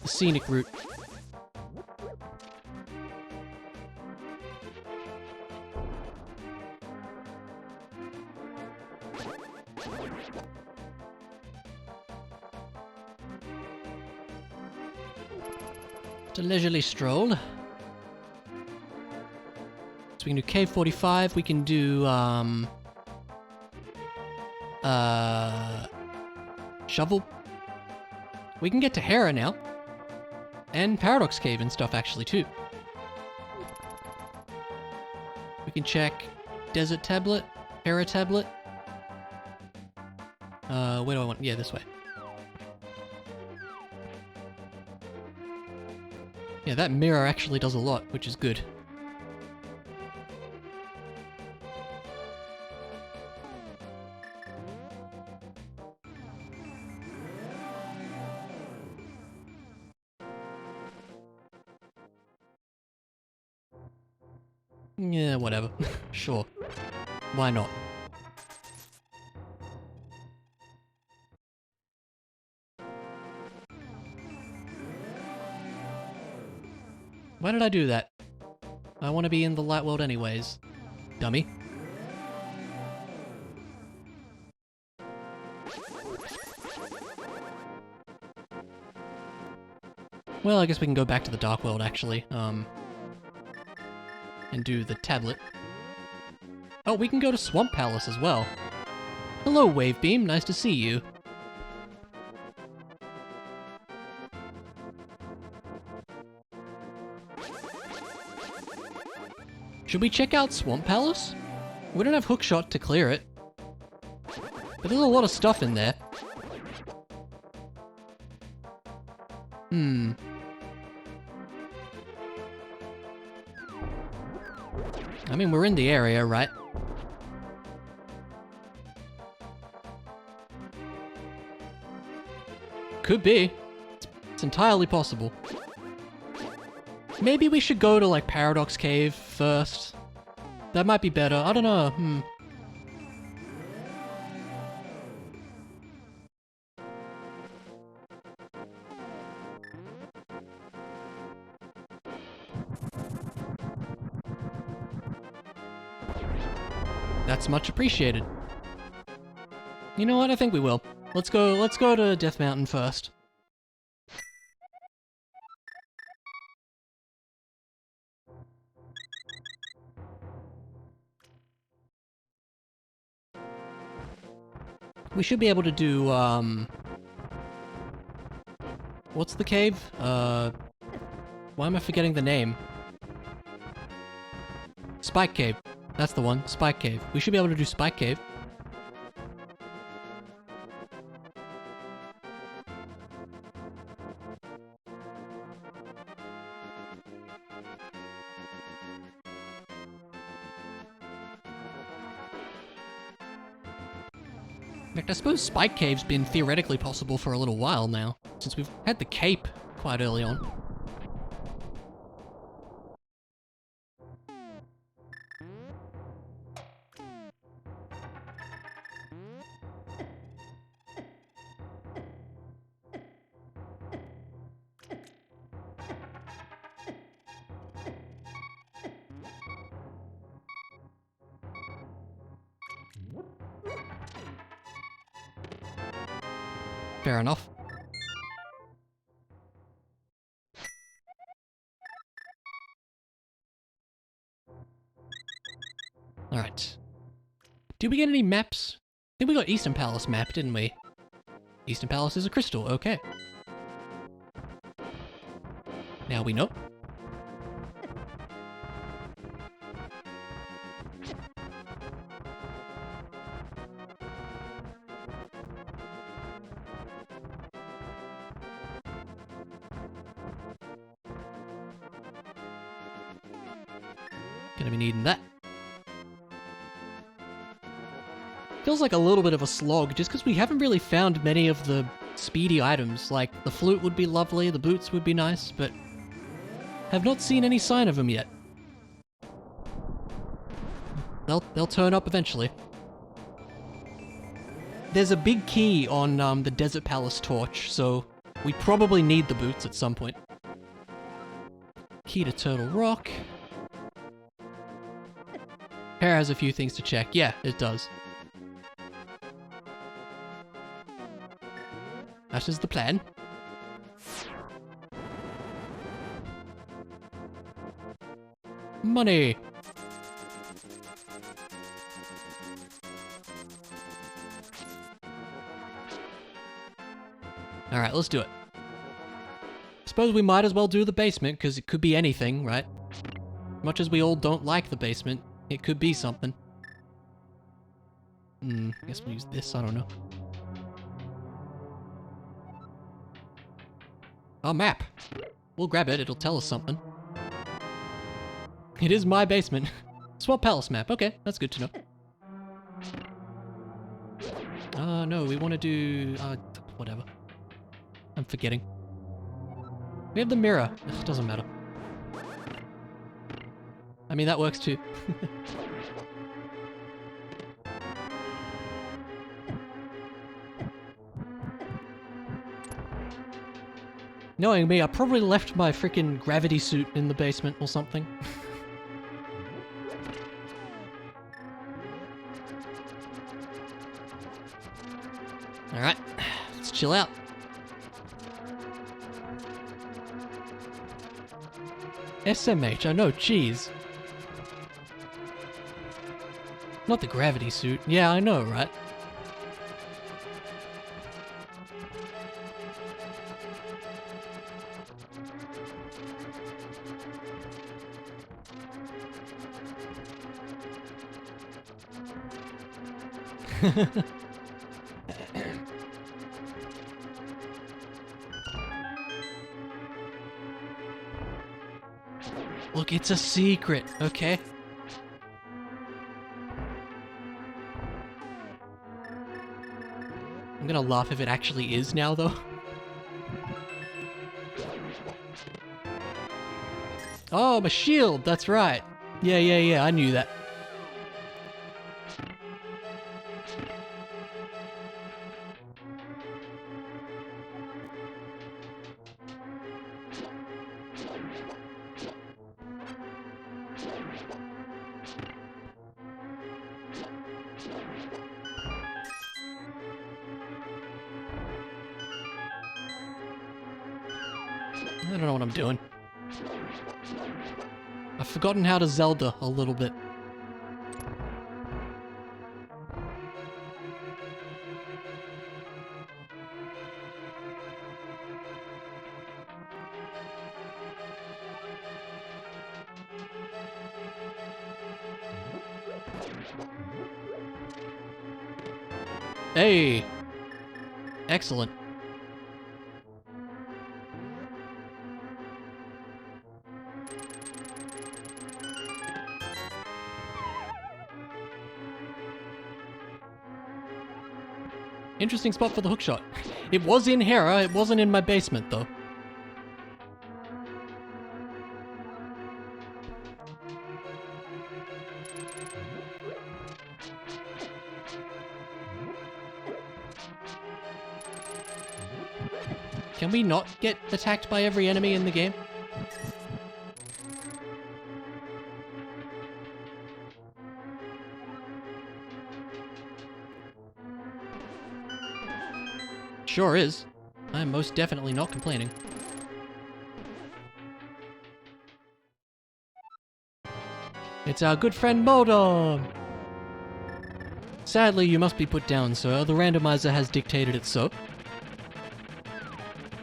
The scenic route. It's a leisurely stroll. So we can do Cave 45, we can do, Shovel. We can get to Hera now. And Paradox Cave and stuff, actually, too. We can check Desert Tablet, Hera Tablet. Where do I want? Yeah, this way. Yeah, that mirror actually does a lot, which is good. Yeah, whatever. Sure. Why not? Why did I do that? I want to be in the light world anyways. Dummy. Well, I guess we can go back to the dark world, actually. And do the tablet. Oh, we can go to Swamp Palace as well. Hello, Wavebeam. Nice to see you. Should we check out Swamp Palace? We don't have Hookshot to clear it. But there's a lot of stuff in there. I mean, we're in the area, right? Could be. It's entirely possible. Maybe we should go to, like, Paradox Cave first. That might be better. I don't know. That's much appreciated. You know what? I think we will. Let's go to Death Mountain first. We should be able to do, what's the cave? Why am I forgetting the name? Spike Cave. That's the one. Spike Cave. We should be able to do Spike Cave. In fact, I suppose Spike Cave's been theoretically possible for a little while now, since we've had the cape quite early on. Fair enough. Alright. Did we get any maps? I think we got Eastern Palace map, didn't we? Eastern Palace is a crystal, okay. Now we know. Gonna be needing that. Feels like a little bit of a slog, just because we haven't really found many of the speedy items. Like, the flute would be lovely, the boots would be nice, but have not seen any sign of them yet. They'll turn up eventually. There's a big key on the Desert Palace torch, so we probably need the boots at some point. Key to Turtle Rock. Hera has a few things to check. Yeah, it does. That is the plan. Money! Alright, let's do it. Suppose we might as well do the basement, because it could be anything, right? Much as we all don't like the basement, it could be something. Guess we'll use this, I don't know. Oh, map! We'll grab it, it'll tell us something. It is my basement. Swamp Palace map, okay, that's good to know. No, we want to do... whatever. I'm forgetting. We have the mirror. Ugh, doesn't matter. I mean, that works too. Knowing me, I probably left my freaking gravity suit in the basement or something. Alright, let's chill out. SMH, I know, jeez. Not the gravity suit. Yeah, I know, right? Look, it's a secret, okay? I'm gonna laugh if it actually is now, though. Oh, my shield, that's right. Yeah, I knew that. I don't know what I'm doing. I've forgotten how to Zelda a little bit. Hey! Excellent. Interesting spot for the hookshot. It was in Hera, it wasn't in my basement though. Can we not get attacked by every enemy in the game? Sure is. I'm most definitely not complaining. It's our good friend Modom! Sadly, you must be put down, sir. The randomizer has dictated it so.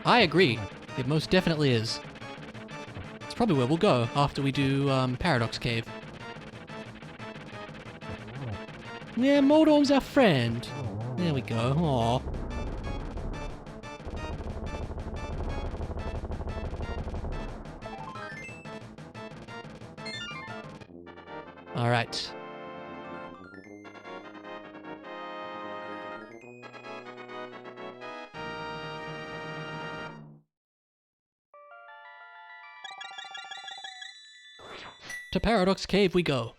I agree. It most definitely is. It's probably where we'll go after we do Paradox Cave. Yeah, Modom's our friend. There we go. Aww. Alright. To Paradox Cave we go.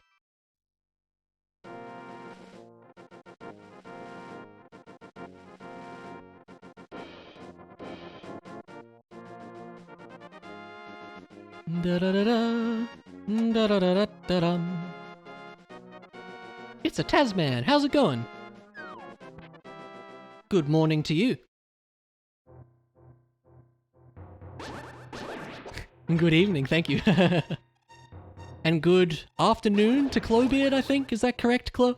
Da da da da da da da da da. It's a Tasman. How's it going? Good morning to you. Good evening, thank you. And good afternoon to Clowbeard, I think. Is that correct, Clo?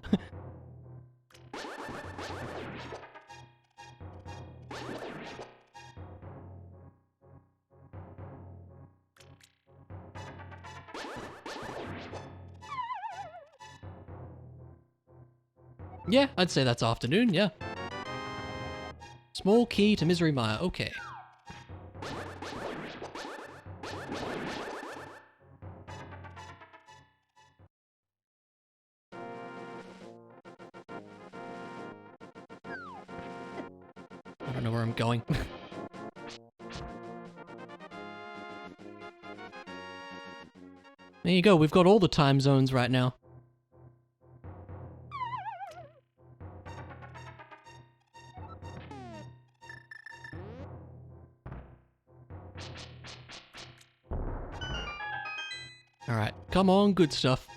Yeah, I'd say that's afternoon, yeah. Small key to Misery Mire, okay. I don't know where I'm going. There you go, we've got all the time zones right now. Alright, come on, good stuff.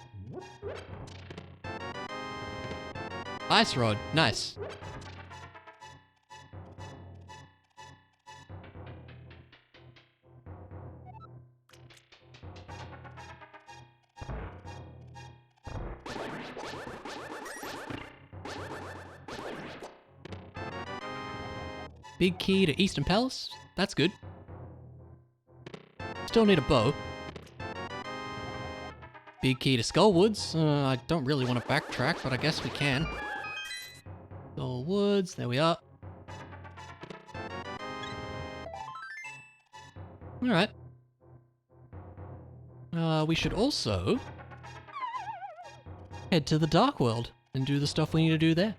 Ice Rod, nice. Big key to Eastern Palace, that's good. Still need a bow. Big key to Skullwoods. I don't really want to backtrack, but I guess we can. Skullwoods, there we are. Alright. We should also head to the Dark World and do the stuff we need to do there.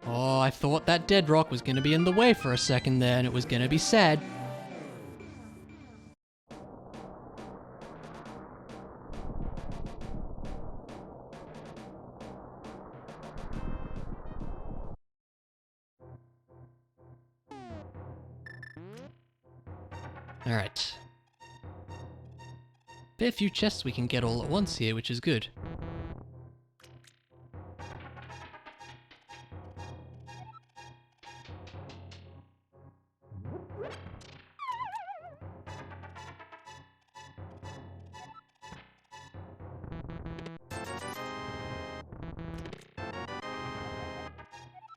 Oh, I thought that dead rock was gonna be in the way for a second there, and it was gonna be sad. Alright. Fair few chests we can get all at once here, which is good.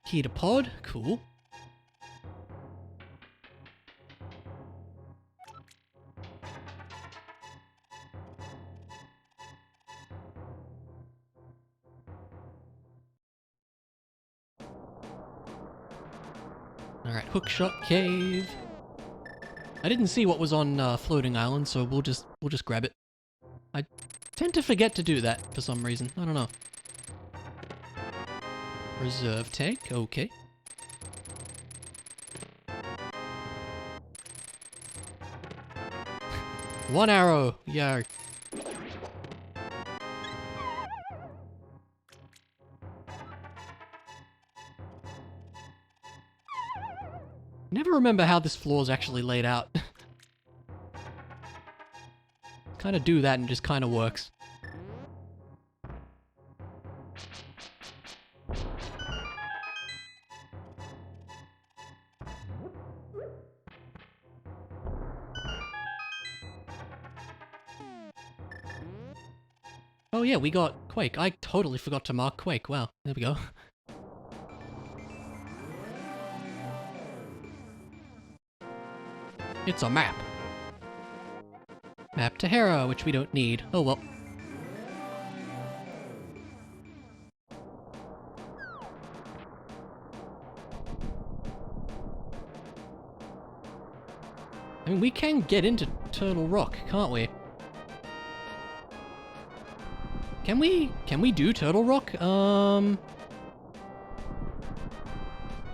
Key to pod, cool. Alright, Hookshot Cave. I didn't see what was on Floating Island, so we'll just grab it. I tend to forget to do that for some reason. I don't know. Reserve tank, okay. One arrow, yeah. Never remember how this floor is actually laid out. Kind of do that and it just kind of works. Oh yeah, we got Quake. I totally forgot to mark Quake. Wow, there we go. It's a map. Map to Hera, which we don't need. Oh well. I mean, we can get into Turtle Rock, can't we? Can we do Turtle Rock?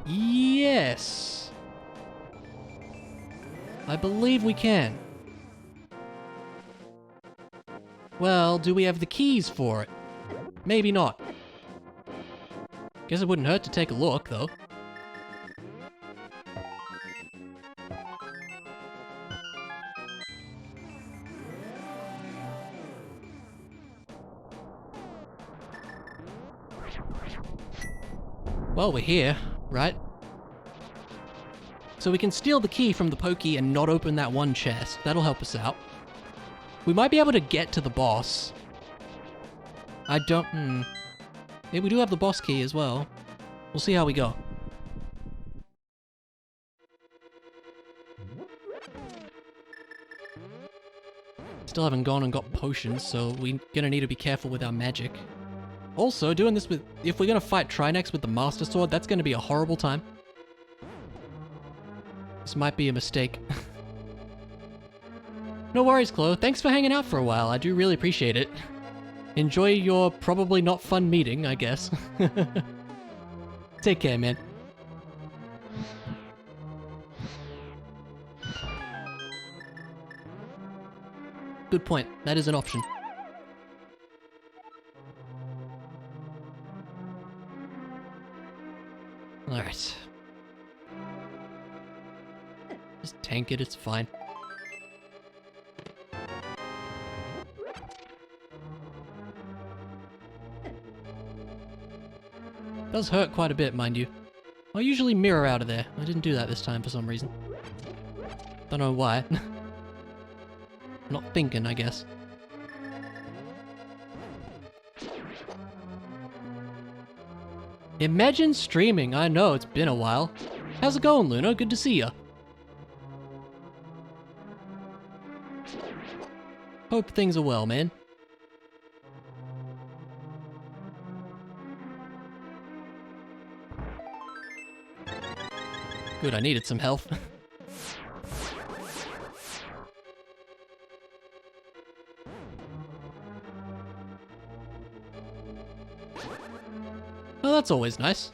Yes. I believe we can. Well, do we have the keys for it? Maybe not. Guess it wouldn't hurt to take a look, though. Well, we're here, right? So we can steal the key from the pokey and not open that one chest. That'll help us out. We might be able to get to the boss. I don't... Yeah, we do have the boss key as well. We'll see how we go. Still haven't gone and got potions, so we're gonna need to be careful with our magic. Also, doing this with... If we're gonna fight Trinex with the Master Sword, that's gonna be a horrible time. This might be a mistake. No worries, Chloe. Thanks for hanging out for a while. I do really appreciate it. Enjoy your probably not fun meeting, I guess. Take care, man. Good point. That is an option. Alright. Just tank it, it's fine. Does hurt quite a bit, mind you. I usually mirror out of there. I didn't do that this time for some reason. Don't know why. Not thinking, I guess. Imagine streaming. I know, it's been a while. How's it going, Luna? Good to see ya. Hope things are well, man. Good, I needed some health. Oh, that's always nice.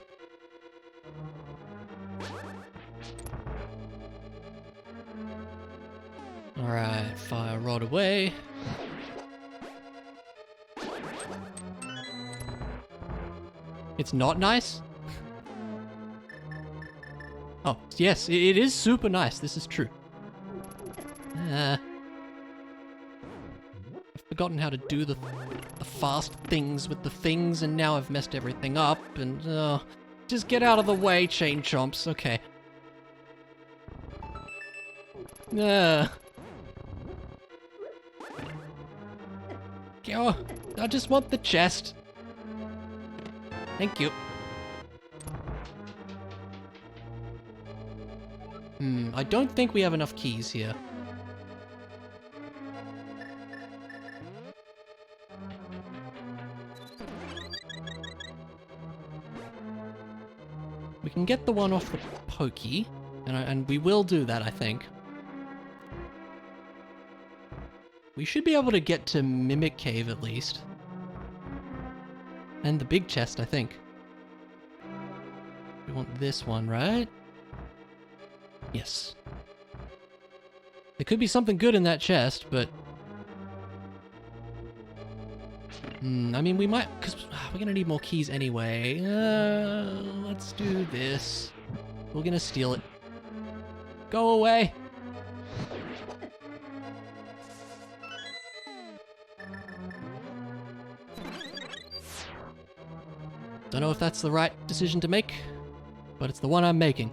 Alright, fire rod away. It's not nice? Oh, yes, it is super nice. This is true. I've forgotten how to do the fast things with the things, and now I've messed everything up, and just get out of the way, chain chomps. Okay. Oh, I just want the chest. Thank you. I don't think we have enough keys here. We can get the one off the pokey, and we will do that, I think. We should be able to get to Mimic Cave at least. And the big chest, I think. We want this one, right? Yes. There could be something good in that chest, but... I mean, we might... Because we're gonna need more keys anyway. Let's do this. We're gonna steal it. Go away! Don't know if that's the right decision to make, but it's the one I'm making.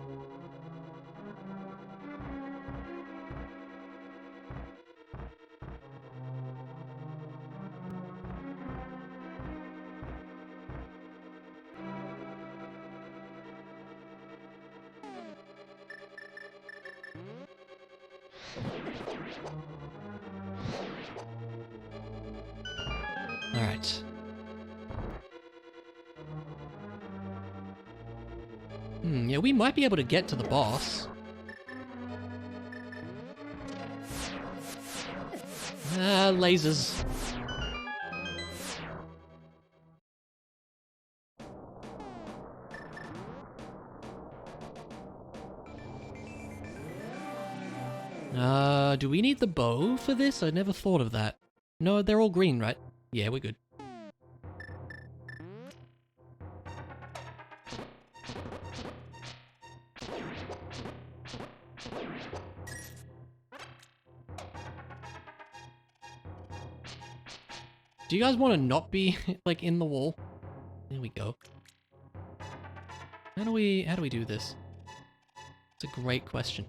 Alright. Yeah, we might be able to get to the boss. Lasers. Do we need the bow for this? I never thought of that. No, they're all green, right? Yeah, we're good. Do you guys want to not be, like, in the wall? There we go. How do we do this? It's a great question.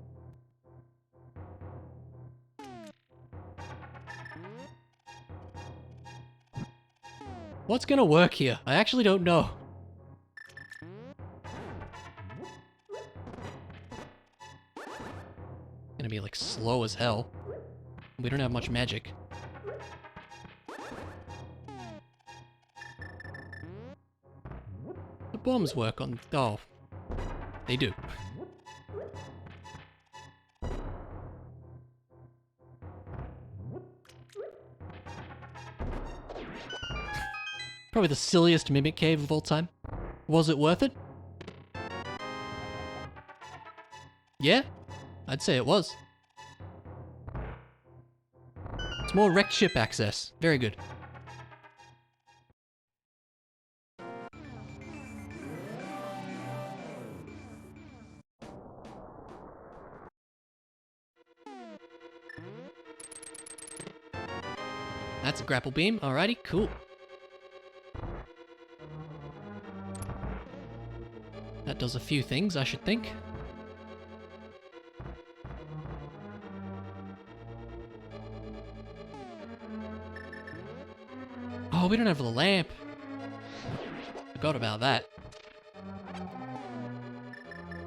What's gonna work here? I actually don't know. Gonna be like slow as hell. We don't have much magic. The bombs work on... oh. They do. Probably the silliest mimic cave of all time. Was it worth it? Yeah, I'd say it was. It's more wrecked ship access. Very good. That's a grapple beam. Alrighty, cool. That does a few things, I should think. Oh, we don't have the lamp. Forgot about that.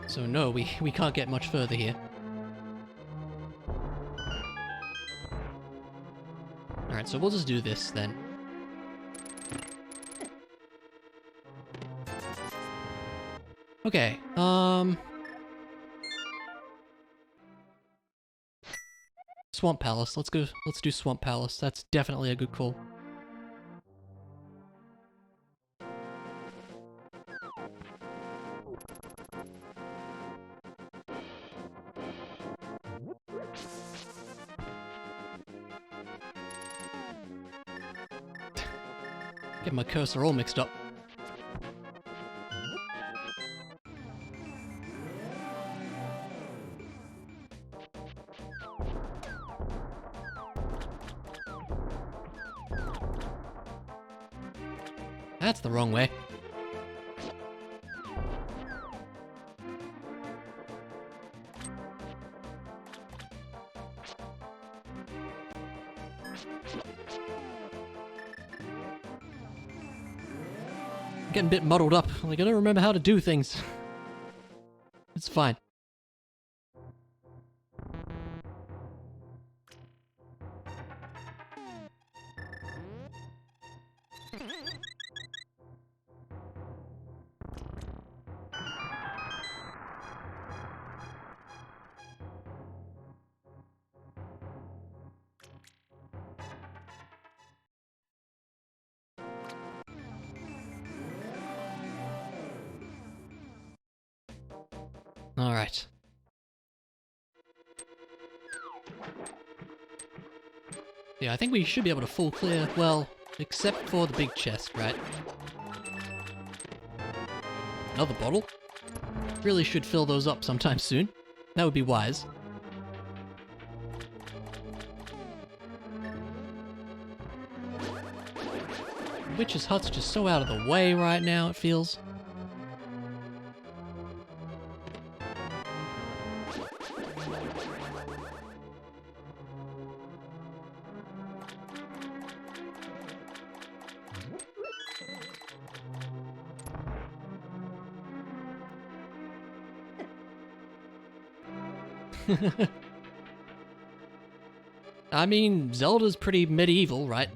So no, we can't get much further here. Alright, so we'll just do this then. Okay, Swamp Palace. Let's do Swamp Palace. That's definitely a good call. Get my cursor all mixed up. That's the wrong way. I'm getting a bit muddled up. Like, I don't remember how to do things. It's fine. Alright. Yeah, I think we should be able to full clear, well, except for the big chest, right? Another bottle? Really should fill those up sometime soon. That would be wise. Witch's Hut's just so out of the way right now, it feels. I mean, Zelda's pretty medieval, right?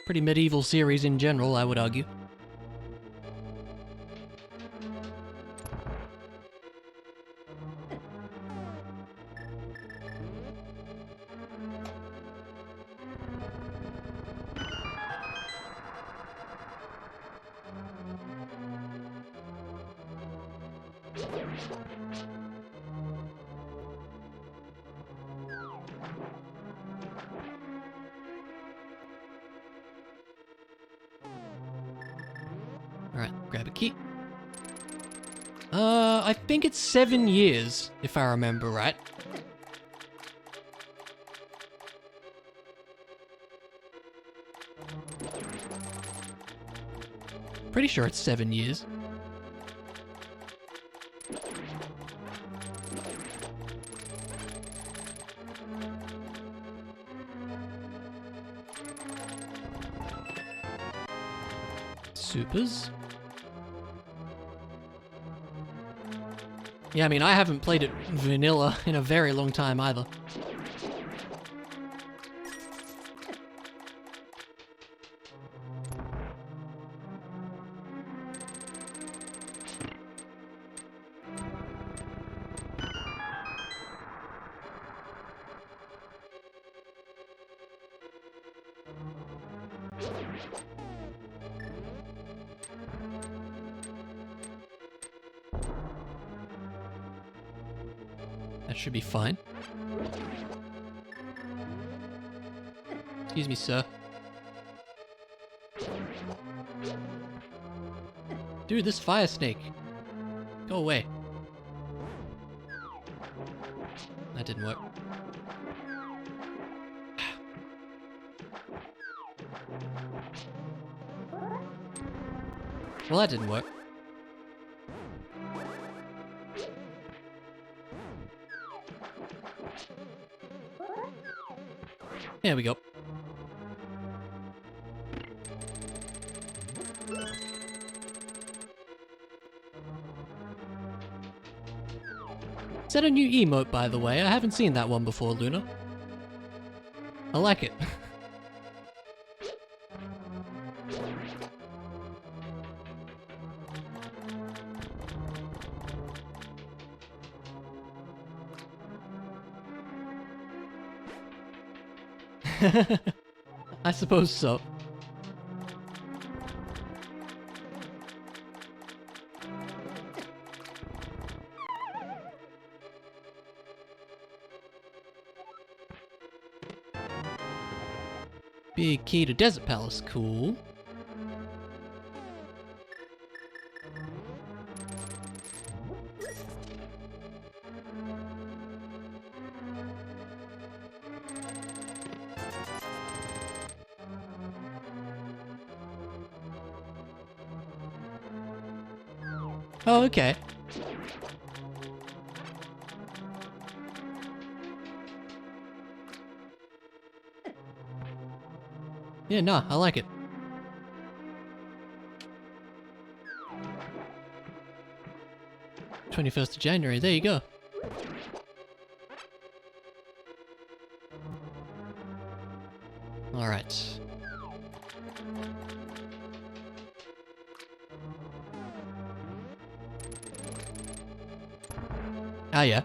Pretty medieval series in general, I would argue. Alright, grab a key. I think it's 7 years, if I remember right. Pretty sure it's 7 years. Supers. Yeah, I mean, I haven't played it vanilla in a very long time either. That should be fine. Excuse me, sir. Dude, this fire snake. Go away. That didn't work. Well, that didn't work. There we go. Is that a new emote, by the way? I haven't seen that one before, Luna. I like it. I suppose so. Big key to Desert Palace, cool. Oh, okay. Yeah, nah, I like it. "21st of January, there you go. Alright. Ah, yeah.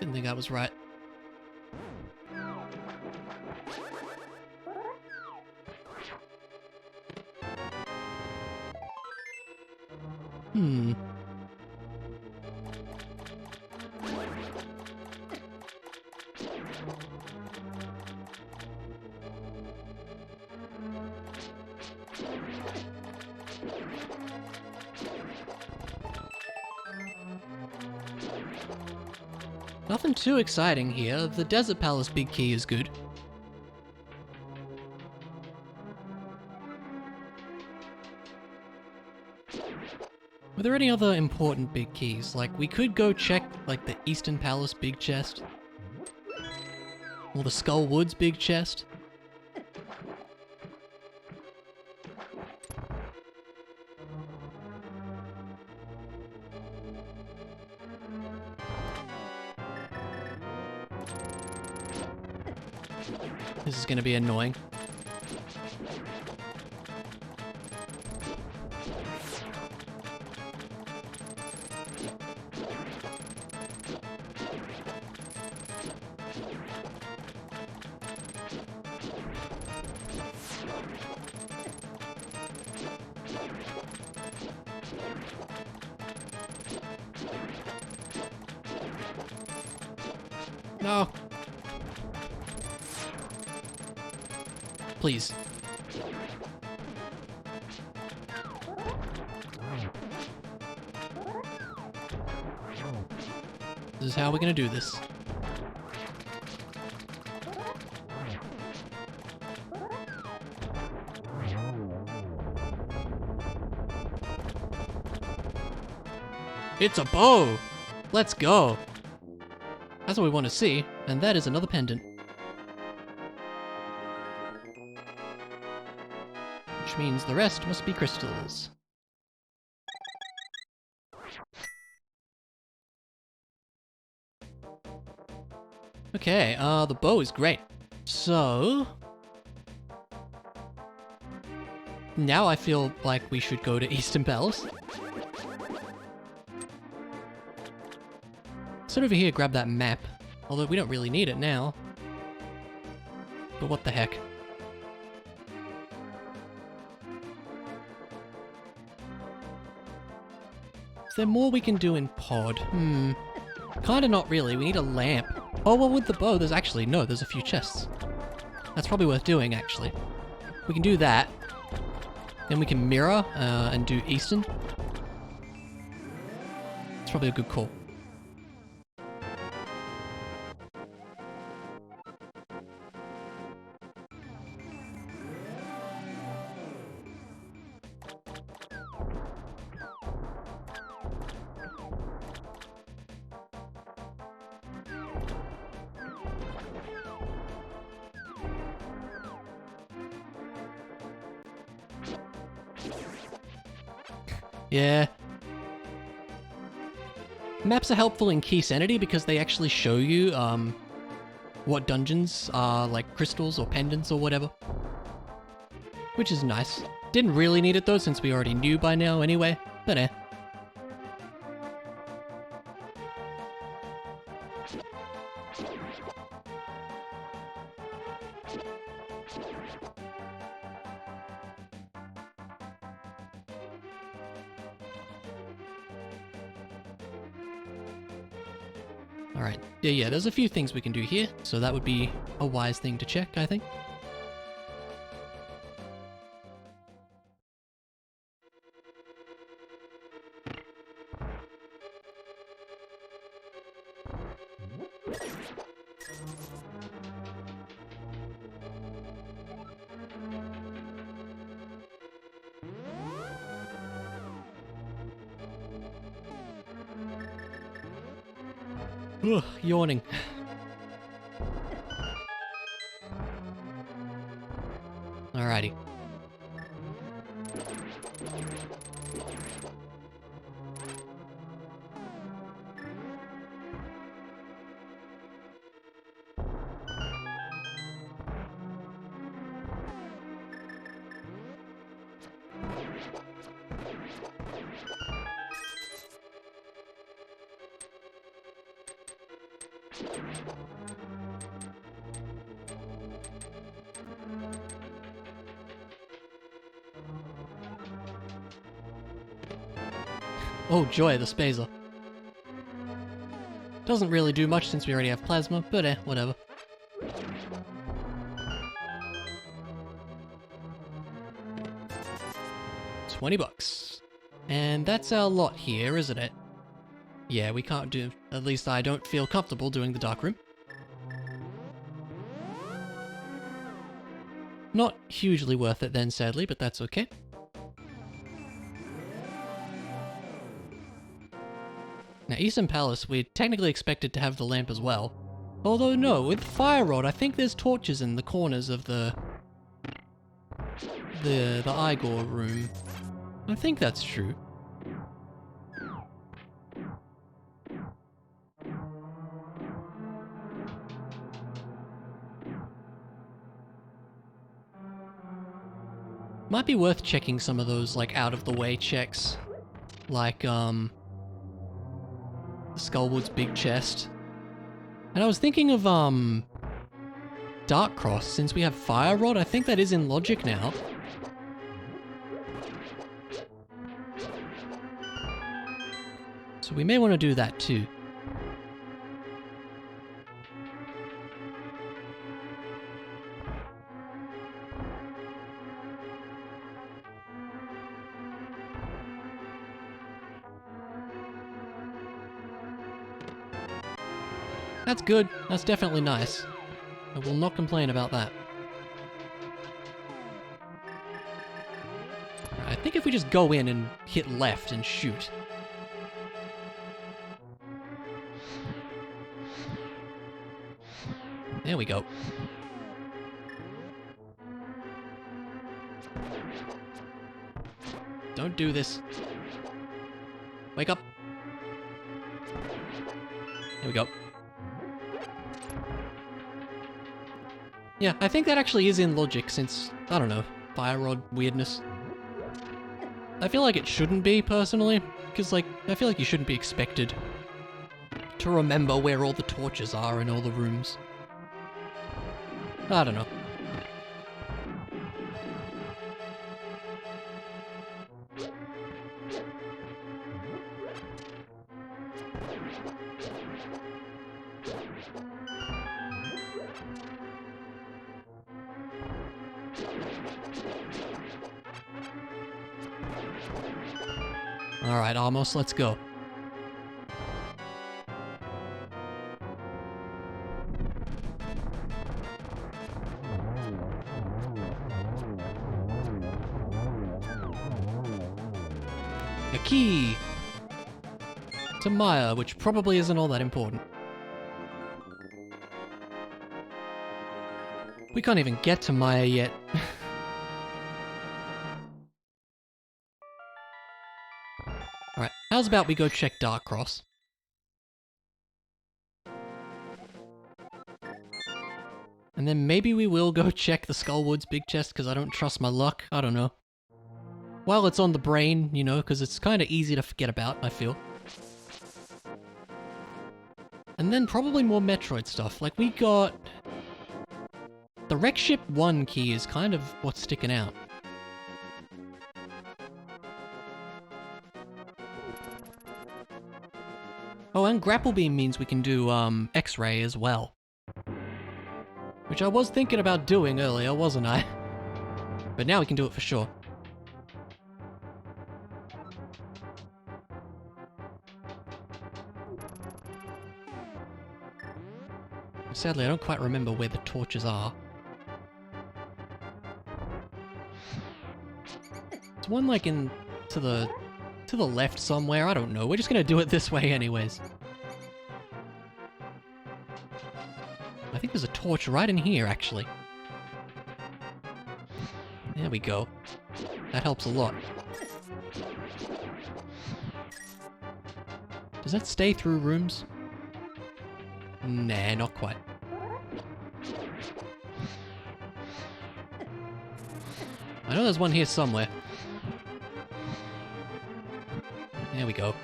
Didn't think I was right. Hmm. Nothing too exciting here. The Desert Palace big key is good. Were there any other important big keys? Like, we could go check, like, the Eastern Palace big chest. Or the Skull Woods big chest. This is gonna be annoying. No. Please. This is how we're gonna do this. It's a bow! Let's go! That's what we want to see, and that is another pendant. Which means the rest must be crystals. Okay, the bow is great. So... now I feel like we should go to Eastern Palace. Sit over here, grab that map. Although we don't really need it now. But what the heck. Is there more we can do in pod? Kinda not really, we need a lamp. Oh, well with the bow, there's actually, no, there's a few chests. That's probably worth doing, actually. We can do that. Then we can mirror, and do Eastern. It's probably a good call. Yeah. Maps are helpful in Keysanity because they actually show you, what dungeons are like crystals or pendants or whatever. Which is nice. Didn't really need it though since we already knew by now anyway, but eh. Alright, yeah, there's a few things we can do here, so that would be a wise thing to check, I think. Ugh, yawning. Alrighty. Oh joy, the Spazer. Doesn't really do much since we already have plasma, but eh, whatever. $20. And that's our lot here, isn't it? Yeah, we can't do... at least I don't feel comfortable doing the dark room. Not hugely worth it then, sadly, but that's okay. Now, Eastern Palace, we're technically expected to have the lamp as well. Although no, with Fire Rod, I think there's torches in the corners of the Igor room. I think that's true. Might be worth checking some of those, like, out-of-the-way checks. Like, Skullwood's big chest. And I was thinking of, Dark Cross, since we have Fire Rod, I think that is in logic now. So we may want to do that too. That's good. That's definitely nice. I will not complain about that. I think if we just go in and hit left and shoot. There we go. Don't do this. Wake up. There we go. Yeah, I think that actually is in logic since, I don't know, fire rod weirdness. I feel like it shouldn't be, personally, because, like, I feel like you shouldn't be expected to remember where all the torches are in all the rooms. I don't know. Alright, Amos, let's go. A key! To Maya, which probably isn't all that important. We can't even get to Maya yet. Alright, how's about we go check Darkcross? And then maybe we will go check the Skullwoods big chest, because I don't trust my luck. I don't know. While it's on the brain, you know, because it's kind of easy to forget about, I feel. And then probably more Metroid stuff. Like, we got... The Wreck Ship 1 key is kind of what's sticking out. Oh, and Grapple Beam means we can do, X-Ray as well. Which I was thinking about doing earlier, wasn't I? But now we can do it for sure. Sadly, I don't quite remember where the torches are. There's one like to the left somewhere, I don't know. We're just gonna do it this way anyways. I think there's a torch right in here, actually. There we go. That helps a lot. Does that stay through rooms? Nah, not quite. I know there's one here somewhere. There we go.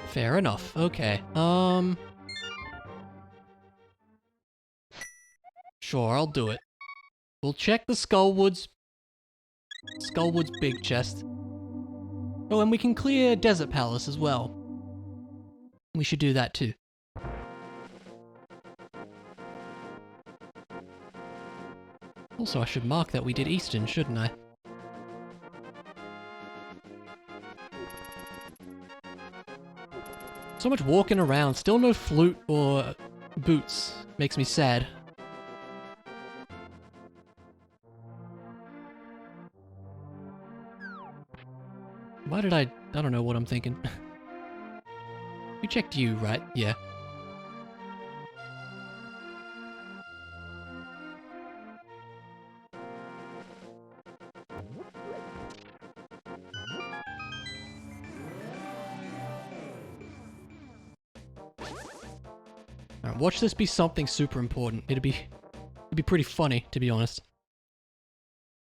Fair enough. Okay. Sure, I'll do it. We'll check the Skullwoods big chest. Oh, and we can clear Desert Palace as well. We should do that too. Also, I should mark that we did Eastern, shouldn't I? So much walking around, still no flute or boots. Makes me sad. Why did I don't know what I'm thinking. We checked you, right? Yeah. Alright, watch this be something super important. It'd be pretty funny, to be honest.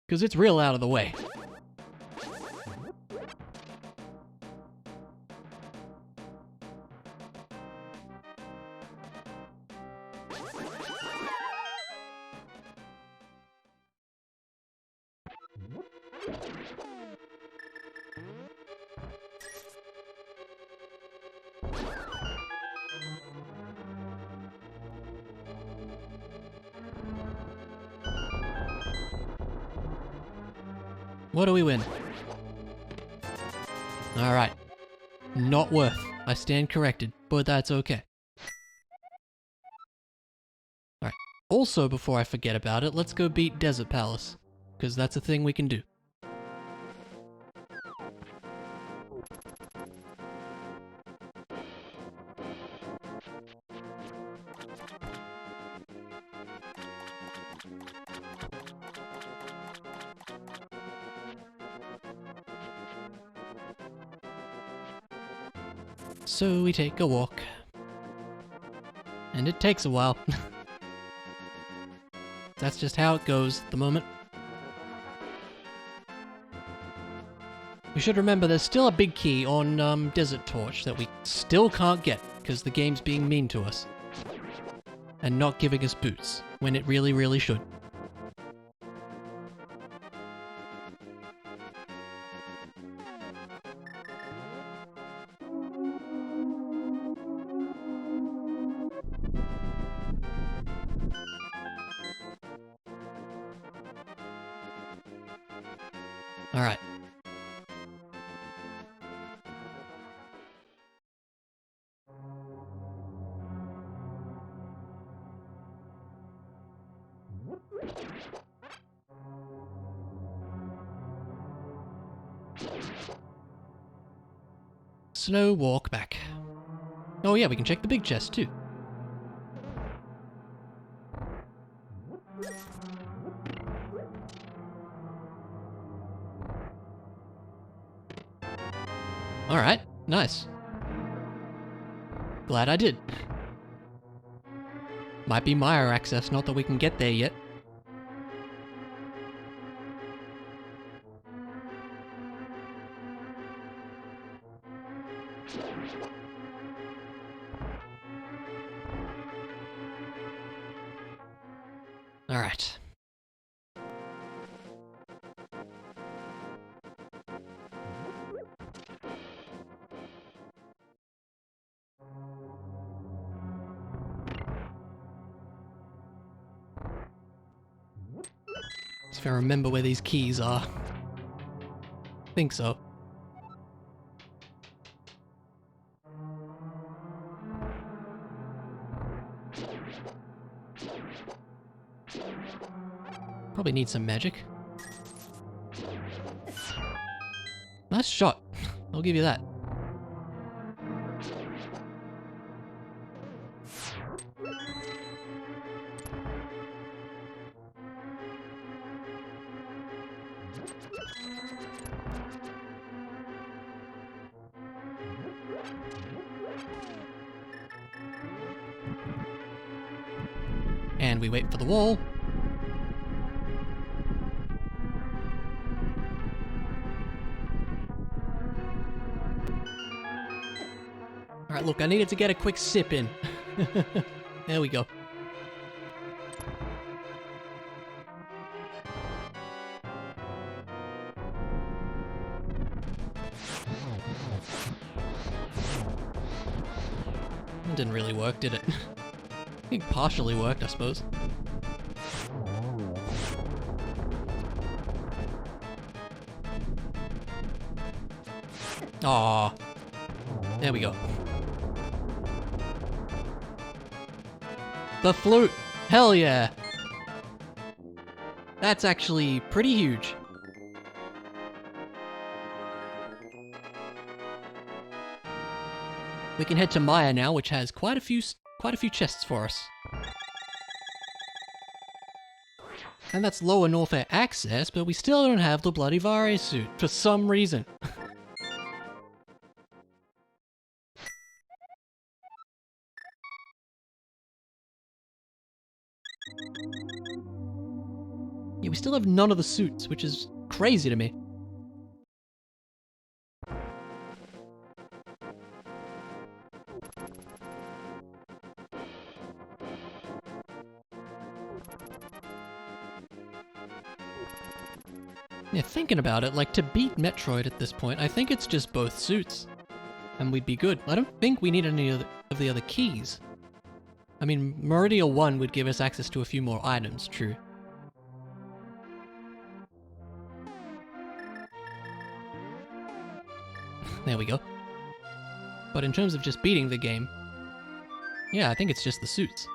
Because it's real out of the way. What do we win? Alright. Not worth. I stand corrected, but that's okay. Alright. Also, before I forget about it, let's go beat Desert Palace. Because that's a thing we can do. So we take a walk. And it takes a while. That's just how it goes at the moment. We should remember there's still a big key on Desert Torch that we still can't get because the game's being mean to us. And not giving us boots, when it really, really should. Alright. Slow walk back. Oh yeah, we can check the big chest too. Alright, nice. Glad I did. Might be Mire access, not that we can get there yet. Alright. If I remember where these keys are. Think so. Probably need some magic. Nice shot. I'll give you that. And we wait for the wall. Alright, look, I needed to get a quick sip in. There we go. It didn't really work, did it? I think partially worked, I suppose. Aww. There we go. The flute! Hell yeah! That's actually pretty huge. We can head to Maya now, which has quite a few chests for us. And that's lower North Air access, but we still don't have the bloody Vare suit, for some reason. Yeah, we still have none of the suits, which is crazy to me. Yeah, thinking about it, like, to beat Metroid at this point, I think it's just both suits. And we'd be good. I don't think we need any of the other keys. I mean, Meridia 1 would give us access to a few more items, true. There we go. But in terms of just beating the game, yeah, I think it's just the suits.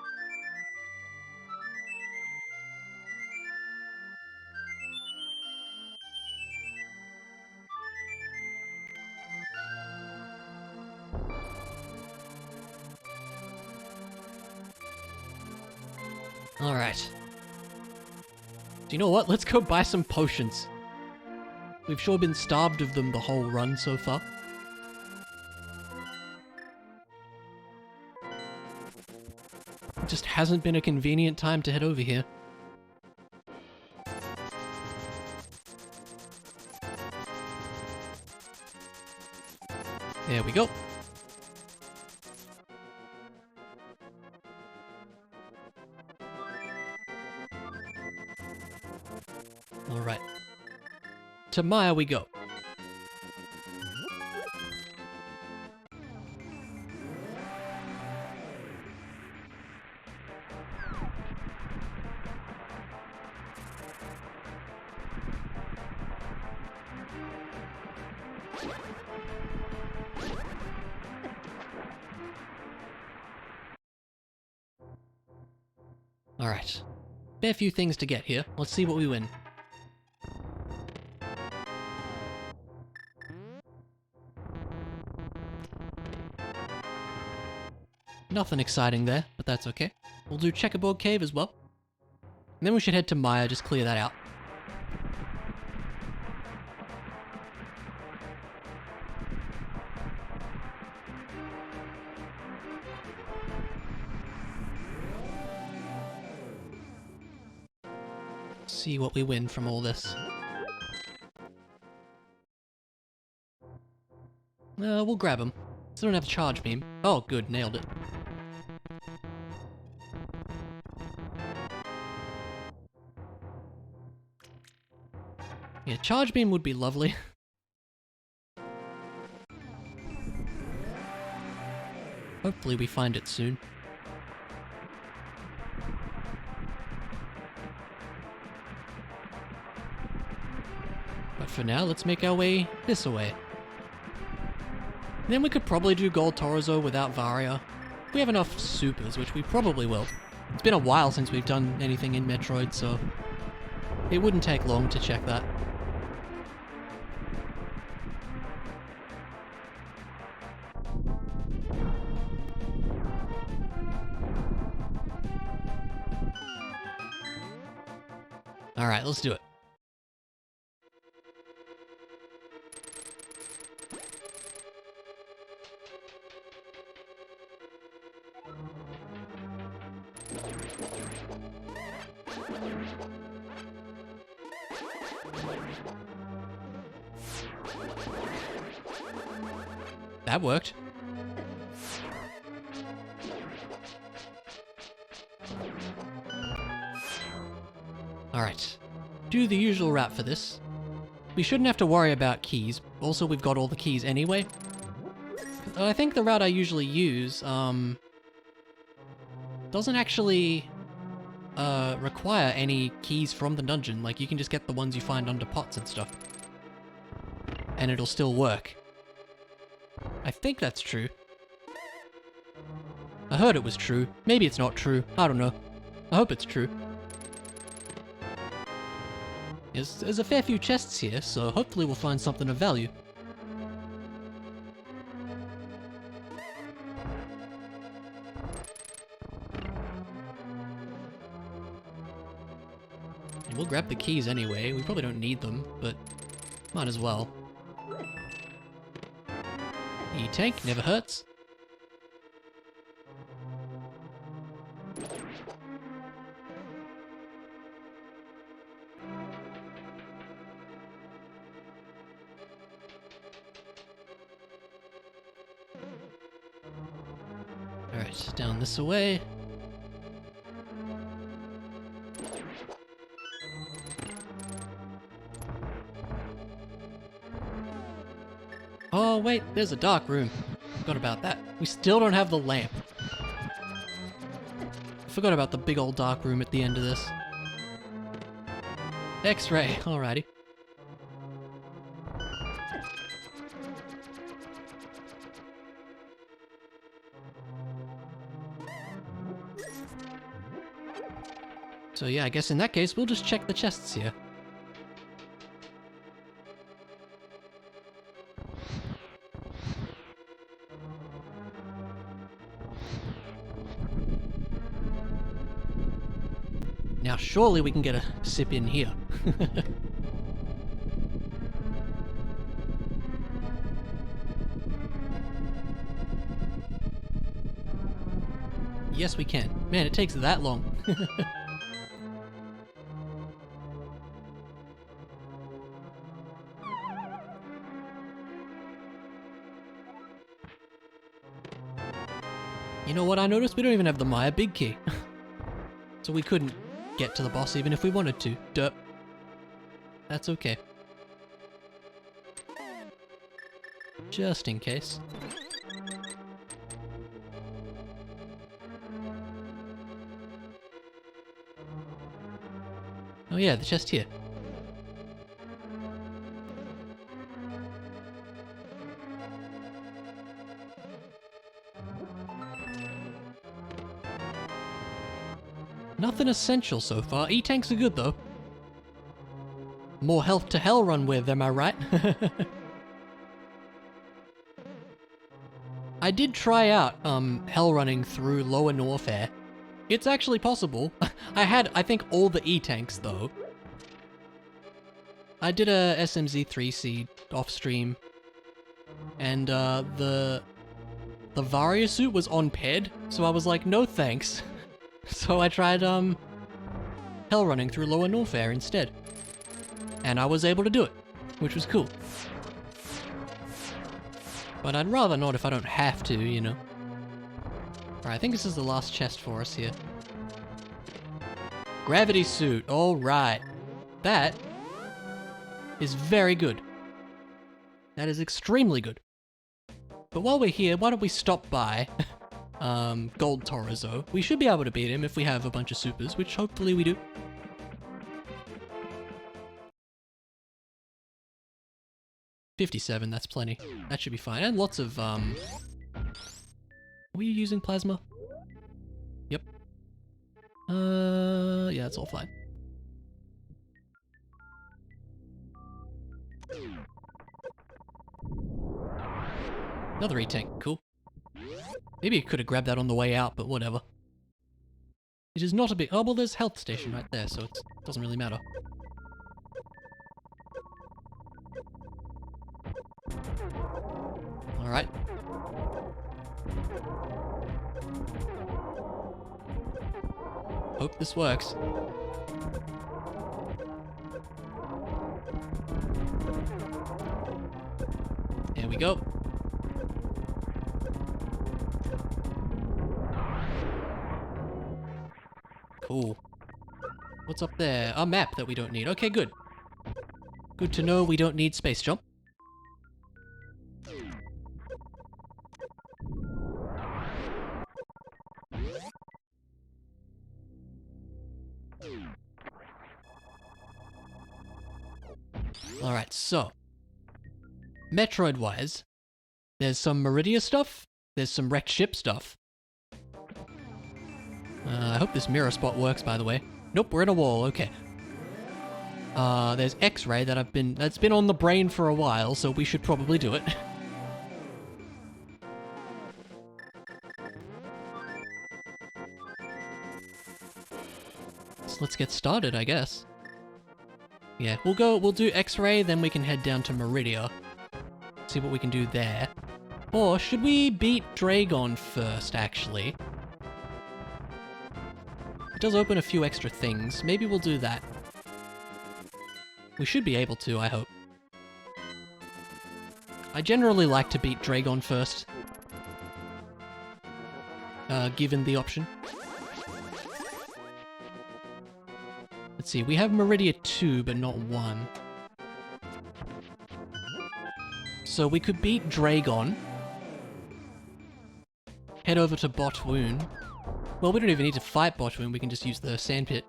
Alright. Do you know what? Let's go buy some potions. We've sure been starved of them the whole run so far. It just hasn't been a convenient time to head over here. There we go. Alright. To Maya we go. Alright. Bare few things to get here. Let's see what we win. Nothing exciting there, but that's okay. We'll do Checkerboard Cave as well. And then we should head to Maya, just clear that out. See what we win from all this. We'll grab him. Still don't have a charge beam. Oh, good, nailed it. Yeah, charge beam would be lovely. Hopefully we find it soon. But for now, let's make our way this way. Then we could probably do Gold Torzo without Varia. We have enough supers, which we probably will. It's been a while since we've done anything in Metroid, so it wouldn't take long to check that. Alright, let's do it. That worked. Alright. Do the usual route for this. We shouldn't have to worry about keys. Also, we've got all the keys anyway. I think the route I usually use, doesn't actually require any keys from the dungeon. Like, you can just get the ones you find under pots and stuff. And it'll still work. I think that's true. I heard it was true. Maybe it's not true. I don't know. I hope it's true. There's a fair few chests here, so hopefully we'll find something of value. And we'll grab the keys anyway. We probably don't need them, but might as well. E-tank, never hurts. Alright, down this way. Oh wait, there's a dark room. Forgot about that. We still don't have the lamp. Forgot about the big old dark room at the end of this. X-ray, alrighty. So yeah, I guess in that case, we'll just check the chests here. Now surely we can get a sip in here. Yes, we can. Man, it takes that long. You know what I noticed? We don't even have the Maya Big Key. So we couldn't get to the boss even if we wanted to. Duh. That's okay. Just in case. Oh yeah, the chest here. Nothing essential so far. E-tanks are good though. More health to hell run with, am I right? I did try out hell running through Lower Norfair. It's actually possible. I had, I think, all the E-tanks though. I did a SMZ3 seed off stream, and the Varia suit was on ped, so I was like, no thanks. So I tried hell running through Lower Norfair instead, and I was able to do it, which was cool. But I'd rather not if I don't have to, you know. Alright, I think this is the last chest for us here. Gravity suit, alright. That is very good. That is extremely good. But while we're here, why don't we stop by Gold Torizo. We should be able to beat him if we have a bunch of supers, which hopefully we do. $57, that's plenty. That should be fine. And lots of, Are we using plasma? Yep. Yeah, it's all fine. Another E-tank, cool. Maybe I could have grabbed that on the way out, but whatever. It is not a big... Oh, well, there's health station right there, so it doesn't really matter. Alright. Hope this works. There we go. Cool. What's up there? A map that we don't need. Okay, good. Good to know we don't need space jump. Alright, so. Metroid-wise, there's some Meridia stuff, there's some wrecked ship stuff. I hope this mirror spot works, by the way. Nope, we're in a wall, okay. There's X-ray that's been on the brain for a while, so we should probably do it. So let's get started, I guess. Yeah, we'll do X-ray, then we can head down to Meridia. See what we can do there. Or should we beat Dragon first, actually? It does open a few extra things. Maybe we'll do that. We should be able to, I hope. I generally like to beat Dragon first. Given the option. Let's see, we have Meridia 2, but not 1. So we could beat Dragon. Head over to Botwoon. Well, we don't even need to fight Botwoon, we can just use the sandpit.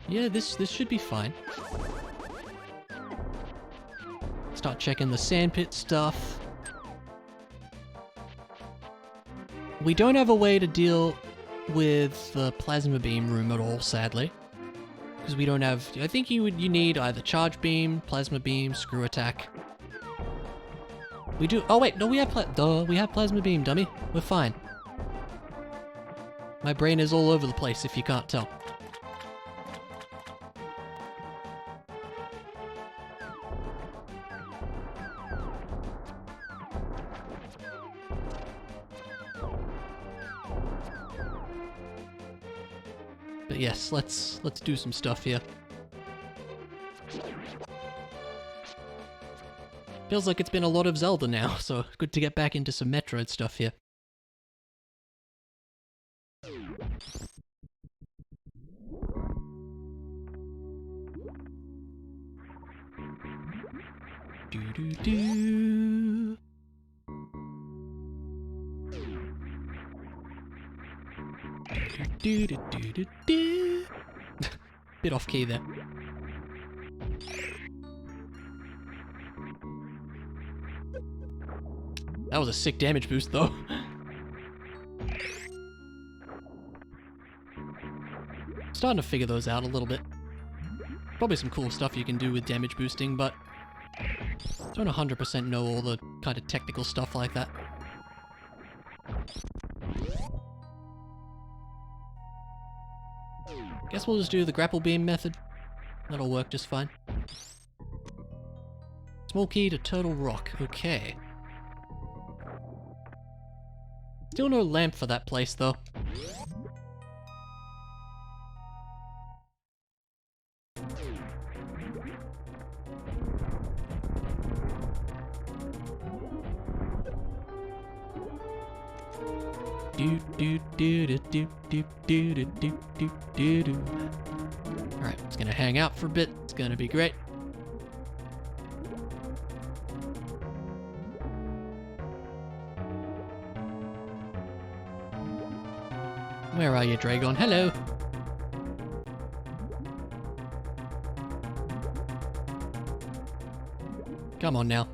Yeah, this should be fine. Start checking the sandpit stuff. We don't have a way to deal with the plasma beam room at all, sadly. Because we don't have... I think you need either charge beam, plasma beam, screw attack. We do... Oh wait, no, we have we have plasma beam, dummy. We're fine. My brain is all over the place if you can't tell. But yes, let's do some stuff here. Feels like it's been a lot of Zelda now, so good to get back into some Metroid stuff here. Do-do-do. Do-do-do-do-do. Bit off key there. That was a sick damage boost, though. Starting to figure those out a little bit. Probably some cool stuff you can do with damage boosting, but don't 100% know all the kind of technical stuff like that. Guess we'll just do the grapple beam method. That'll work just fine. Small key to Turtle Rock. Okay. Still no lamp for that place, though. Alright, it's gonna hang out for a bit. It's gonna be great. Where are you, Dragon? Hello! Come on now.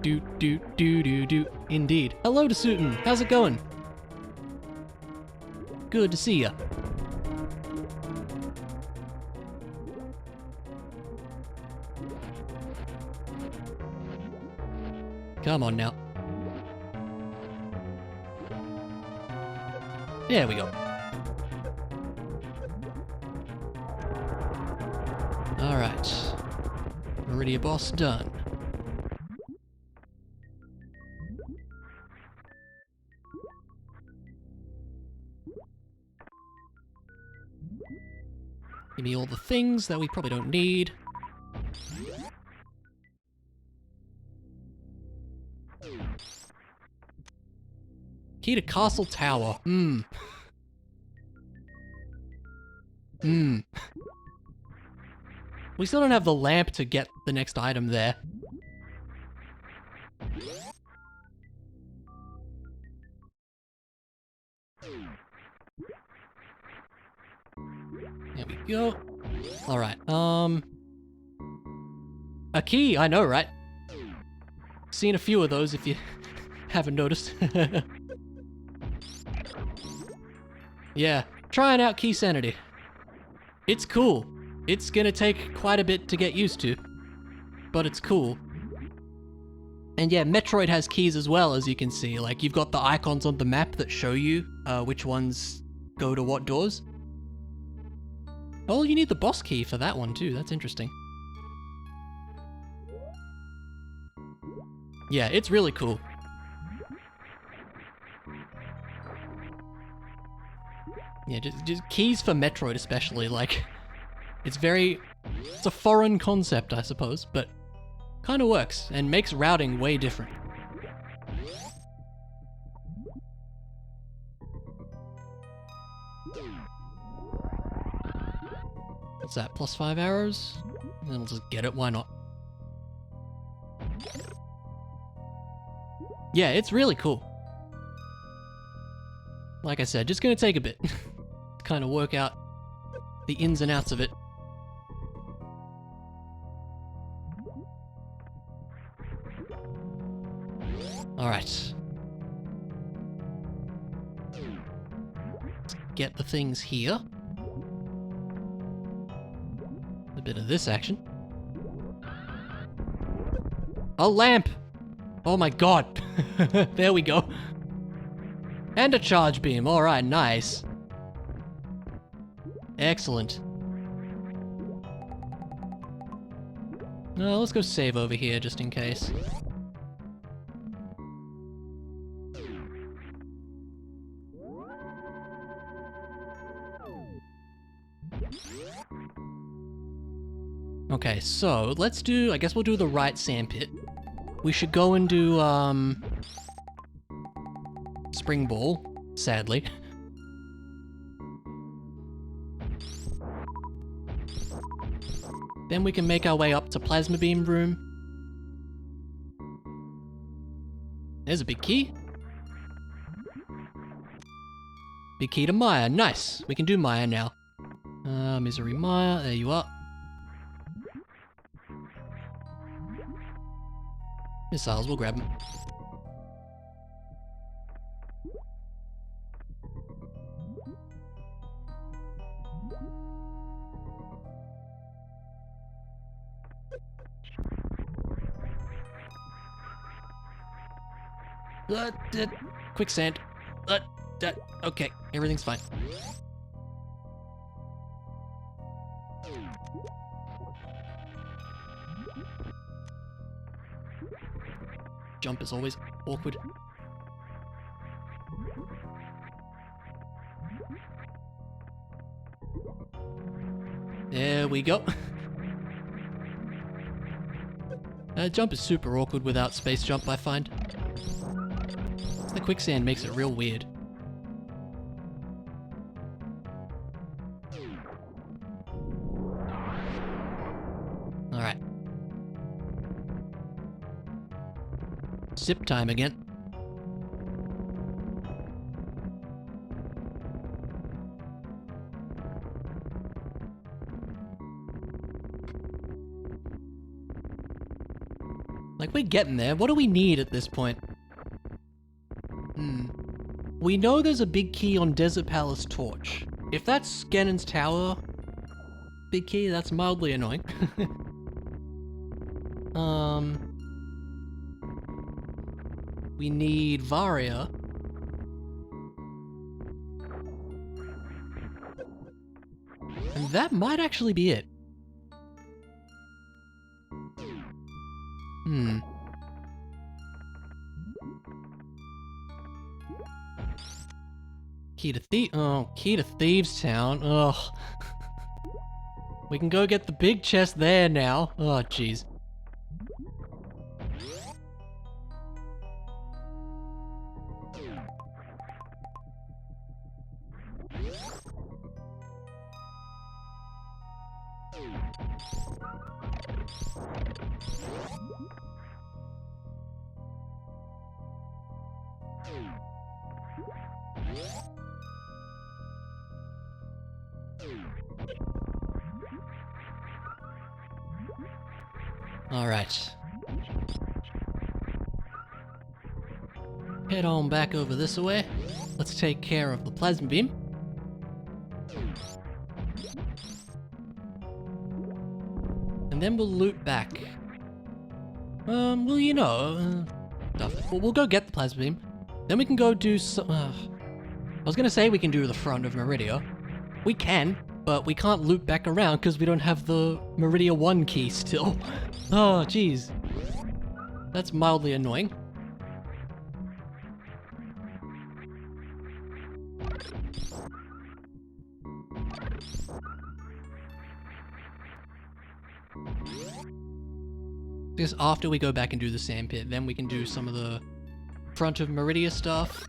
Do. Indeed. Hello to Sutin. How's it going? Good to see ya. Come on now. There we go. Alright. Meridia boss done. Give me all the things that we probably don't need. Key to Castle Tower. We still don't have the lamp to get the next item there. There we go. Alright, a key, I know, right? Seen a few of those if you haven't noticed. Yeah, trying out Keysanity. It's cool. It's gonna take quite a bit to get used to, but it's cool. And yeah, Metroid has keys as well, as you can see. Like, you've got the icons on the map that show you which ones go to what doors. Oh, you need the boss key for that one too. That's interesting. Yeah, it's really cool. Yeah, just keys for Metroid especially, like, it's a foreign concept, I suppose, but kind of works and makes routing way different. What's that, +5 arrows? And then we'll just get it, why not? Yeah, it's really cool. Like I said, just gonna take a bit to kind of work out the ins and outs of it. Alright. Let's get the things here. A bit of this action. A lamp! Oh my god! There we go. And a charge beam. Alright, nice. Excellent. No, let's go save over here just in case. Okay, so let's do, I guess we'll do the right sandpit. We should go and do, Spring Ball, sadly. Then we can make our way up to Plasma Beam Room. There's a big key. Big key to Maya, nice. We can do Maya now. Misery Maya, there you are. Missiles, we'll grab them. Quicksand. Okay, everything's fine. Jump is always awkward. There we go. Jump is super awkward without space jump, I find. The quicksand makes it real weird. Alright. Zip time again. Like, we're getting there. What do we need at this point? We know there's a big key on Desert Palace Torch. If that's Ganon's Tower big key, that's mildly annoying. We need Varia. And that might actually be it. Key to Thieves Town. Ugh. We can go get the big chest there now. Oh, jeez. Alright. Head on back over this way. Let's take care of the plasma beam. And then we'll loot back. Well, you know, stuff. We'll go get the plasma beam. Then we can go do some... I was gonna say we can do the front of Meridia. We can, but we can't loop back around because we don't have the Meridia 1 key still. Oh, jeez. That's mildly annoying. Because after we go back and do the sandpit, then we can do some of the front of Meridia stuff.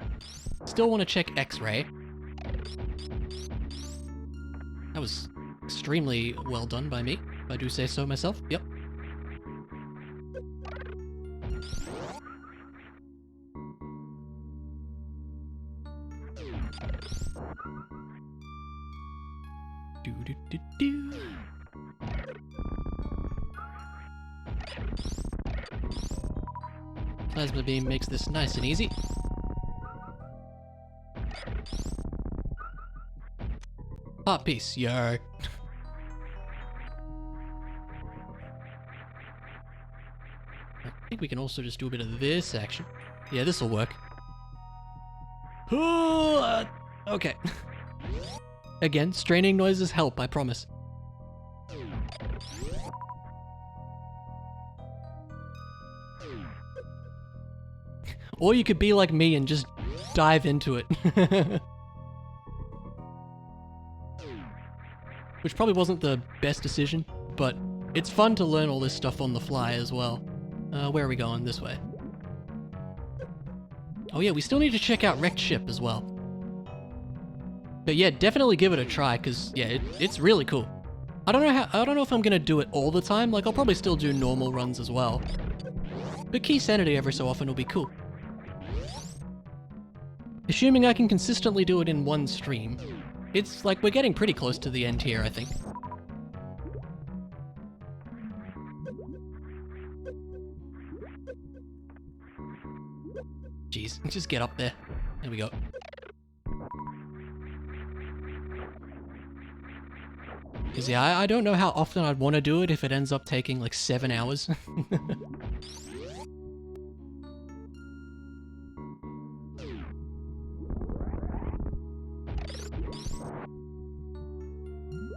Still want to check X-ray. That was extremely well done by me, if I do say so myself. Yep. Do. Plasma beam makes this nice and easy. Hot piece, yo. I think we can also just do a bit of this action. Yeah, this'll work. Okay. Again, straining noises help, I promise. Or you could be like me and just dive into it. Which probably wasn't the best decision, but It's fun to learn all this stuff on the fly as well. Where are we going? This way. Oh yeah, we still need to check out Wrecked Ship as well. But yeah, definitely give it a try, because yeah, it's really cool. I don't know if I'm gonna do it all the time, like I'll probably still do normal runs as well. But Keysanity every so often will be cool. Assuming I can consistently do it in one stream. It's like we're getting pretty close to the end here, I think. Jeez, just get up there. There we go. Because yeah, I don't know how often I'd want to do it if it ends up taking like 7 hours.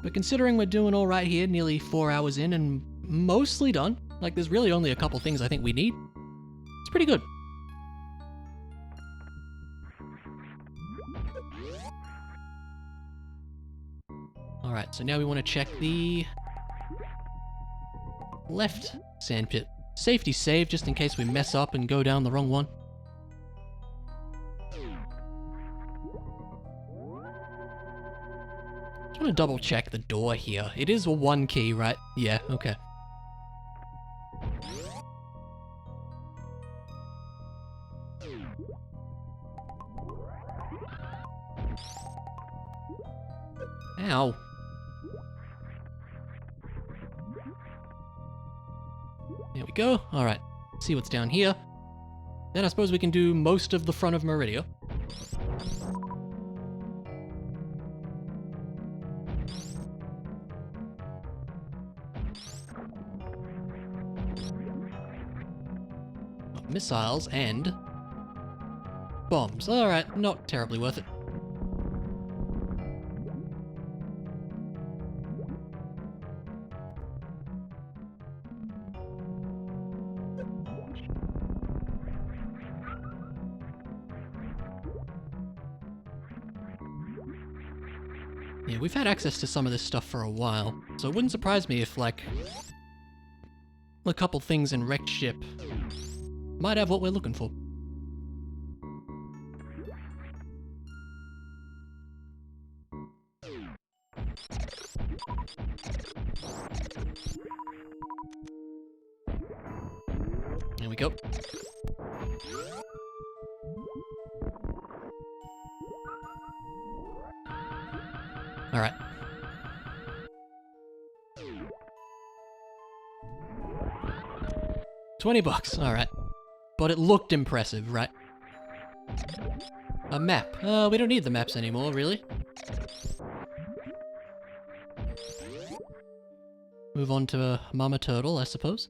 But considering we're doing all right here, nearly 4 hours in and mostly done, like there's really only a couple things I think we need, it's pretty good. Alright, so now we want to check the left sandpit. Safety save, just in case we mess up and go down the wrong one. Just want to double check the door here. It is a 1 key, right? Yeah, okay. Ow. There we go. Alright, see what's down here. Then I suppose we can do most of the front of Meridia. Missiles and bombs. Alright, not terribly worth it. Yeah, we've had access to some of this stuff for a while, so it wouldn't surprise me if, like, a couple things in Wrecked Ship might have what we're looking for. There we go. Alright. $20, alright. But it looked impressive, right? A map. We don't need the maps anymore, really. Move on to Mama Turtle, I suppose.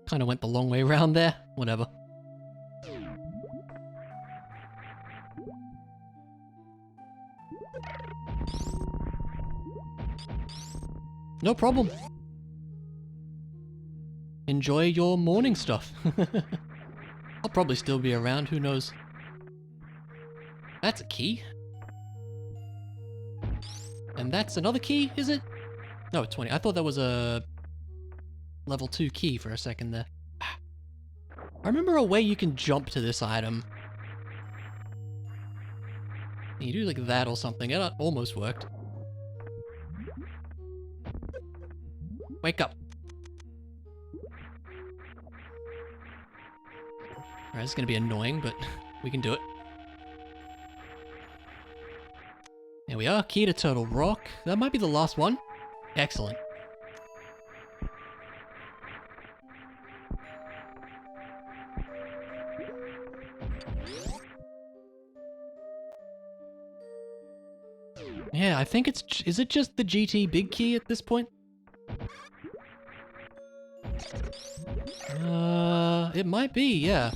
Kinda went the long way around there. Whatever. No problem. Enjoy your morning stuff. I'll probably still be around, who knows. That's a key. And that's another key, is it? No, 20. I thought that was a level 2 key for a second there. I remember a way you can jump to this item. You do like that or something. It almost worked. Wake up. Alright, this is gonna be annoying, but we can do it. There we are, key to Turtle Rock. That might be the last one. Excellent. Yeah, I think is it just the GT big key at this point? It might be, yeah.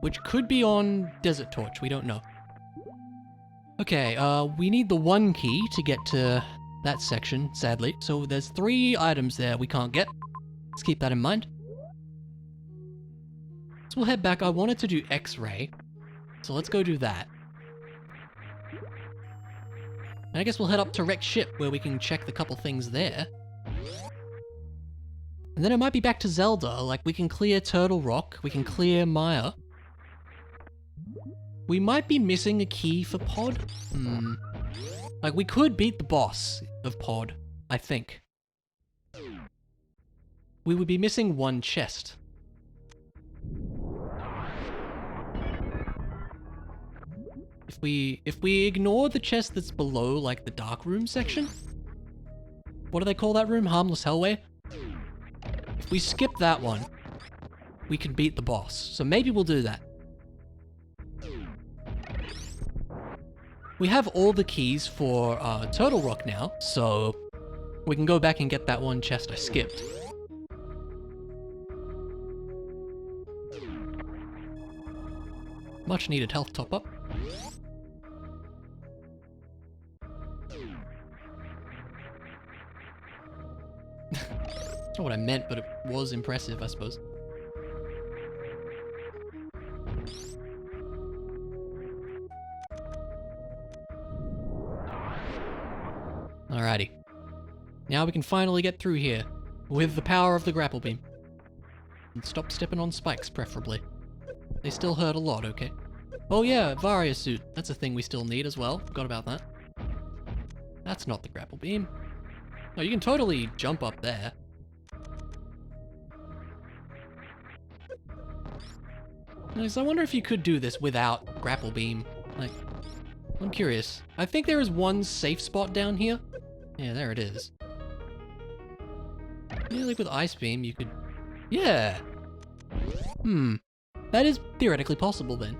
Which could be on Desert Torch, we don't know. Okay, we need the 1 key to get to that section, sadly. So there's 3 items there we can't get. Let's keep that in mind. So we'll head back. I wanted to do X-Ray. So let's go do that. And I guess we'll head up to Wrecked Ship where we can check the couple things there. And then it might be back to Zelda, like we can clear Turtle Rock, we can clear Maya. We might be missing a key for Pod. Like we could beat the boss of Pod, I think. We would be missing one chest. If we ignore the chest that's below, like the dark room section. What do they call that room? Harmless Hellway? If we skip that one, we can beat the boss. So maybe we'll do that. We have all the keys for Turtle Rock now, so we can go back and get that one chest I skipped. Much needed health top up. That's not what I meant, but it was impressive, I suppose. Alrighty. Now we can finally get through here with the power of the grapple beam. And stop stepping on spikes, preferably. They still hurt a lot, okay? Oh yeah, Varia suit. That's a thing we still need as well. Forgot about that. That's not the grapple beam. No, you can totally jump up there. Nice, I wonder if you could do this without grapple beam. Like, I'm curious. I think there is one safe spot down here. Yeah, there it is. Yeah, like with ice beam, you could... Yeah! That is theoretically possible then.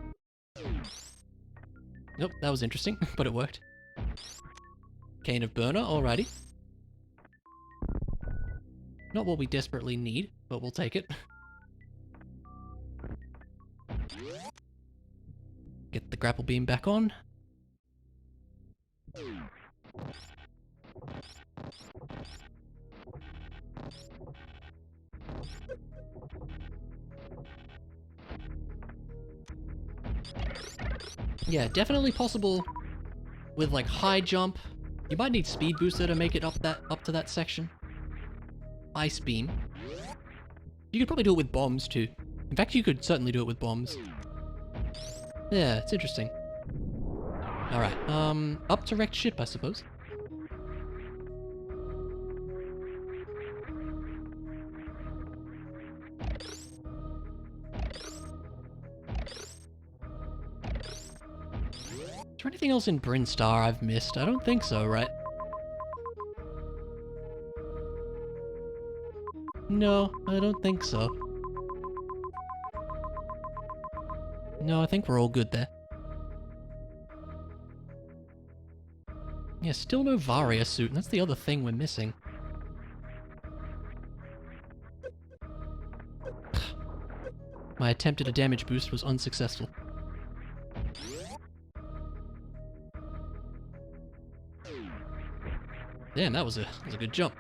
Nope, that was interesting, but it worked. Cane of Burner, alrighty. Not what we desperately need, but we'll take it. Get the grapple beam back on. Yeah, definitely possible with like high jump. You might need speed booster to make it up to that section. Ice beam. You could probably do it with bombs too. In fact, you could certainly do it with bombs. Yeah, it's interesting. Alright, up to Wrecked Ship, I suppose. Is there anything else in Brinstar I've missed? I don't think so, right? No, I don't think so. No, I think we're all good there. Yeah, still no Varia suit, and that's the other thing we're missing. My attempt at a damage boost was unsuccessful. Damn, that was a good jump.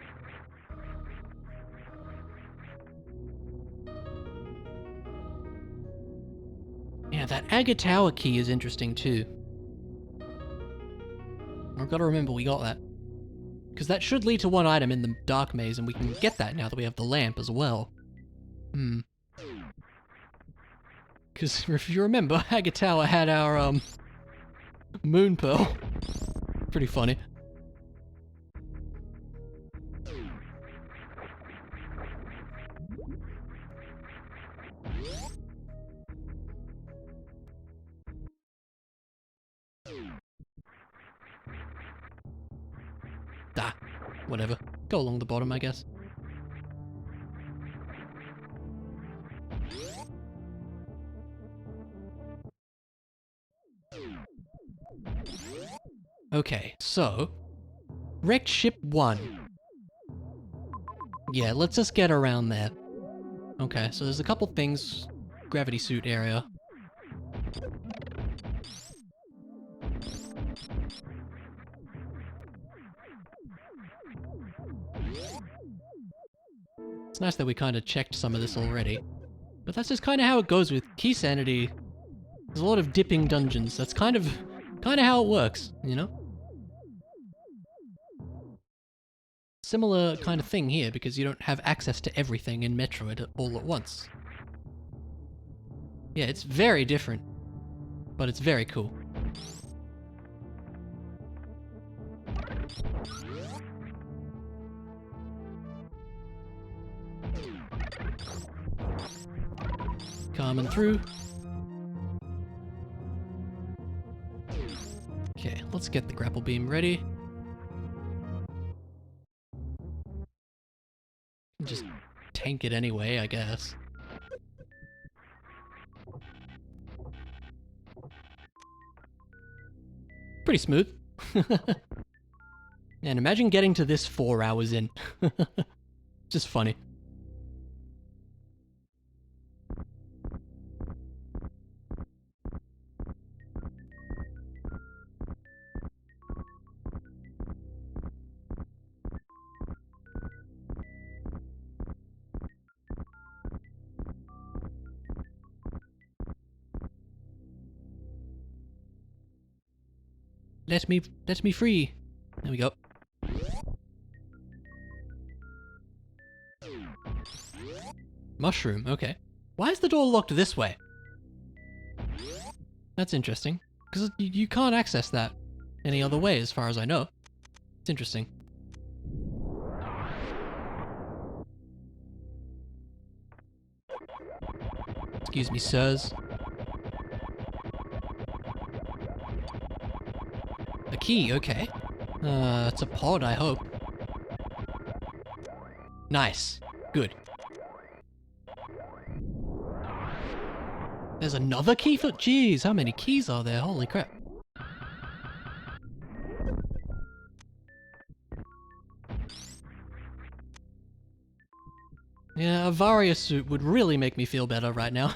Yeah, that Agate Tower key is interesting too. I've got to remember we got that. Because that should lead to one item in the Dark Maze, and we can get that now that we have the lamp as well. Because if you remember, Agate Tower had our, Moon Pearl. Pretty funny. Whatever. Go along the bottom, I guess. Okay, so... Wrecked Ship 1. Yeah, let's just get around there. Okay, so there's a couple things. Gravity suit area. It's nice that we kind of checked some of this already. But that's just kind of how it goes with Keysanity. There's a lot of dipping dungeons. That's kind of how it works, you know? Similar kind of thing here, because you don't have access to everything in Metroid all at once. Yeah, it's very different, but it's very cool. Coming through. Okay, let's get the grapple beam ready. Just tank it anyway, I guess. Pretty smooth. And imagine getting to this 4 hours in. Just funny. Let me free. There we go. Mushroom, okay. Why is the door locked this way? That's interesting. Because you can't access that any other way as far as I know. It's interesting. Excuse me, sirs. A key, okay. It's a pod, I hope. Nice. Good. There's another key for— Jeez, how many keys are there? Holy crap. Yeah, a Varia suit would really make me feel better right now.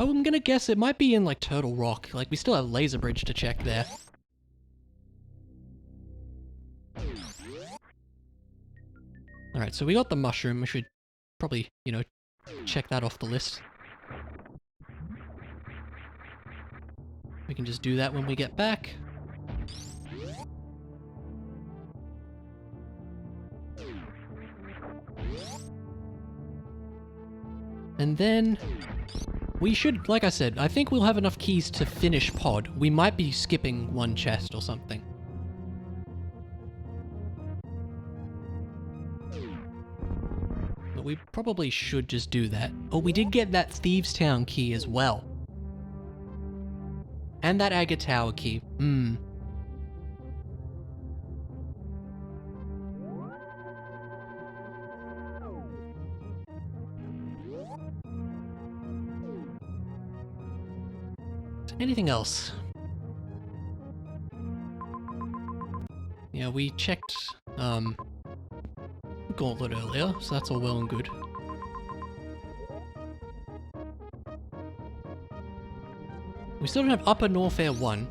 Oh, I'm gonna guess it might be in, like, Turtle Rock. Like, we still have Laser Bridge to check there. Alright, so we got the mushroom. We should probably, you know, check that off the list. We can just do that when we get back. And then we should, like I said, I think we'll have enough keys to finish pod. We might be skipping one chest or something. But we probably should just do that. Oh, we did get that Thieves Town key as well. And that Agate Tower key. Anything else? Yeah, we checked Gauntlet earlier, so that's all well and good. We still don't have Upper Norfair 1,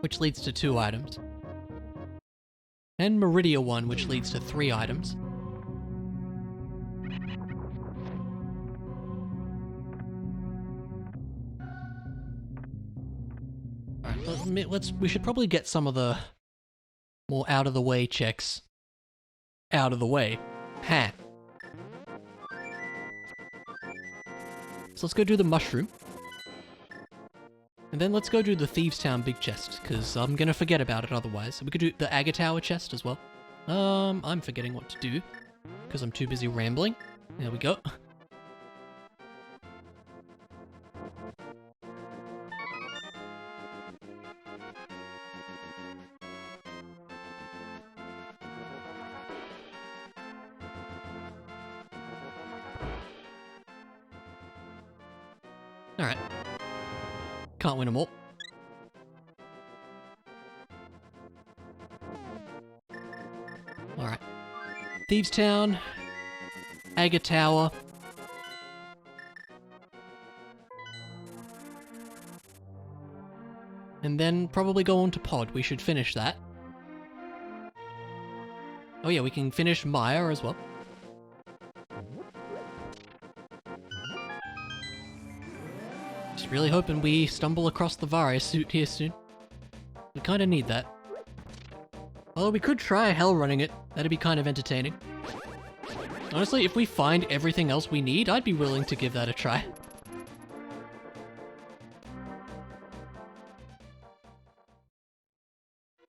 which leads to 2 items. And Meridia 1, which leads to 3 items. Alright, we should probably get some of the more out-of-the-way checks out of the way. Ha! So let's go do the mushroom. And then let's go do the Thieves Town big chest, because I'm gonna forget about it otherwise. We could do the Agate Tower chest as well. I'm forgetting what to do, because I'm too busy rambling. There we go. Alright. Can't win them all. Alright. Thieves Town. Agate Tower. And then probably go on to Pod. We should finish that. Oh yeah, we can finish Maya as well. Really hoping we stumble across the Varia suit here soon. We kinda need that. Although we could try hell running it. That'd be kind of entertaining. Honestly, if we find everything else we need, I'd be willing to give that a try.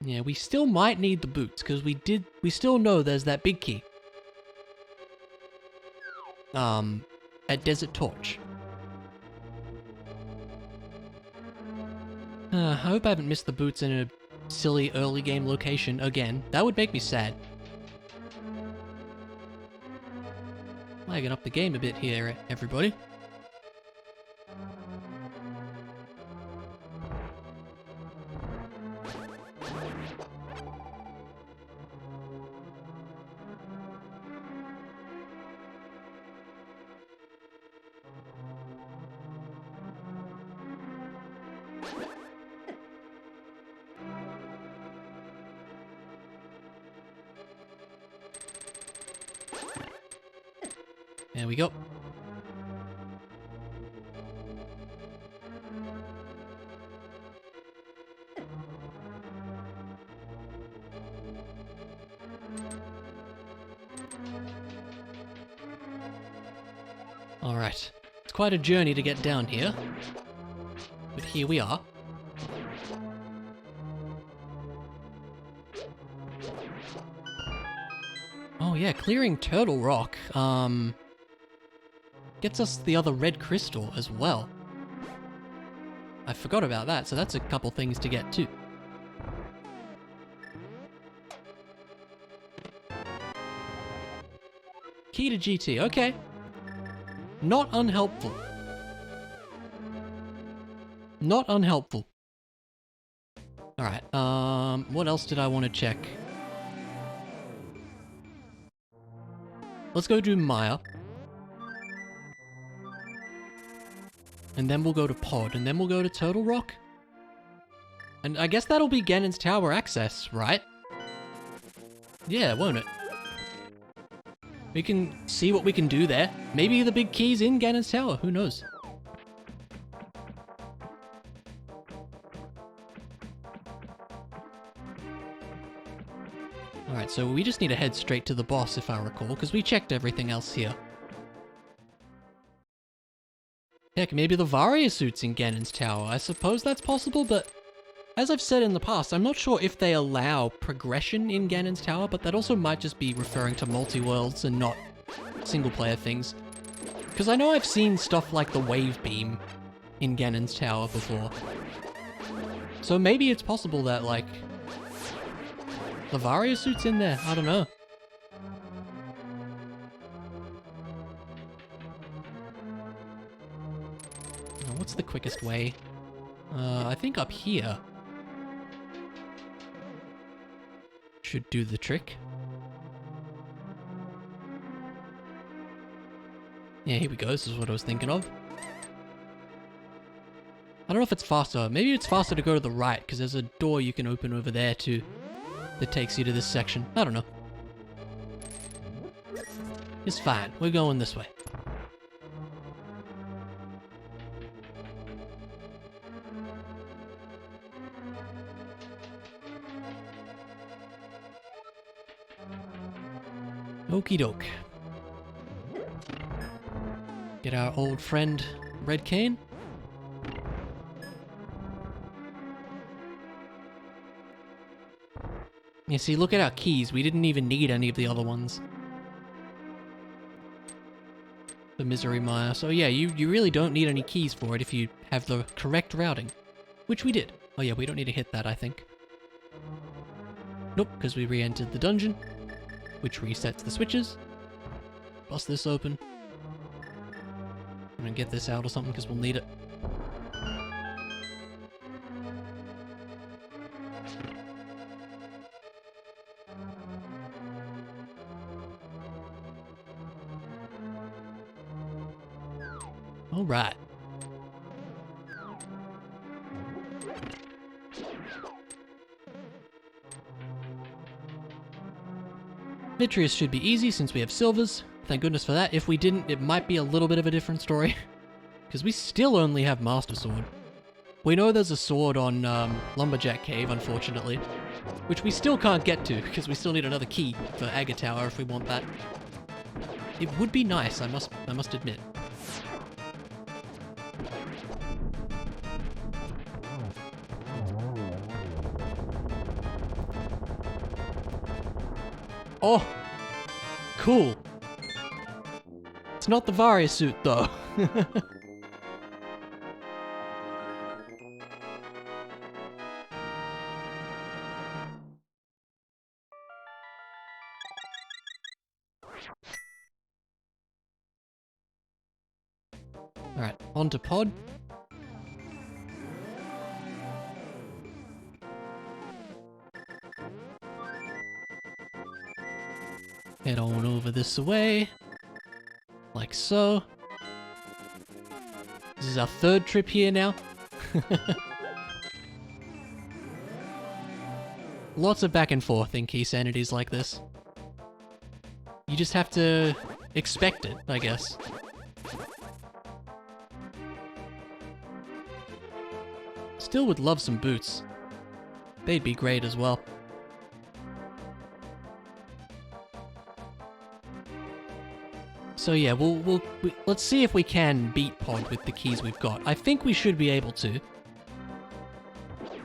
Yeah, we still might need the boots, because we still know there's that big key. At Desert Torch. I hope I haven't missed the boots in a silly early game location again. That would make me sad. Lagging up the game a bit here, everybody. There we go. Alright. It's quite a journey to get down here. But here we are. Oh yeah, clearing Turtle Rock, gets us the other red crystal as well. I forgot about that, so that's a couple things to get too. Key to GT, okay. Not unhelpful. Not unhelpful. Alright, what else did I want to check? Let's go do Maya. And then we'll go to Pod, and then we'll go to Turtle Rock. And I guess that'll be Ganon's Tower access, right? Yeah, won't it? We can see what we can do there. Maybe the big key's in Ganon's Tower, who knows? Alright, so we just need to head straight to the boss, if I recall, because we checked everything else here. Heck, maybe the Varia suit's in Ganon's Tower. I suppose that's possible, but as I've said in the past, I'm not sure if they allow progression in Ganon's Tower, but that also might just be referring to multi-worlds and not single-player things. Because I know I've seen stuff like the Wave Beam in Ganon's Tower before. So maybe it's possible that, like, the Varia suit's in there. I don't know. What's the quickest way? I think up here should do the trick. Yeah, here we go. This is what I was thinking of. I don't know if it's faster. Maybe it's faster to go to the right, because there's a door you can open over there too that takes you to this section. I don't know. It's fine. We're going this way. Okie doke. Get our old friend Red Cane. You see, look at our keys. We didn't even need any of the other ones. The Misery Mire. So yeah, you really don't need any keys for it if you have the correct routing. Which we did. Oh yeah, we don't need to hit that, I think. Nope, because we re-entered the dungeon, which resets the switches. Bust this open. I'm gonna get this out or something because we'll need it. All right. Vitreous should be easy since we have silvers. Thank goodness for that. If we didn't, it might be a little bit of a different story. Because we still only have Master Sword. We know there's a sword on Lumberjack Cave, unfortunately. Which we still can't get to, because we still need another key for Aga Tower if we want that. It would be nice, I must admit. Oh! Cool! It's not the Varia suit, though. Alright, on to pod. Head on over this way. Like so. This is our third trip here now. Lots of back and forth in Keysanities like this. You just have to expect it, I guess. Still would love some boots. They'd be great as well. So yeah, let's see if we can beat Pod with the keys we've got. I think we should be able to.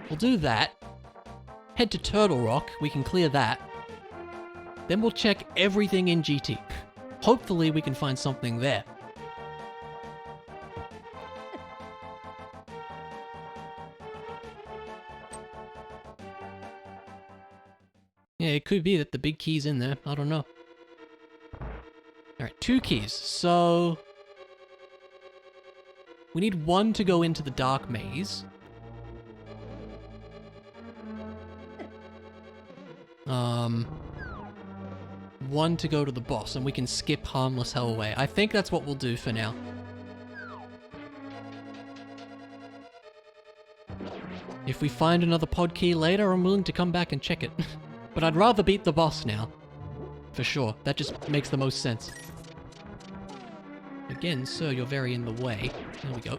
We'll do that. Head to Turtle Rock, we can clear that. Then we'll check everything in GT. Hopefully we can find something there. Yeah, it could be that the big key's in there, I don't know. Alright, 2 keys, so... we need 1 to go into the dark maze. One to go to the boss, and we can skip Harmless Hellway. I think that's what we'll do for now. If we find another pod key later, I'm willing to come back and check it. But I'd rather beat the boss now. For sure, that just makes the most sense. Again, sir, you're very in the way. There we go.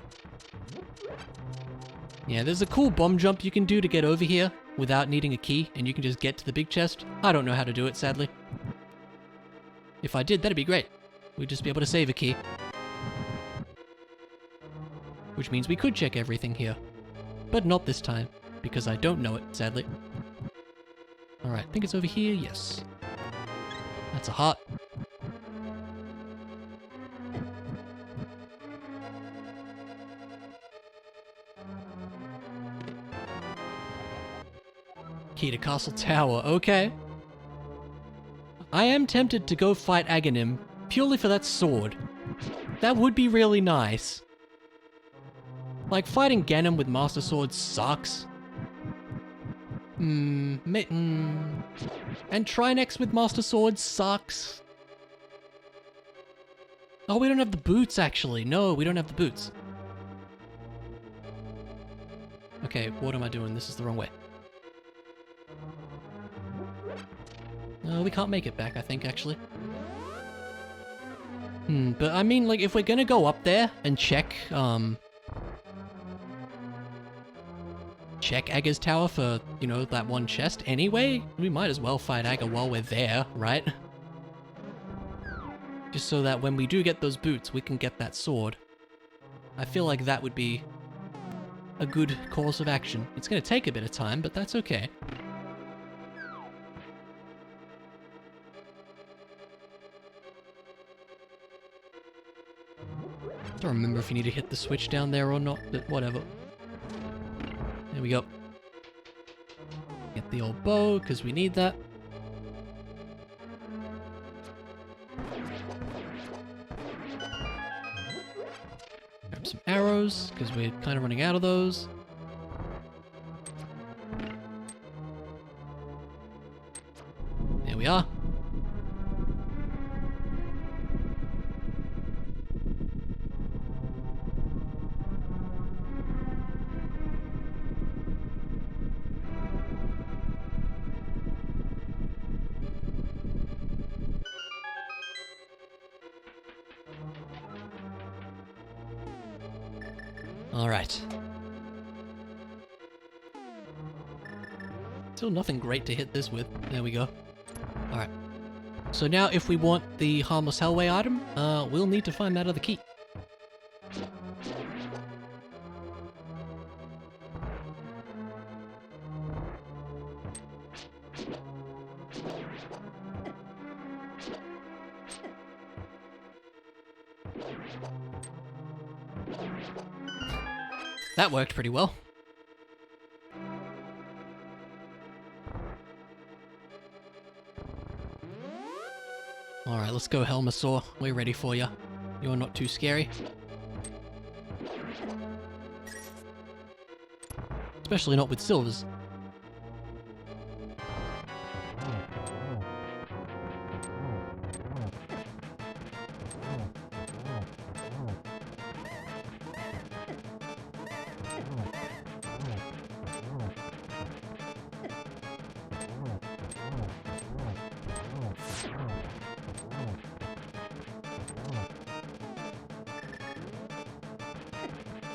Yeah, there's a cool bomb jump you can do to get over here without needing a key, and you can just get to the big chest. I don't know how to do it, sadly. If I did, that'd be great. We'd just be able to save a key. Which means we could check everything here. But not this time, because I don't know it, sadly. Alright, I think it's over here, yes. That's a heart. Key to Castle Tower, okay. I am tempted to go fight Aghanim purely for that sword. That would be really nice. Like, fighting Ganon with Master Sword sucks. And Trinex with Master Sword sucks. Oh, we don't have the boots, actually. No, we don't have the boots. Okay, what am I doing? This is the wrong way. We can't make it back, I think, actually. But I mean, like, if we're gonna go up there and check Aga's tower for, you know, that one chest anyway, we might as well fight Aga while we're there, right? Just so that when we do get those boots, we can get that sword. I feel like that would be a good course of action. It's gonna take a bit of time, but that's okay. I don't remember if you need to hit the switch down there or not, but whatever. There we go. Get the old bow, because we need that. Grab some arrows, because we're kind of running out of those. There we are. Alright. Still nothing great to hit this with. There we go. Alright. So now if we want the Harmless Hellway item, we'll need to find that other key. That worked pretty well. Alright, let's go, Helmasaur. We're ready for you. You're not too scary. Especially not with silvers.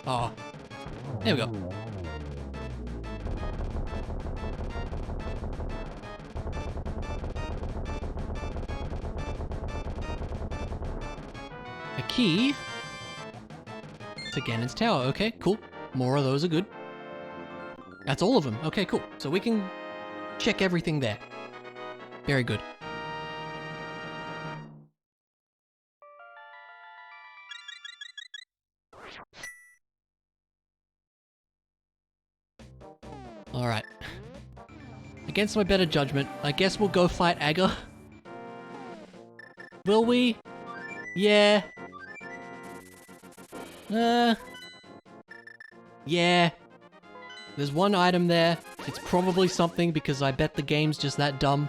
Oh, there we go. A key to Ganon's tower. Okay, cool. More of those are good. That's all of them. Okay, cool. So we can check everything there. Very good. Alright. Against my better judgment, I guess we'll go fight Aga. Will we? Yeah. Yeah. There's one item there. It's probably something because I bet the game's just that dumb.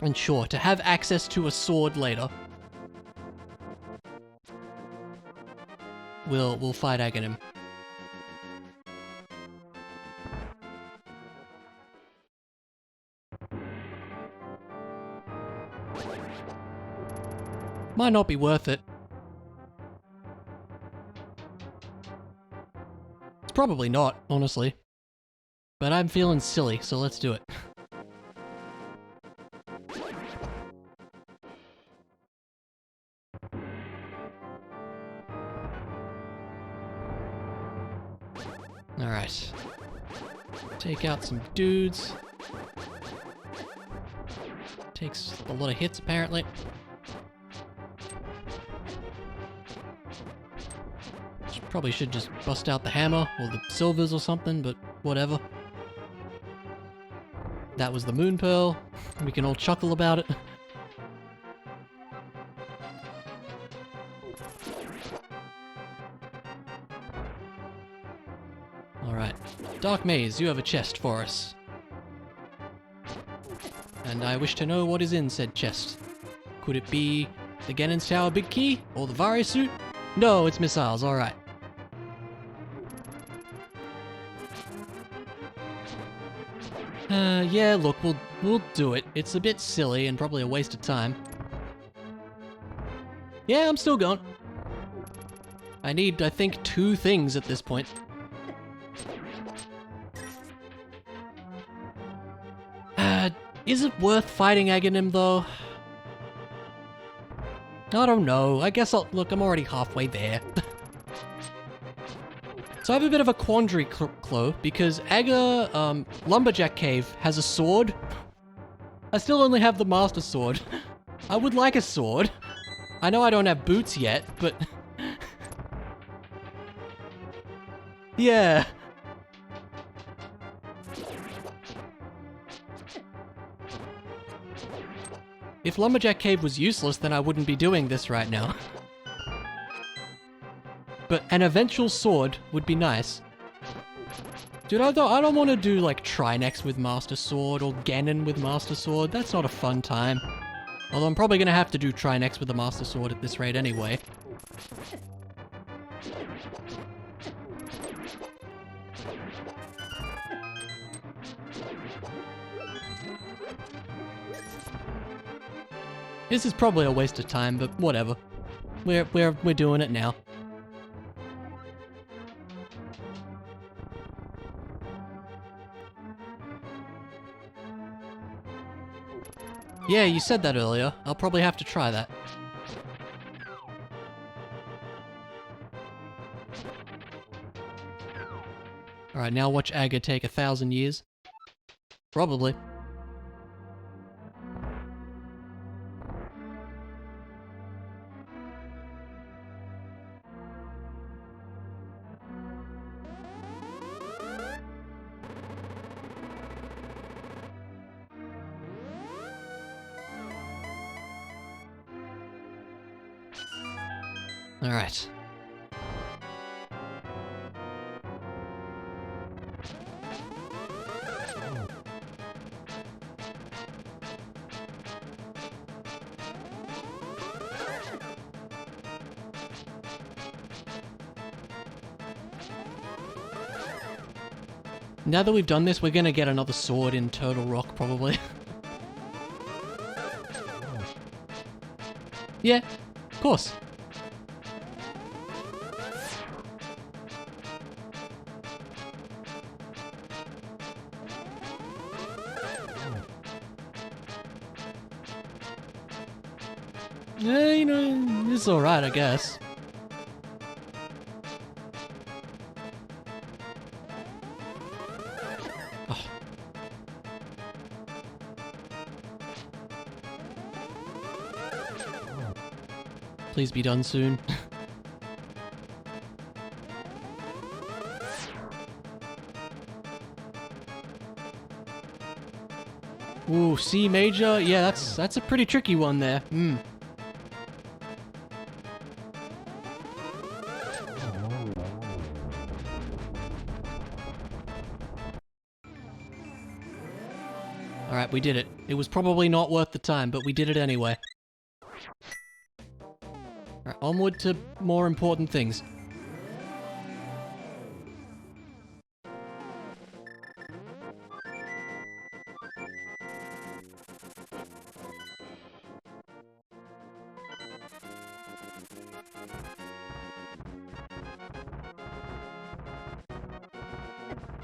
And sure, to have access to a sword later. We'll fight Aghanim. Might not be worth it. It's probably not, honestly. But I'm feeling silly, so let's do it. Alright. Take out some dudes. Takes a lot of hits, apparently. Probably should just bust out the hammer, or the silvers or something, but whatever. That was the moon pearl. We can all chuckle about it. Alright. Dark Maze, you have a chest for us. And I wish to know what is in said chest. Could it be the Ganon's Tower Big Key? Or the Vari suit? No, it's missiles, alright. Yeah, look, we'll do it. It's a bit silly and probably a waste of time. Yeah, I'm still going. I need, I think, 2 things at this point. Is it worth fighting Aghanim, though? I don't know. I guess look, I'm already halfway there. So I have a bit of a quandary, Chloe, because Aga, Lumberjack Cave has a sword. I still only have the Master Sword. I would like a sword. I know I don't have boots yet, but... yeah. If Lumberjack Cave was useless, then I wouldn't be doing this right now. But an eventual sword would be nice. Dude, I don't want to do like Trinex with Master Sword or Ganon with Master Sword. That's not a fun time. Although I'm probably going to have to do Trinex with the Master Sword at this rate anyway. This is probably a waste of time, but whatever. We're doing it now. Yeah, you said that earlier. I'll probably have to try that. Alright, now watch Aga take 1,000 years. Probably. Alright. Now that we've done this, we're gonna get another sword in Turtle Rock, probably. Yeah, of course. Yeah, you know, it's alright, I guess. Oh. Please be done soon. Ooh, C major? Yeah, that's a pretty tricky one there. Hmm. Alright, we did it. It was probably not worth the time, but we did it anyway. Alright, onward to more important things.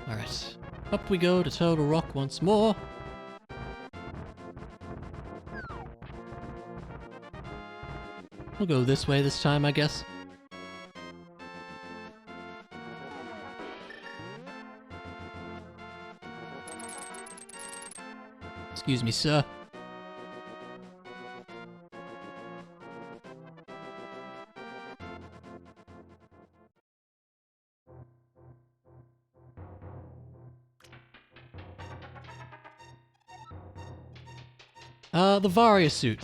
Alright, up we go to Turtle Rock once more. We'll go this way this time, I guess. Excuse me, sir. The Varia suit.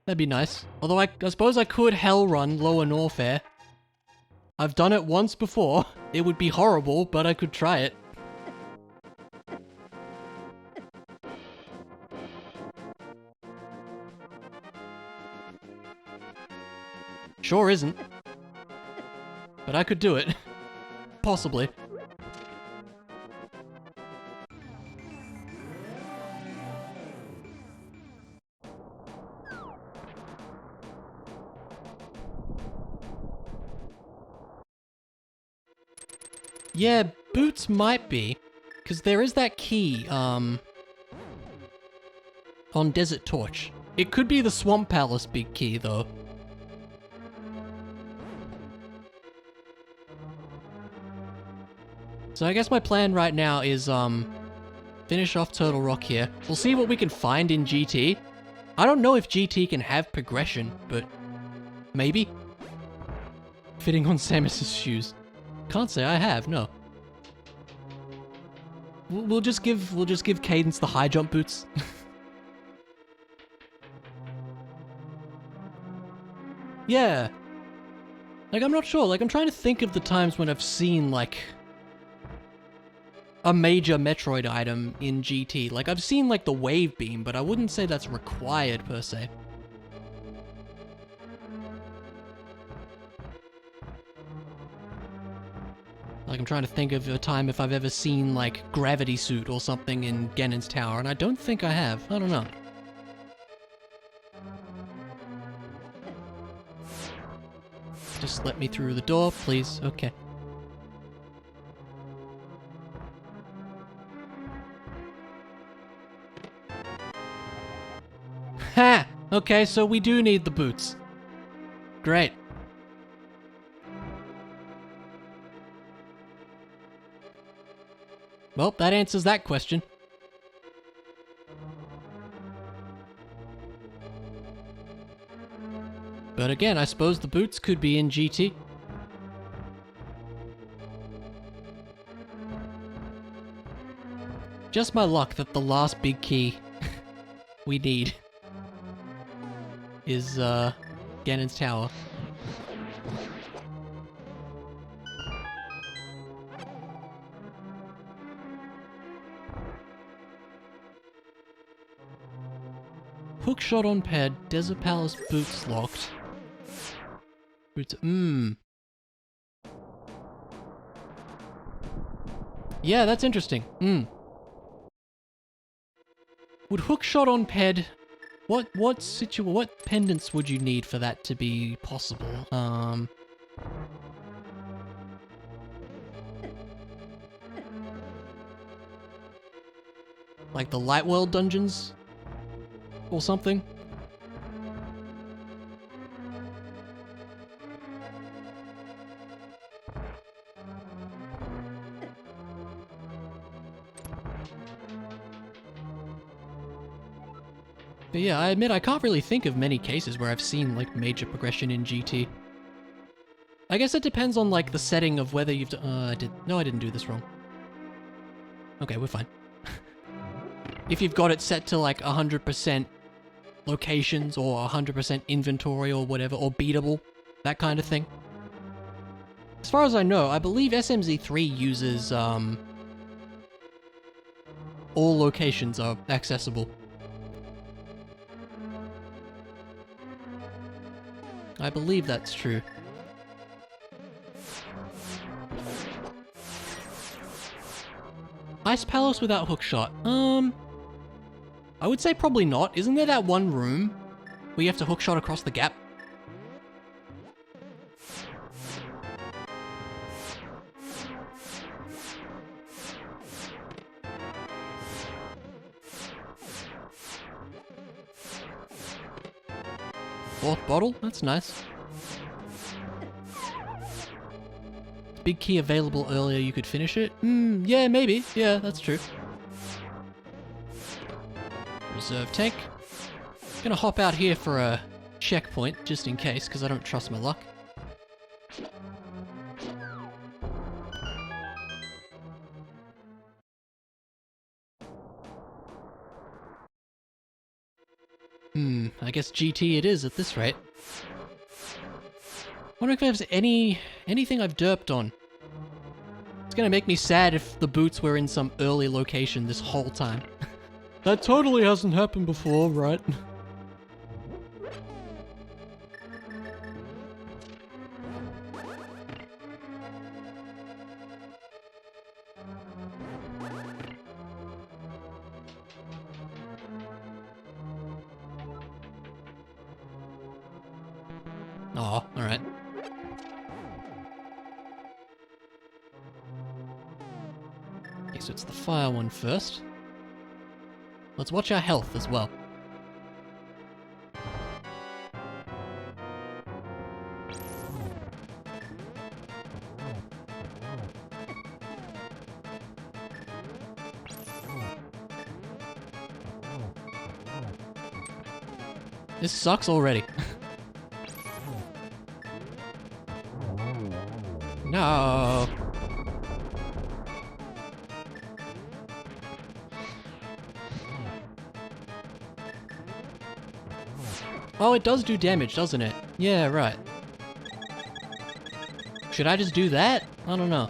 That'd be nice. Although I suppose I could hell run Lower Norfair. I've done it once before. It would be horrible, but I could try it. Sure isn't. But I could do it. Possibly. Yeah, boots might be, because there is that key, on Desert Torch. It could be the Swamp Palace big key, though. So I guess my plan right now is, finish off Turtle Rock here. We'll see what we can find in GT. I don't know if GT can have progression, but maybe. Fitting on Samus's shoes. Can't say I have, no. We'll just give Cadence the high jump boots. Yeah. Like, I'm not sure. Like, I'm trying to think of the times when I've seen, like, a major Metroid item in GT. Like, I've seen, like, the Wave Beam, but I wouldn't say that's required, per se. Like, I'm trying to think of a time if I've ever seen, like, Gravity Suit or something in Ganon's Tower, and I don't think I have. I don't know. Just let me through the door, please. Okay. Ha! Okay, so we do need the boots. Great. Well, that answers that question. But again, I suppose the boots could be in GT. Just my luck that the last big key we need is Ganon's Tower. Hookshot on pad, Desert Palace boots locked. Boots, Yeah, that's interesting. Would hookshot on ped... What pendants would you need for that to be possible? Like the Light World dungeons? Or something? But yeah, I admit I can't really think of many cases where I've seen like major progression in GT. I guess it depends on like the setting of whether you've No, I didn't do this wrong. Okay, we're fine. If you've got it set to like 100% locations or 100% inventory or whatever, or beatable, that kind of thing. As far as I know, I believe SMZ3 uses all locations are accessible. I believe that's true. Ice Palace without hookshot. I would say probably not. Isn't there that one room where you have to hookshot across the gap? Fourth bottle? That's nice. Big key available earlier, you could finish it? Yeah, maybe. Yeah, that's true. Reserve tank. Gonna hop out here for a checkpoint, just in case, because I don't trust my luck. I guess GT it is at this rate. Wonder if there's anything I've derped on. It's gonna make me sad if the boots were in some early location this whole time. That totally hasn't happened before, right? Oh, alright. Okay, so it's the fire one first. Let's watch our health as well. This sucks already. No. Oh, it does do damage, doesn't it? Yeah, right. Should I just do that? I don't know.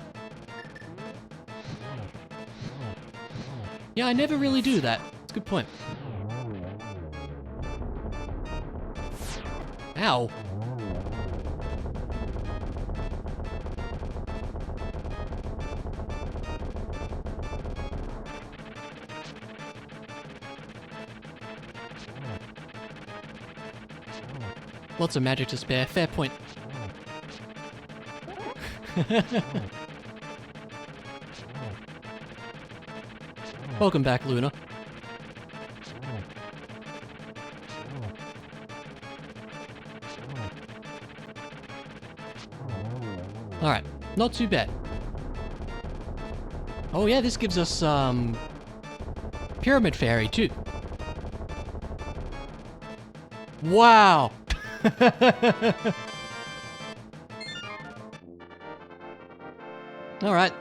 Yeah, I never really do that. That's a good point. Ow. Lots of magic to spare. Fair point. Welcome back, Luna. Alright, not too bad. Oh yeah, this gives us, Pyramid Fairy, too. Wow! Alright,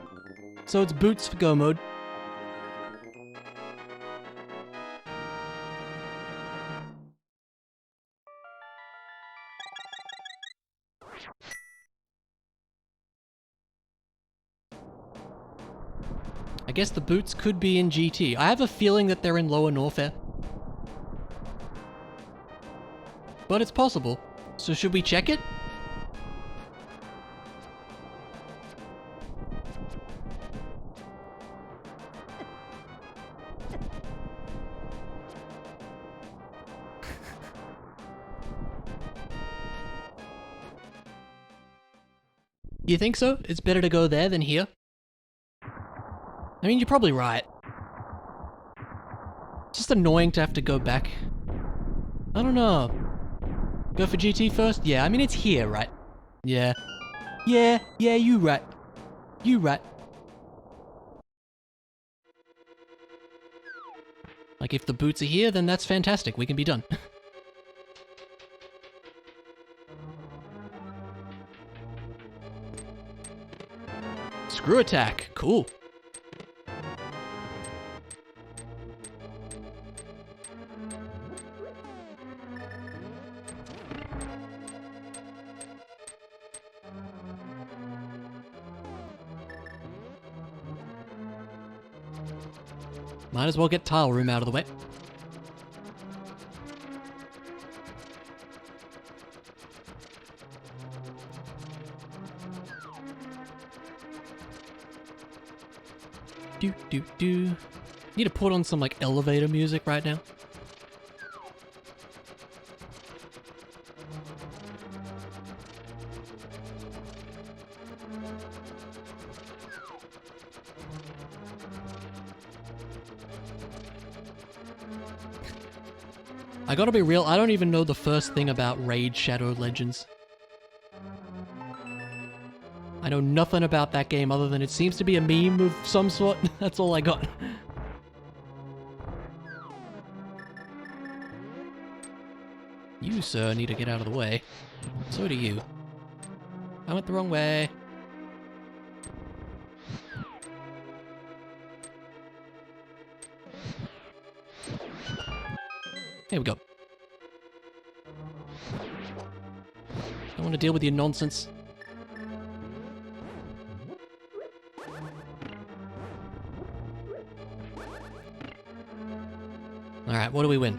so it's boots for go mode. I guess the boots could be in GT. I have a feeling that they're in Lower Norfair. But it's possible. So should we check it? You think so? It's better to go there than here? I mean, you're probably right. It's just annoying to have to go back. I don't know. Go for GT first? Yeah, I mean, it's here, right? Yeah. Yeah, you right. You right. Like, if the boots are here, then that's fantastic. We can be done. Screw attack. Cool. Might as well get Tile Room out of the way. Do. Need to put on some, like, elevator music right now. I gotta be real, I don't even know the first thing about Raid Shadow Legends. I know nothing about that game other than it seems to be a meme of some sort. That's all I got. You, sir, need to get out of the way. So do you. I went the wrong way. Here we go. Don't want to deal with your nonsense. Alright, what do we win?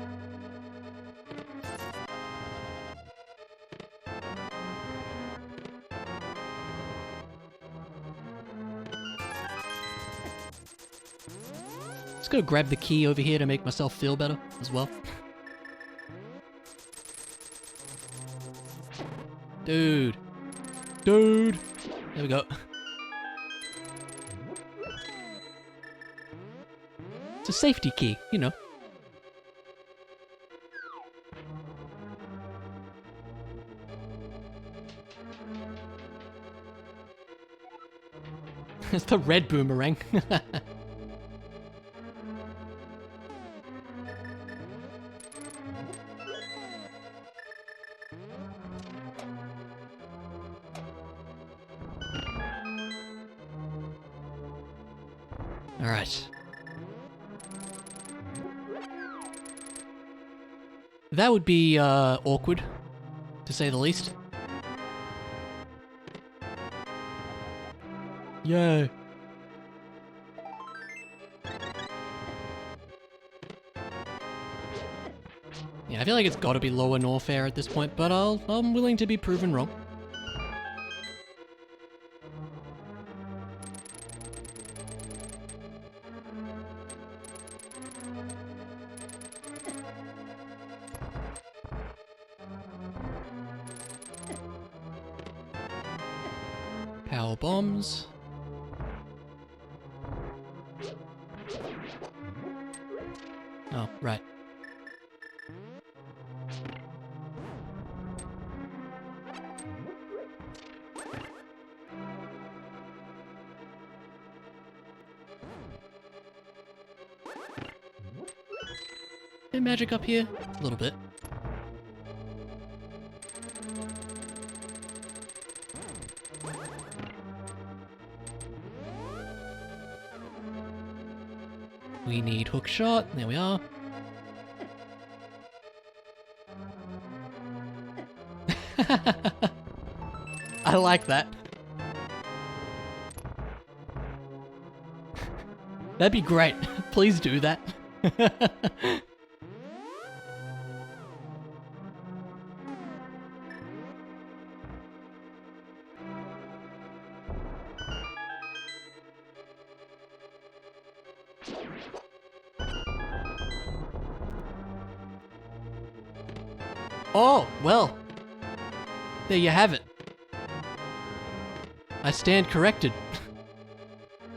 Just go grab the key over here to make myself feel better as well. Dude. There we go. It's a safety key, you know. It's the red boomerang. All right. That would be awkward, to say the least. Yay. Yeah, I feel like it's gotta be Lower Norfair at this point, but I'm willing to be proven wrong. Power bombs. Oh, right. Bit magic up here? A little bit. We need hook shot. There we are. I like that. That'd be great. Please do that. Oh, well. There you have it. I stand corrected.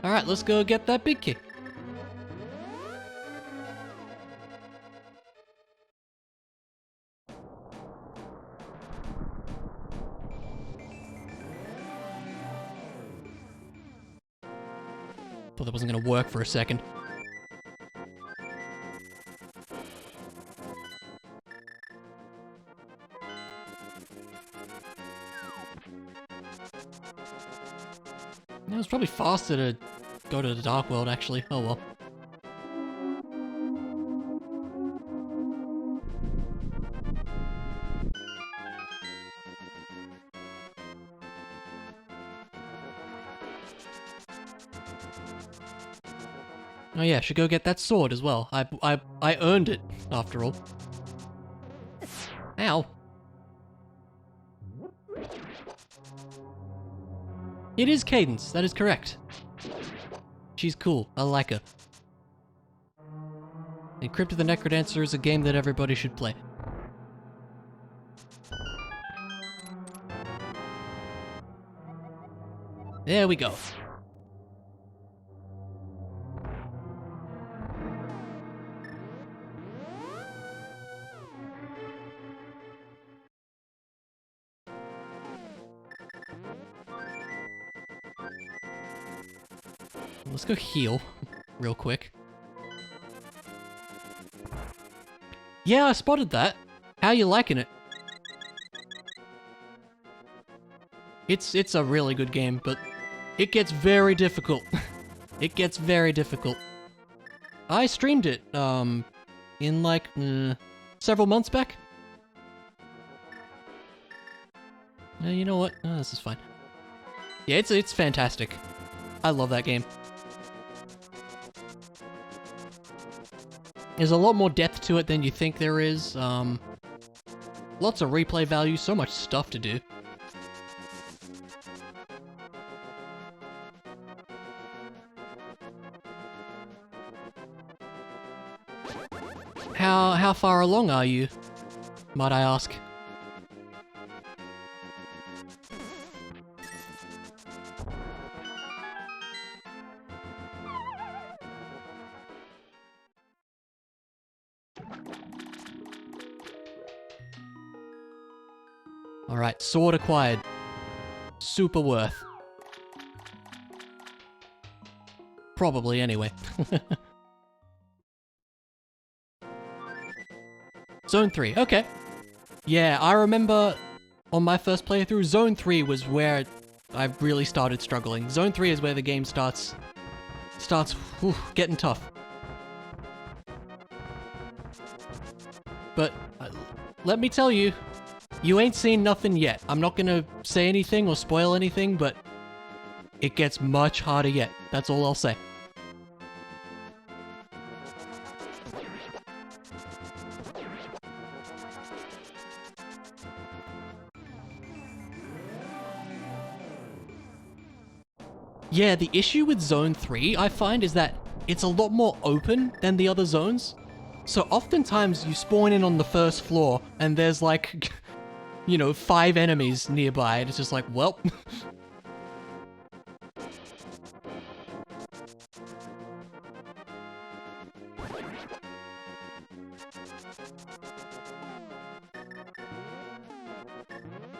Alright, let's go get that big key. Thought that wasn't gonna work for a second. It was probably faster to go to the Dark World, actually. Oh well. Oh yeah, should go get that sword as well. I earned it, after all. Ow. It is Cadence, that is correct. She's cool, I like her. And Crypt of the Necrodancer is a game that everybody should play. There we go. Let's go heal real quick. Yeah, I spotted that. How you liking it? It's a really good game, but it gets very difficult. It gets very difficult. I streamed it in like several months back. You know what? This is fine. Yeah, it's fantastic. I love that game. There's a lot more depth to it than you think there is. Lots of replay value, so much stuff to do. How far along are you, might I ask? Alright, sword acquired. Super worth. Probably, anyway. Zone 3, okay. Yeah, I remember on my first playthrough, Zone 3 was where I really started struggling. Zone 3 is where the game starts getting tough. But let me tell you, you ain't seen nothing yet. I'm not gonna say anything or spoil anything, but it gets much harder yet. That's all I'll say. Yeah, the issue with Zone 3, I find, is that it's a lot more open than the other zones. So oftentimes you spawn in on the first floor and there's like, you know, 5 enemies nearby and it's just like, well,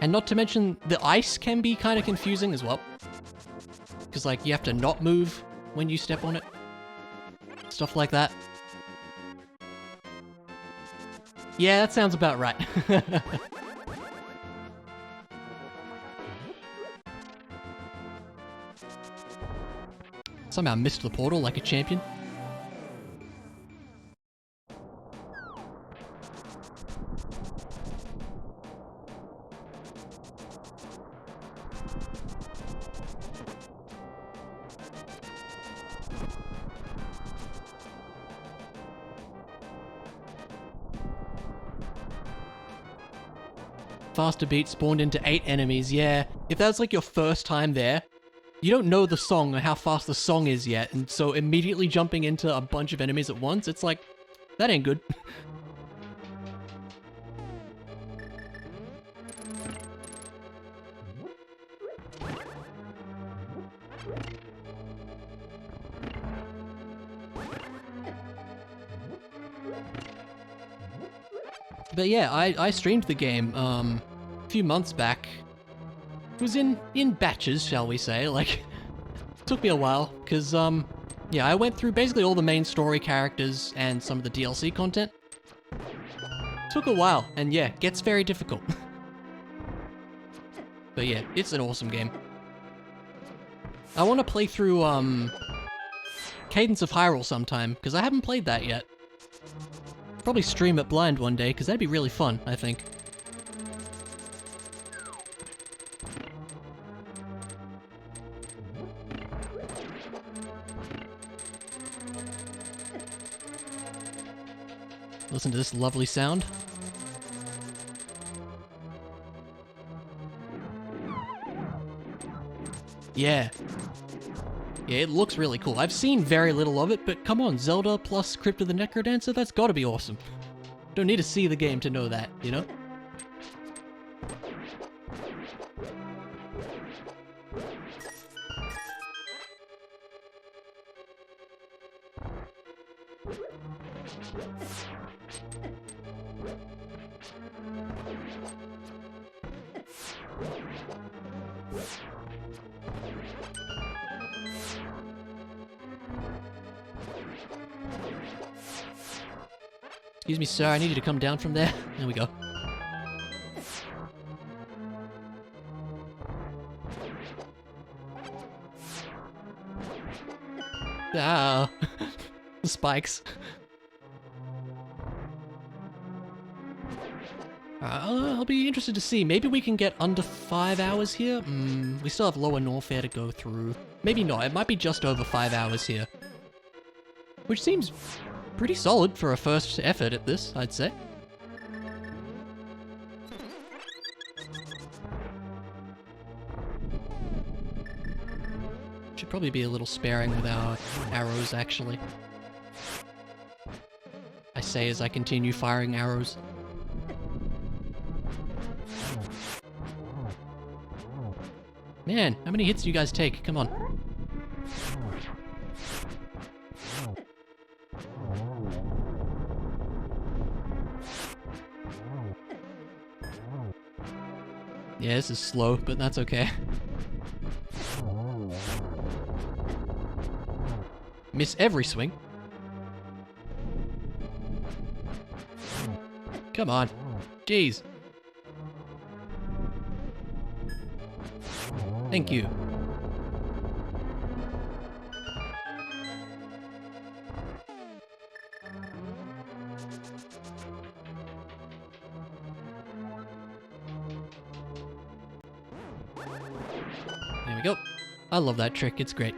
And not to mention, the ice can be kind of confusing as well. Because, like, you have to not move when you step on it. Stuff like that. Yeah, that sounds about right. Somehow missed the portal like a champion. Faster beat spawned into 8 enemies, yeah. If that's like your first time there, you don't know the song or how fast the song is yet, and so immediately jumping into a bunch of enemies at once, it's like, that ain't good. But yeah, I streamed the game a few months back. It was in batches, shall we say. Like, took me a while, because yeah, I went through basically all the main story characters and some of the DLC content. Took a while, and yeah, gets very difficult. But yeah, it's an awesome game. I want to play through Cadence of Hyrule sometime, because I haven't played that yet. Probably stream it blind one day, because that'd be really fun, I think. Listen to this lovely sound. Yeah. Yeah, it looks really cool. I've seen very little of it, but come on, Zelda plus Crypt of the Necrodancer, that's gotta be awesome. Don't need to see the game to know that, you know? Excuse me, sir, I need you to come down from there. There we go. Ah, the spikes. I'll be interested to see. Maybe we can get under 5 hours here? We still have Lower Norfair to go through. Maybe not, it might be just over 5 hours here. Which seems pretty solid for a first effort at this, I'd say. Should probably be a little sparing with our arrows, actually. I say as I continue firing arrows. Man, how many hits do you guys take? Come on. Yeah, this is slow, but that's okay. Miss every swing. Come on. Jeez. Thank you. There we go. I love that trick, it's great.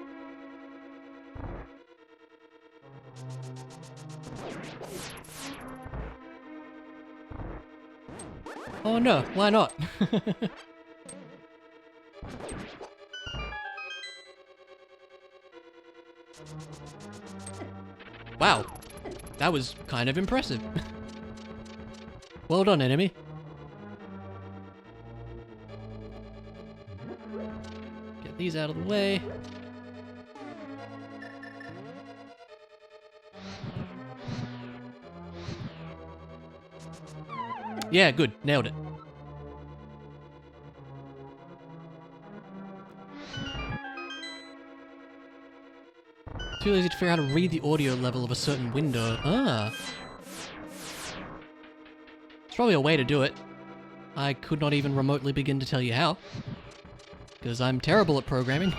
Oh no, why not? Wow, that was kind of impressive. Well done, enemy. Get these out of the way. Yeah, good. Nailed it. Too lazy to figure out how to read the audio level of a certain window. Ah. There's probably a way to do it. I could not even remotely begin to tell you how. Because I'm terrible at programming.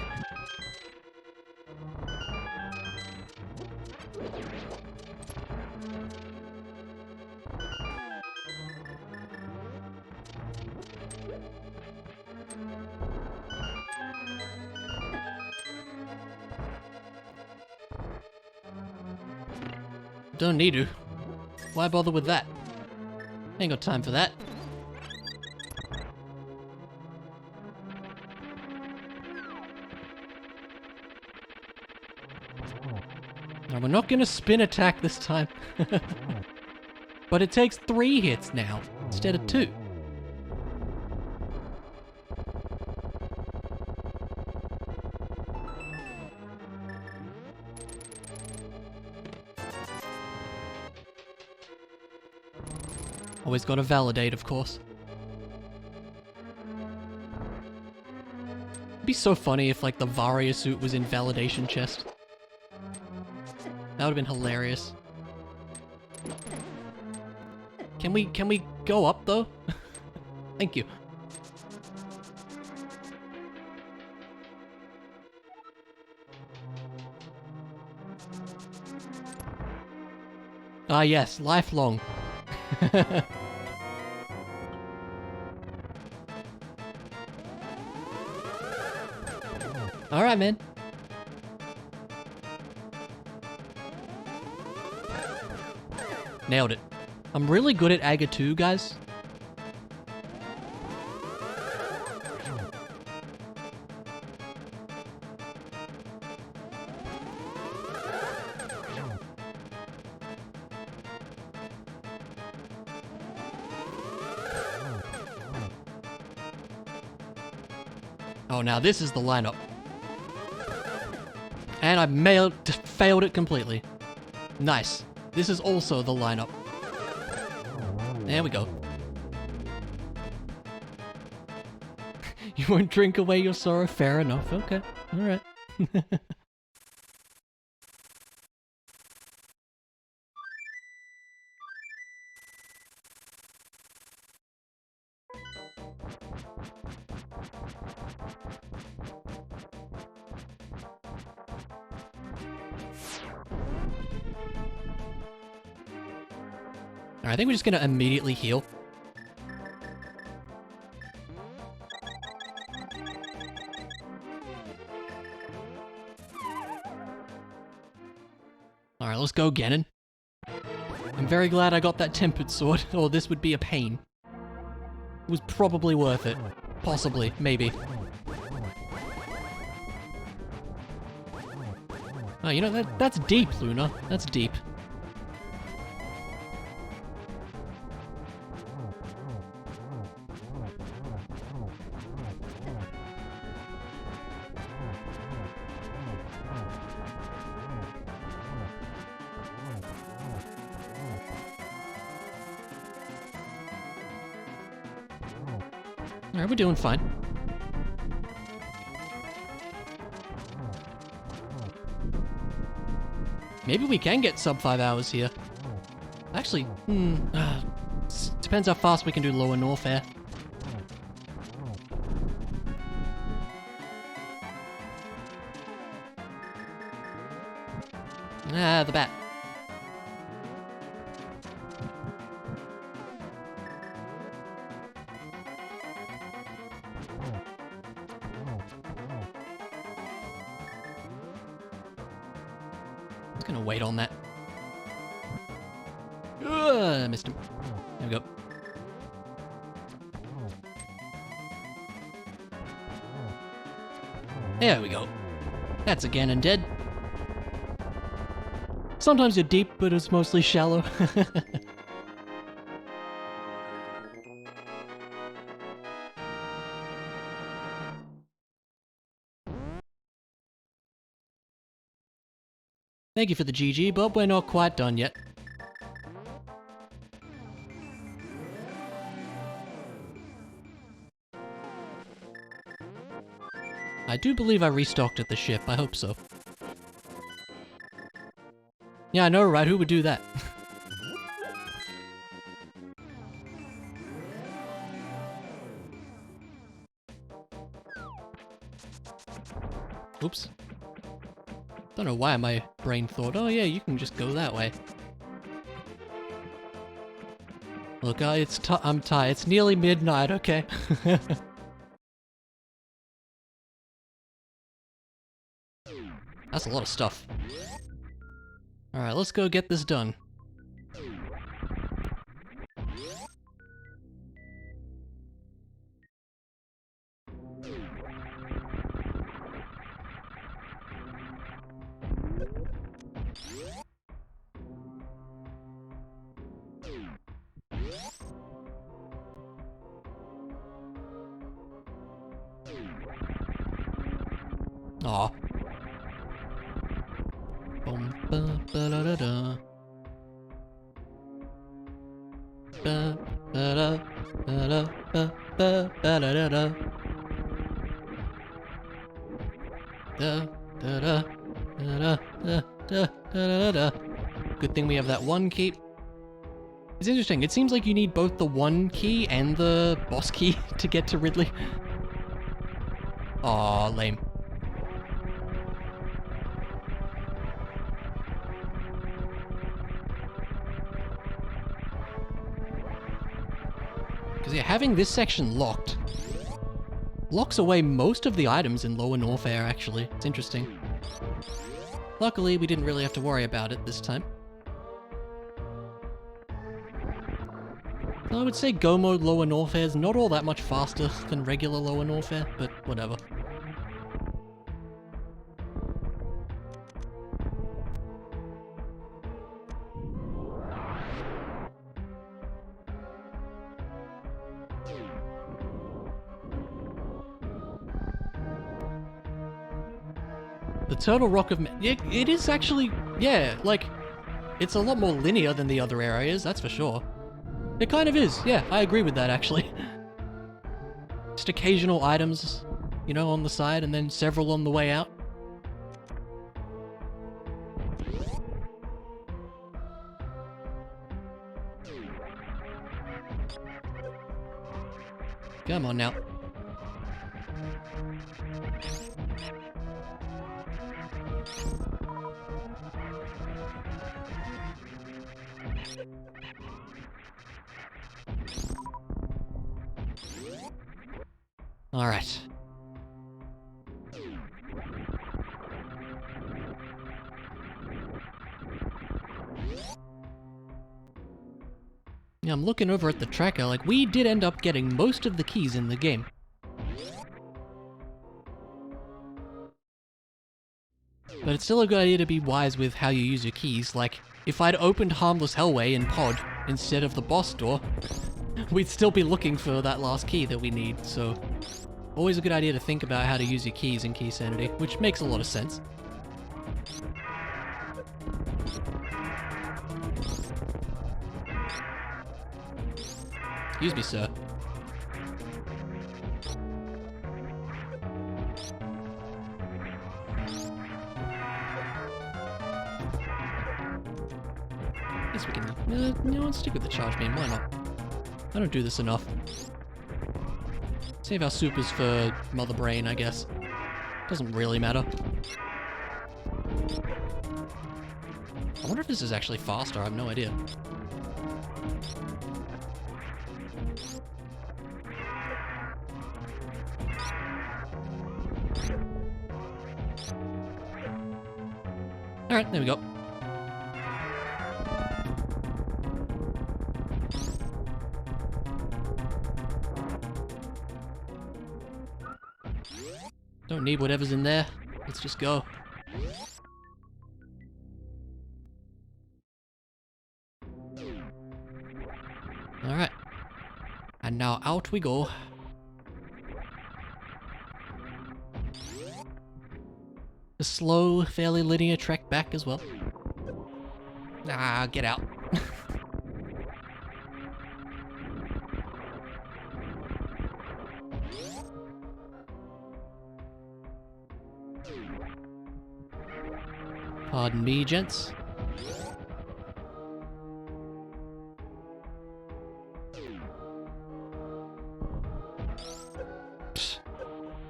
Don't need to. Why bother with that? Ain't got time for that. Now, we're not gonna spin attack this time. But it takes 3 hits now, instead of 2. Always gotta validate, of course. It'd be so funny if, like, the Varia suit was in validation chest. That would've been hilarious. Can we go up, though? Thank you. Ah, yes, lifelong. Alright, man. Nailed it. I'm really good at Aga 2, guys. Oh, now this is the lineup. And I failed it completely. Nice. This is also the lineup. There we go. You won't drink away your sorrow? Fair enough. Okay. Alright. I think we're just gonna immediately heal. Alright, let's go, Ganon. I'm very glad I got that tempered sword, or this would be a pain. It was probably worth it. Possibly, maybe. Oh, you know, that's deep, Luna. That's deep. Alright, we're doing fine. Maybe we can get sub 5 hours here. Actually, depends how fast we can do Lower Norfair. Ah, the bat. Gonna wait on that. I missed him. There we go. There we go. That's a Ganon dead. Sometimes you're deep, but it's mostly shallow. Thank you for the GG, but we're not quite done yet. I do believe I restocked at the ship, I hope so. Yeah, I know, right? Who would do that? Oops. Don't know why my brain thought, oh yeah, you can just go that way. Look, I'm tired. It's nearly midnight, okay? That's a lot of stuff. Alright, let's go get this done. Aw. Bum ba ba da da da. Ba ba da ba da ba ba ba da da da. Da da da da da da da da. Good thing we have that one key. It's interesting, it seems like you need both the one key and the boss key to get to Ridley. Aw, lame. Because yeah, having this section locked locks away most of the items in Lower Norfair, actually. It's interesting. Luckily, we didn't really have to worry about it this time. I would say Go Mode Lower Norfair is not all that much faster than regular Lower Norfair, but whatever. The Turtle Rock of... It is actually... Yeah, like... It's a lot more linear than the other areas, that's for sure. It kind of is, yeah, I agree with that actually. Just occasional items, you know, on the side, and then several on the way out. Come on now. Alright. Yeah, I'm looking over at the tracker, like, we did end up getting most of the keys in the game. But it's still a good idea to be wise with how you use your keys, like, if I'd opened Harmless Hellway in Pod instead of the boss door, we'd still be looking for that last key that we need, so... Always a good idea to think about how to use your keys in Keysanity, which makes a lot of sense. Excuse me, sir. Guess we can... you know, let's stick with the charge beam, why not? I don't do this enough. Save our supers for Mother Brain, I guess. Doesn't really matter. I wonder if this is actually faster, I have no idea. Alright, there we go. Don't need whatever's in there. Let's just go. Alright. And now out we go. A slow, fairly linear trek back as well. Ah, get out. Pardon me, gents.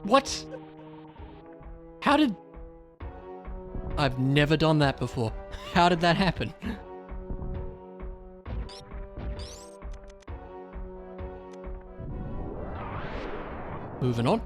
What? How did... I've never done that before. How did that happen? Moving on.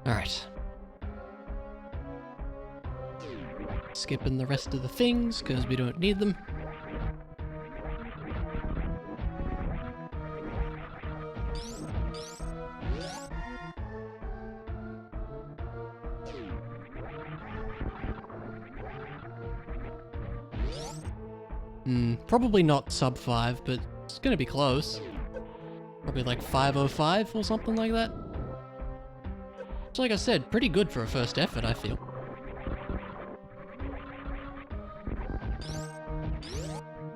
Alright. Skipping the rest of the things, because we don't need them. Probably not sub 5, but it's gonna be close. Probably like 5:05 or something like that. So like I said, pretty good for a first effort, I feel.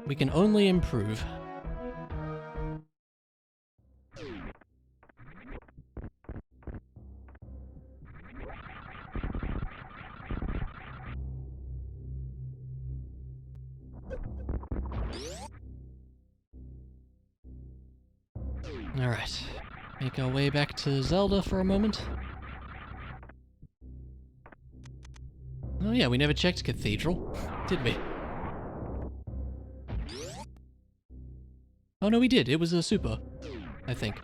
We can only improve. Alright, make our way back to Zelda for a moment. Oh yeah, we never checked Cathedral, did we? Oh no, we did. It was a super, I think.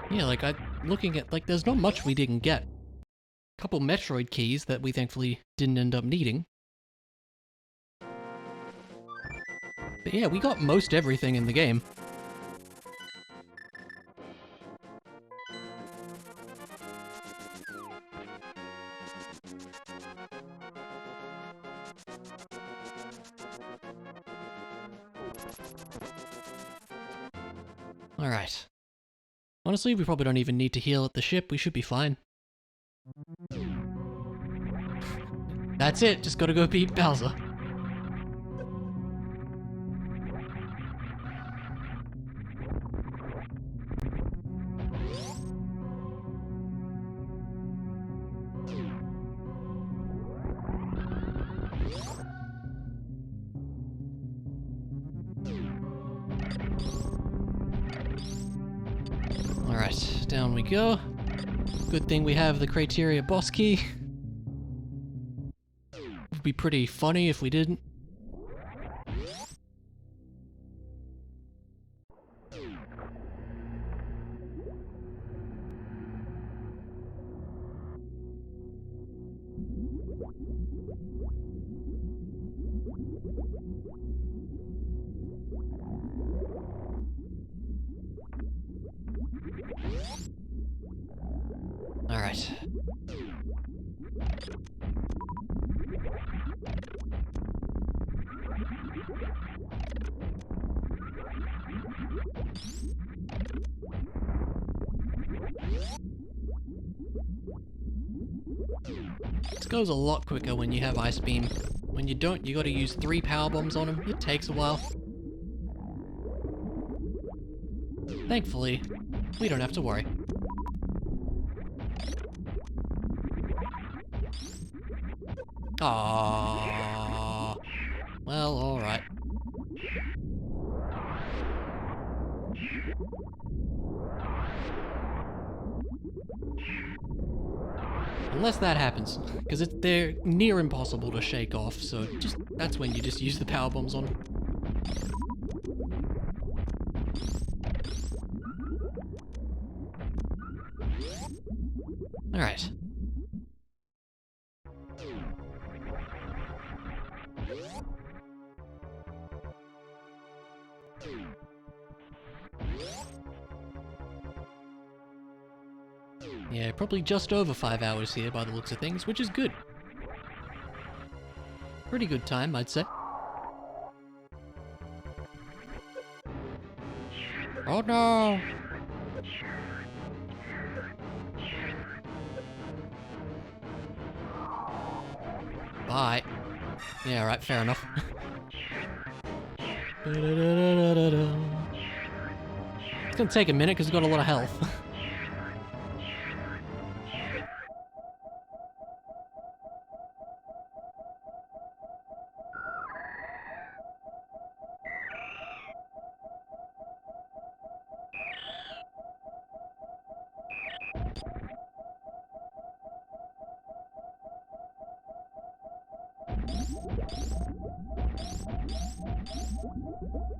Yeah, like, looking at, like, there's not much we didn't get. A couple Metroid keys that we thankfully didn't end up needing. But yeah, we got most everything in the game. Alright. Honestly, we probably don't even need to heal at the ship, we should be fine. That's it, just gotta go beat Bowser. Alright, down we go. Good thing we have the criteria boss key. Would be pretty funny if we didn't. Alright. This goes a lot quicker when you have Ice Beam. When you don't, you gotta use 3 power bombs on him. It takes a while. Thankfully, we don't have to worry. Aww. Well, alright. Unless that happens, because they're near impossible to shake off, so that's when you just use the power bombs on them. Alright. Yeah, probably just over 5 hours here by the looks of things, which is good. Pretty good time, I'd say. Oh no! Bye. Yeah, alright, fair enough. It's gonna take a minute because it's got a lot of health.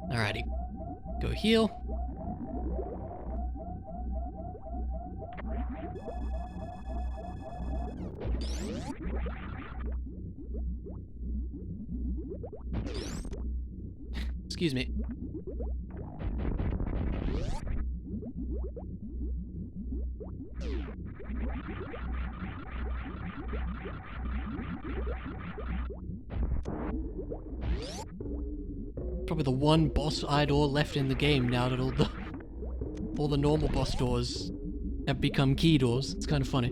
Alrighty. Go heal. Excuse me. Probably the one boss eye door left in the game now that all the normal boss doors have become key doors. It's kind of funny.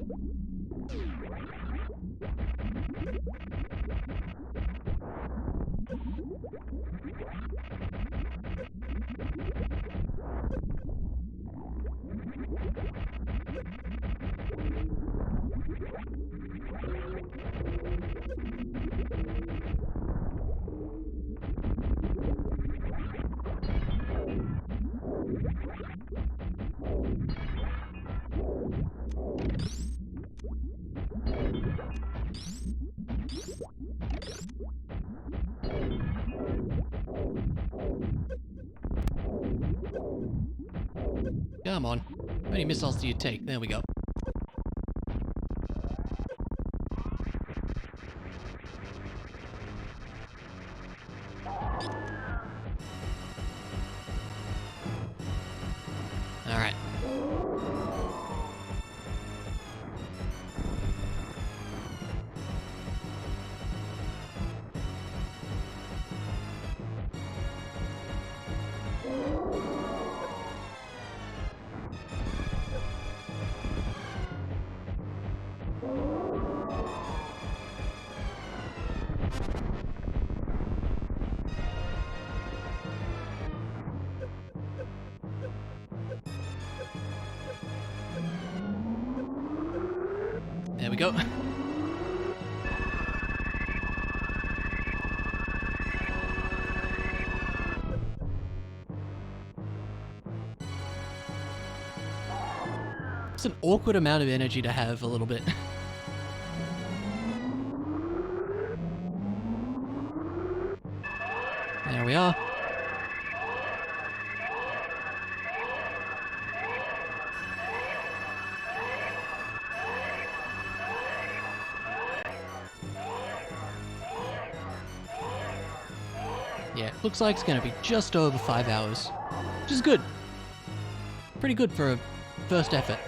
Come on. How many missiles do you take? There we go. Alright. There we go. It's an awkward amount of energy to have a little bit. There we are. Yeah, looks like it's gonna be just over 5 hours, which is good. Pretty good for a first effort.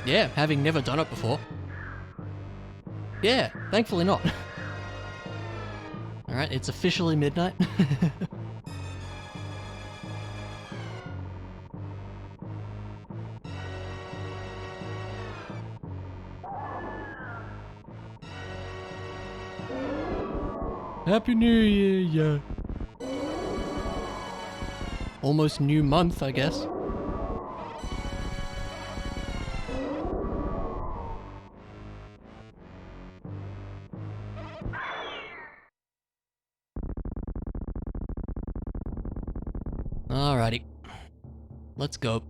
Yeah, having never done it before. Yeah, thankfully not. Alright, it's officially midnight. Happy New Year, yeah. Almost new month, I guess. Alrighty. Let's go.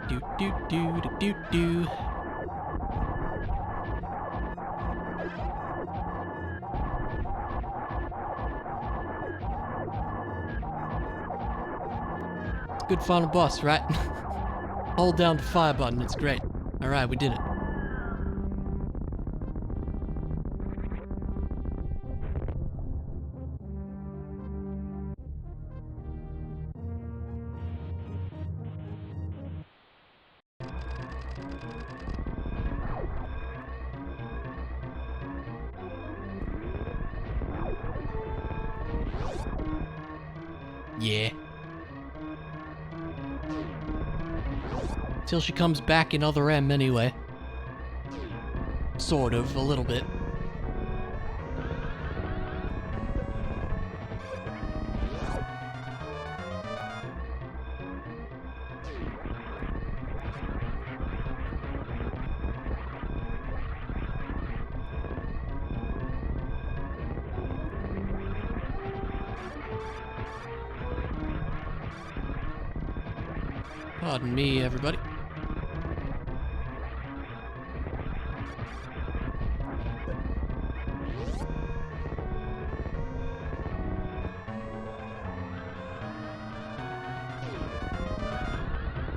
Do do do do do do. Good final boss, right? Hold down the fire button, it's great. Alright, we did it. Yeah. Till she comes back in Other M anyway. Sort of, a little bit. Pardon me, everybody.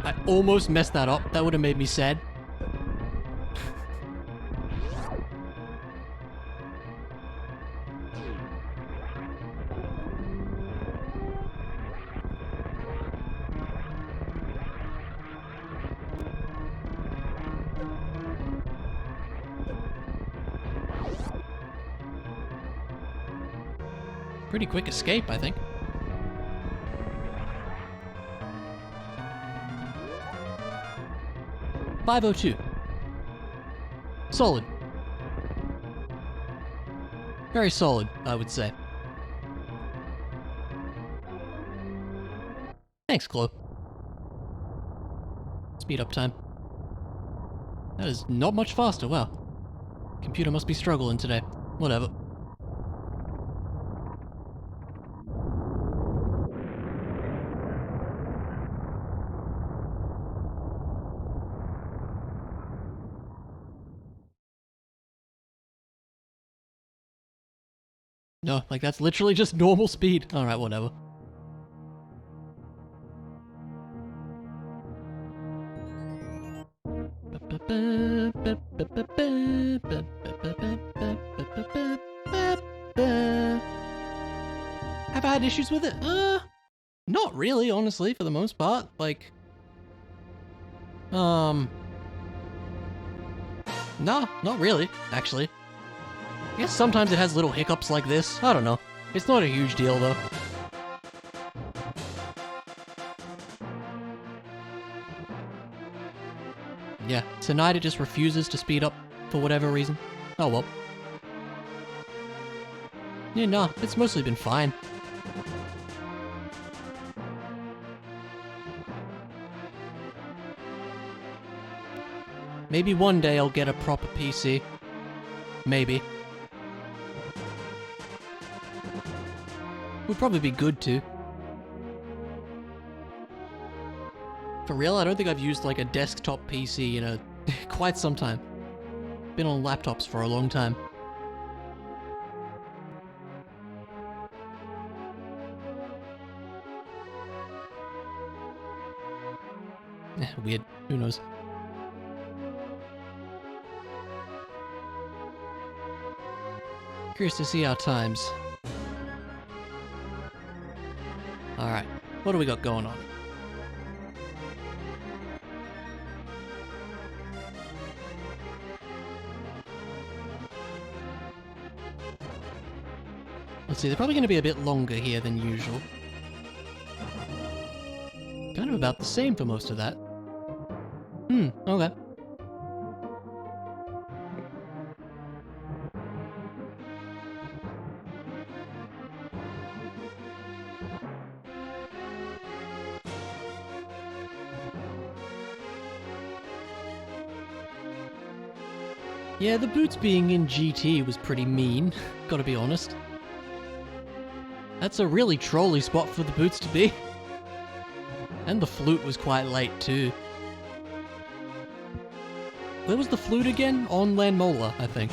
I almost messed that up. That would have made me sad. Pretty quick escape, I think. .502. Solid. Very solid, I would say. Thanks, Chloe. Speed up time. That is not much faster, wow. Computer must be struggling today. Whatever. No, like that's literally just normal speed. Alright, whatever. Have I had issues with it? Not really, honestly, for the most part. Like, nah, not really, actually. I guess sometimes it has little hiccups like this. I don't know. It's not a huge deal, though. Yeah, tonight it just refuses to speed up for whatever reason. Oh well. Yeah, nah, it's mostly been fine. Maybe one day I'll get a proper PC. Maybe. Would probably be good too. For real, I don't think I've used like a desktop PC in a quite some time. Been on laptops for a long time. Weird. Who knows? Curious to see our times. Alright, what do we got going on? Let's see, they're probably going to be a bit longer here than usual. Kind of about the same for most of that. Okay. Yeah, the boots being in GT was pretty mean, gotta be honest. That's a really trolly spot for the boots to be. And the flute was quite late too. Where was the flute again? On Landmola, I think.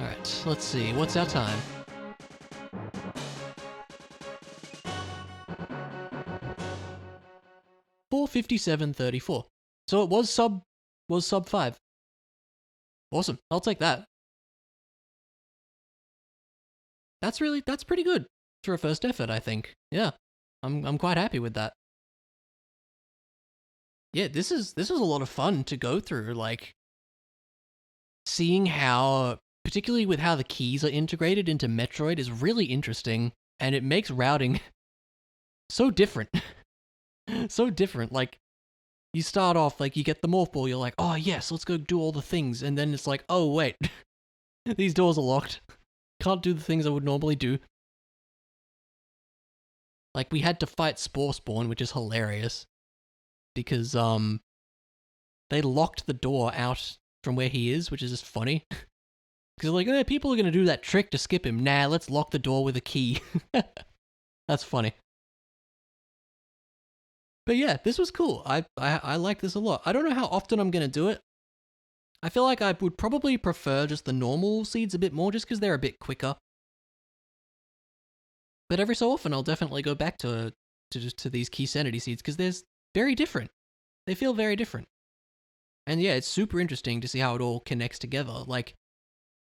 Alright, let's see, what's our time? $4:57:34. So it was sub 5. Awesome, I'll take that. That's pretty good for a first effort, I think. Yeah, I'm quite happy with that. Yeah, this is a lot of fun to go through, like seeing how, particularly with how the keys are integrated into Metroid, is really interesting, and it makes routing so different. So different. Like, you start off, like, you get the morph ball, you're like, oh yes, let's go do all the things, and then it's like, oh wait, these doors are locked. Can't do the things I would normally do. Like, we had to fight Spore Spawn, which is hilarious, because, they locked the door out from where he is, which is just funny. Because like, people are going to do that trick to skip him. Nah, let's lock the door with a key. That's funny. But yeah, this was cool. I like this a lot. I don't know how often I'm going to do it. I feel like I would probably prefer just the normal seeds a bit more, just because they're a bit quicker. But every so often, I'll definitely go back to these Keysanity seeds, because they're very different. They feel very different. And yeah, it's super interesting to see how it all connects together. Like,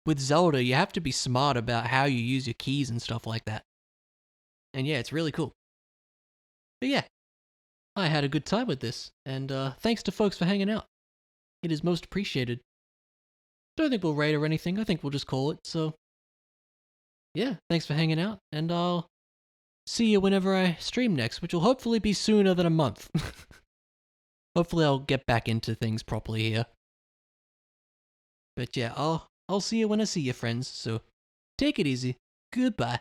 with Zelda, you have to be smart about how you use your keys and stuff like that. And yeah, it's really cool. But yeah, I had a good time with this, and thanks to folks for hanging out. It is most appreciated. Don't think we'll raid or anything, I think we'll just call it, so... Yeah, thanks for hanging out, and I'll see you whenever I stream next, which will hopefully be sooner than a month. Hopefully I'll get back into things properly here. But yeah, I'll see you when I see you, friends, so take it easy. Goodbye.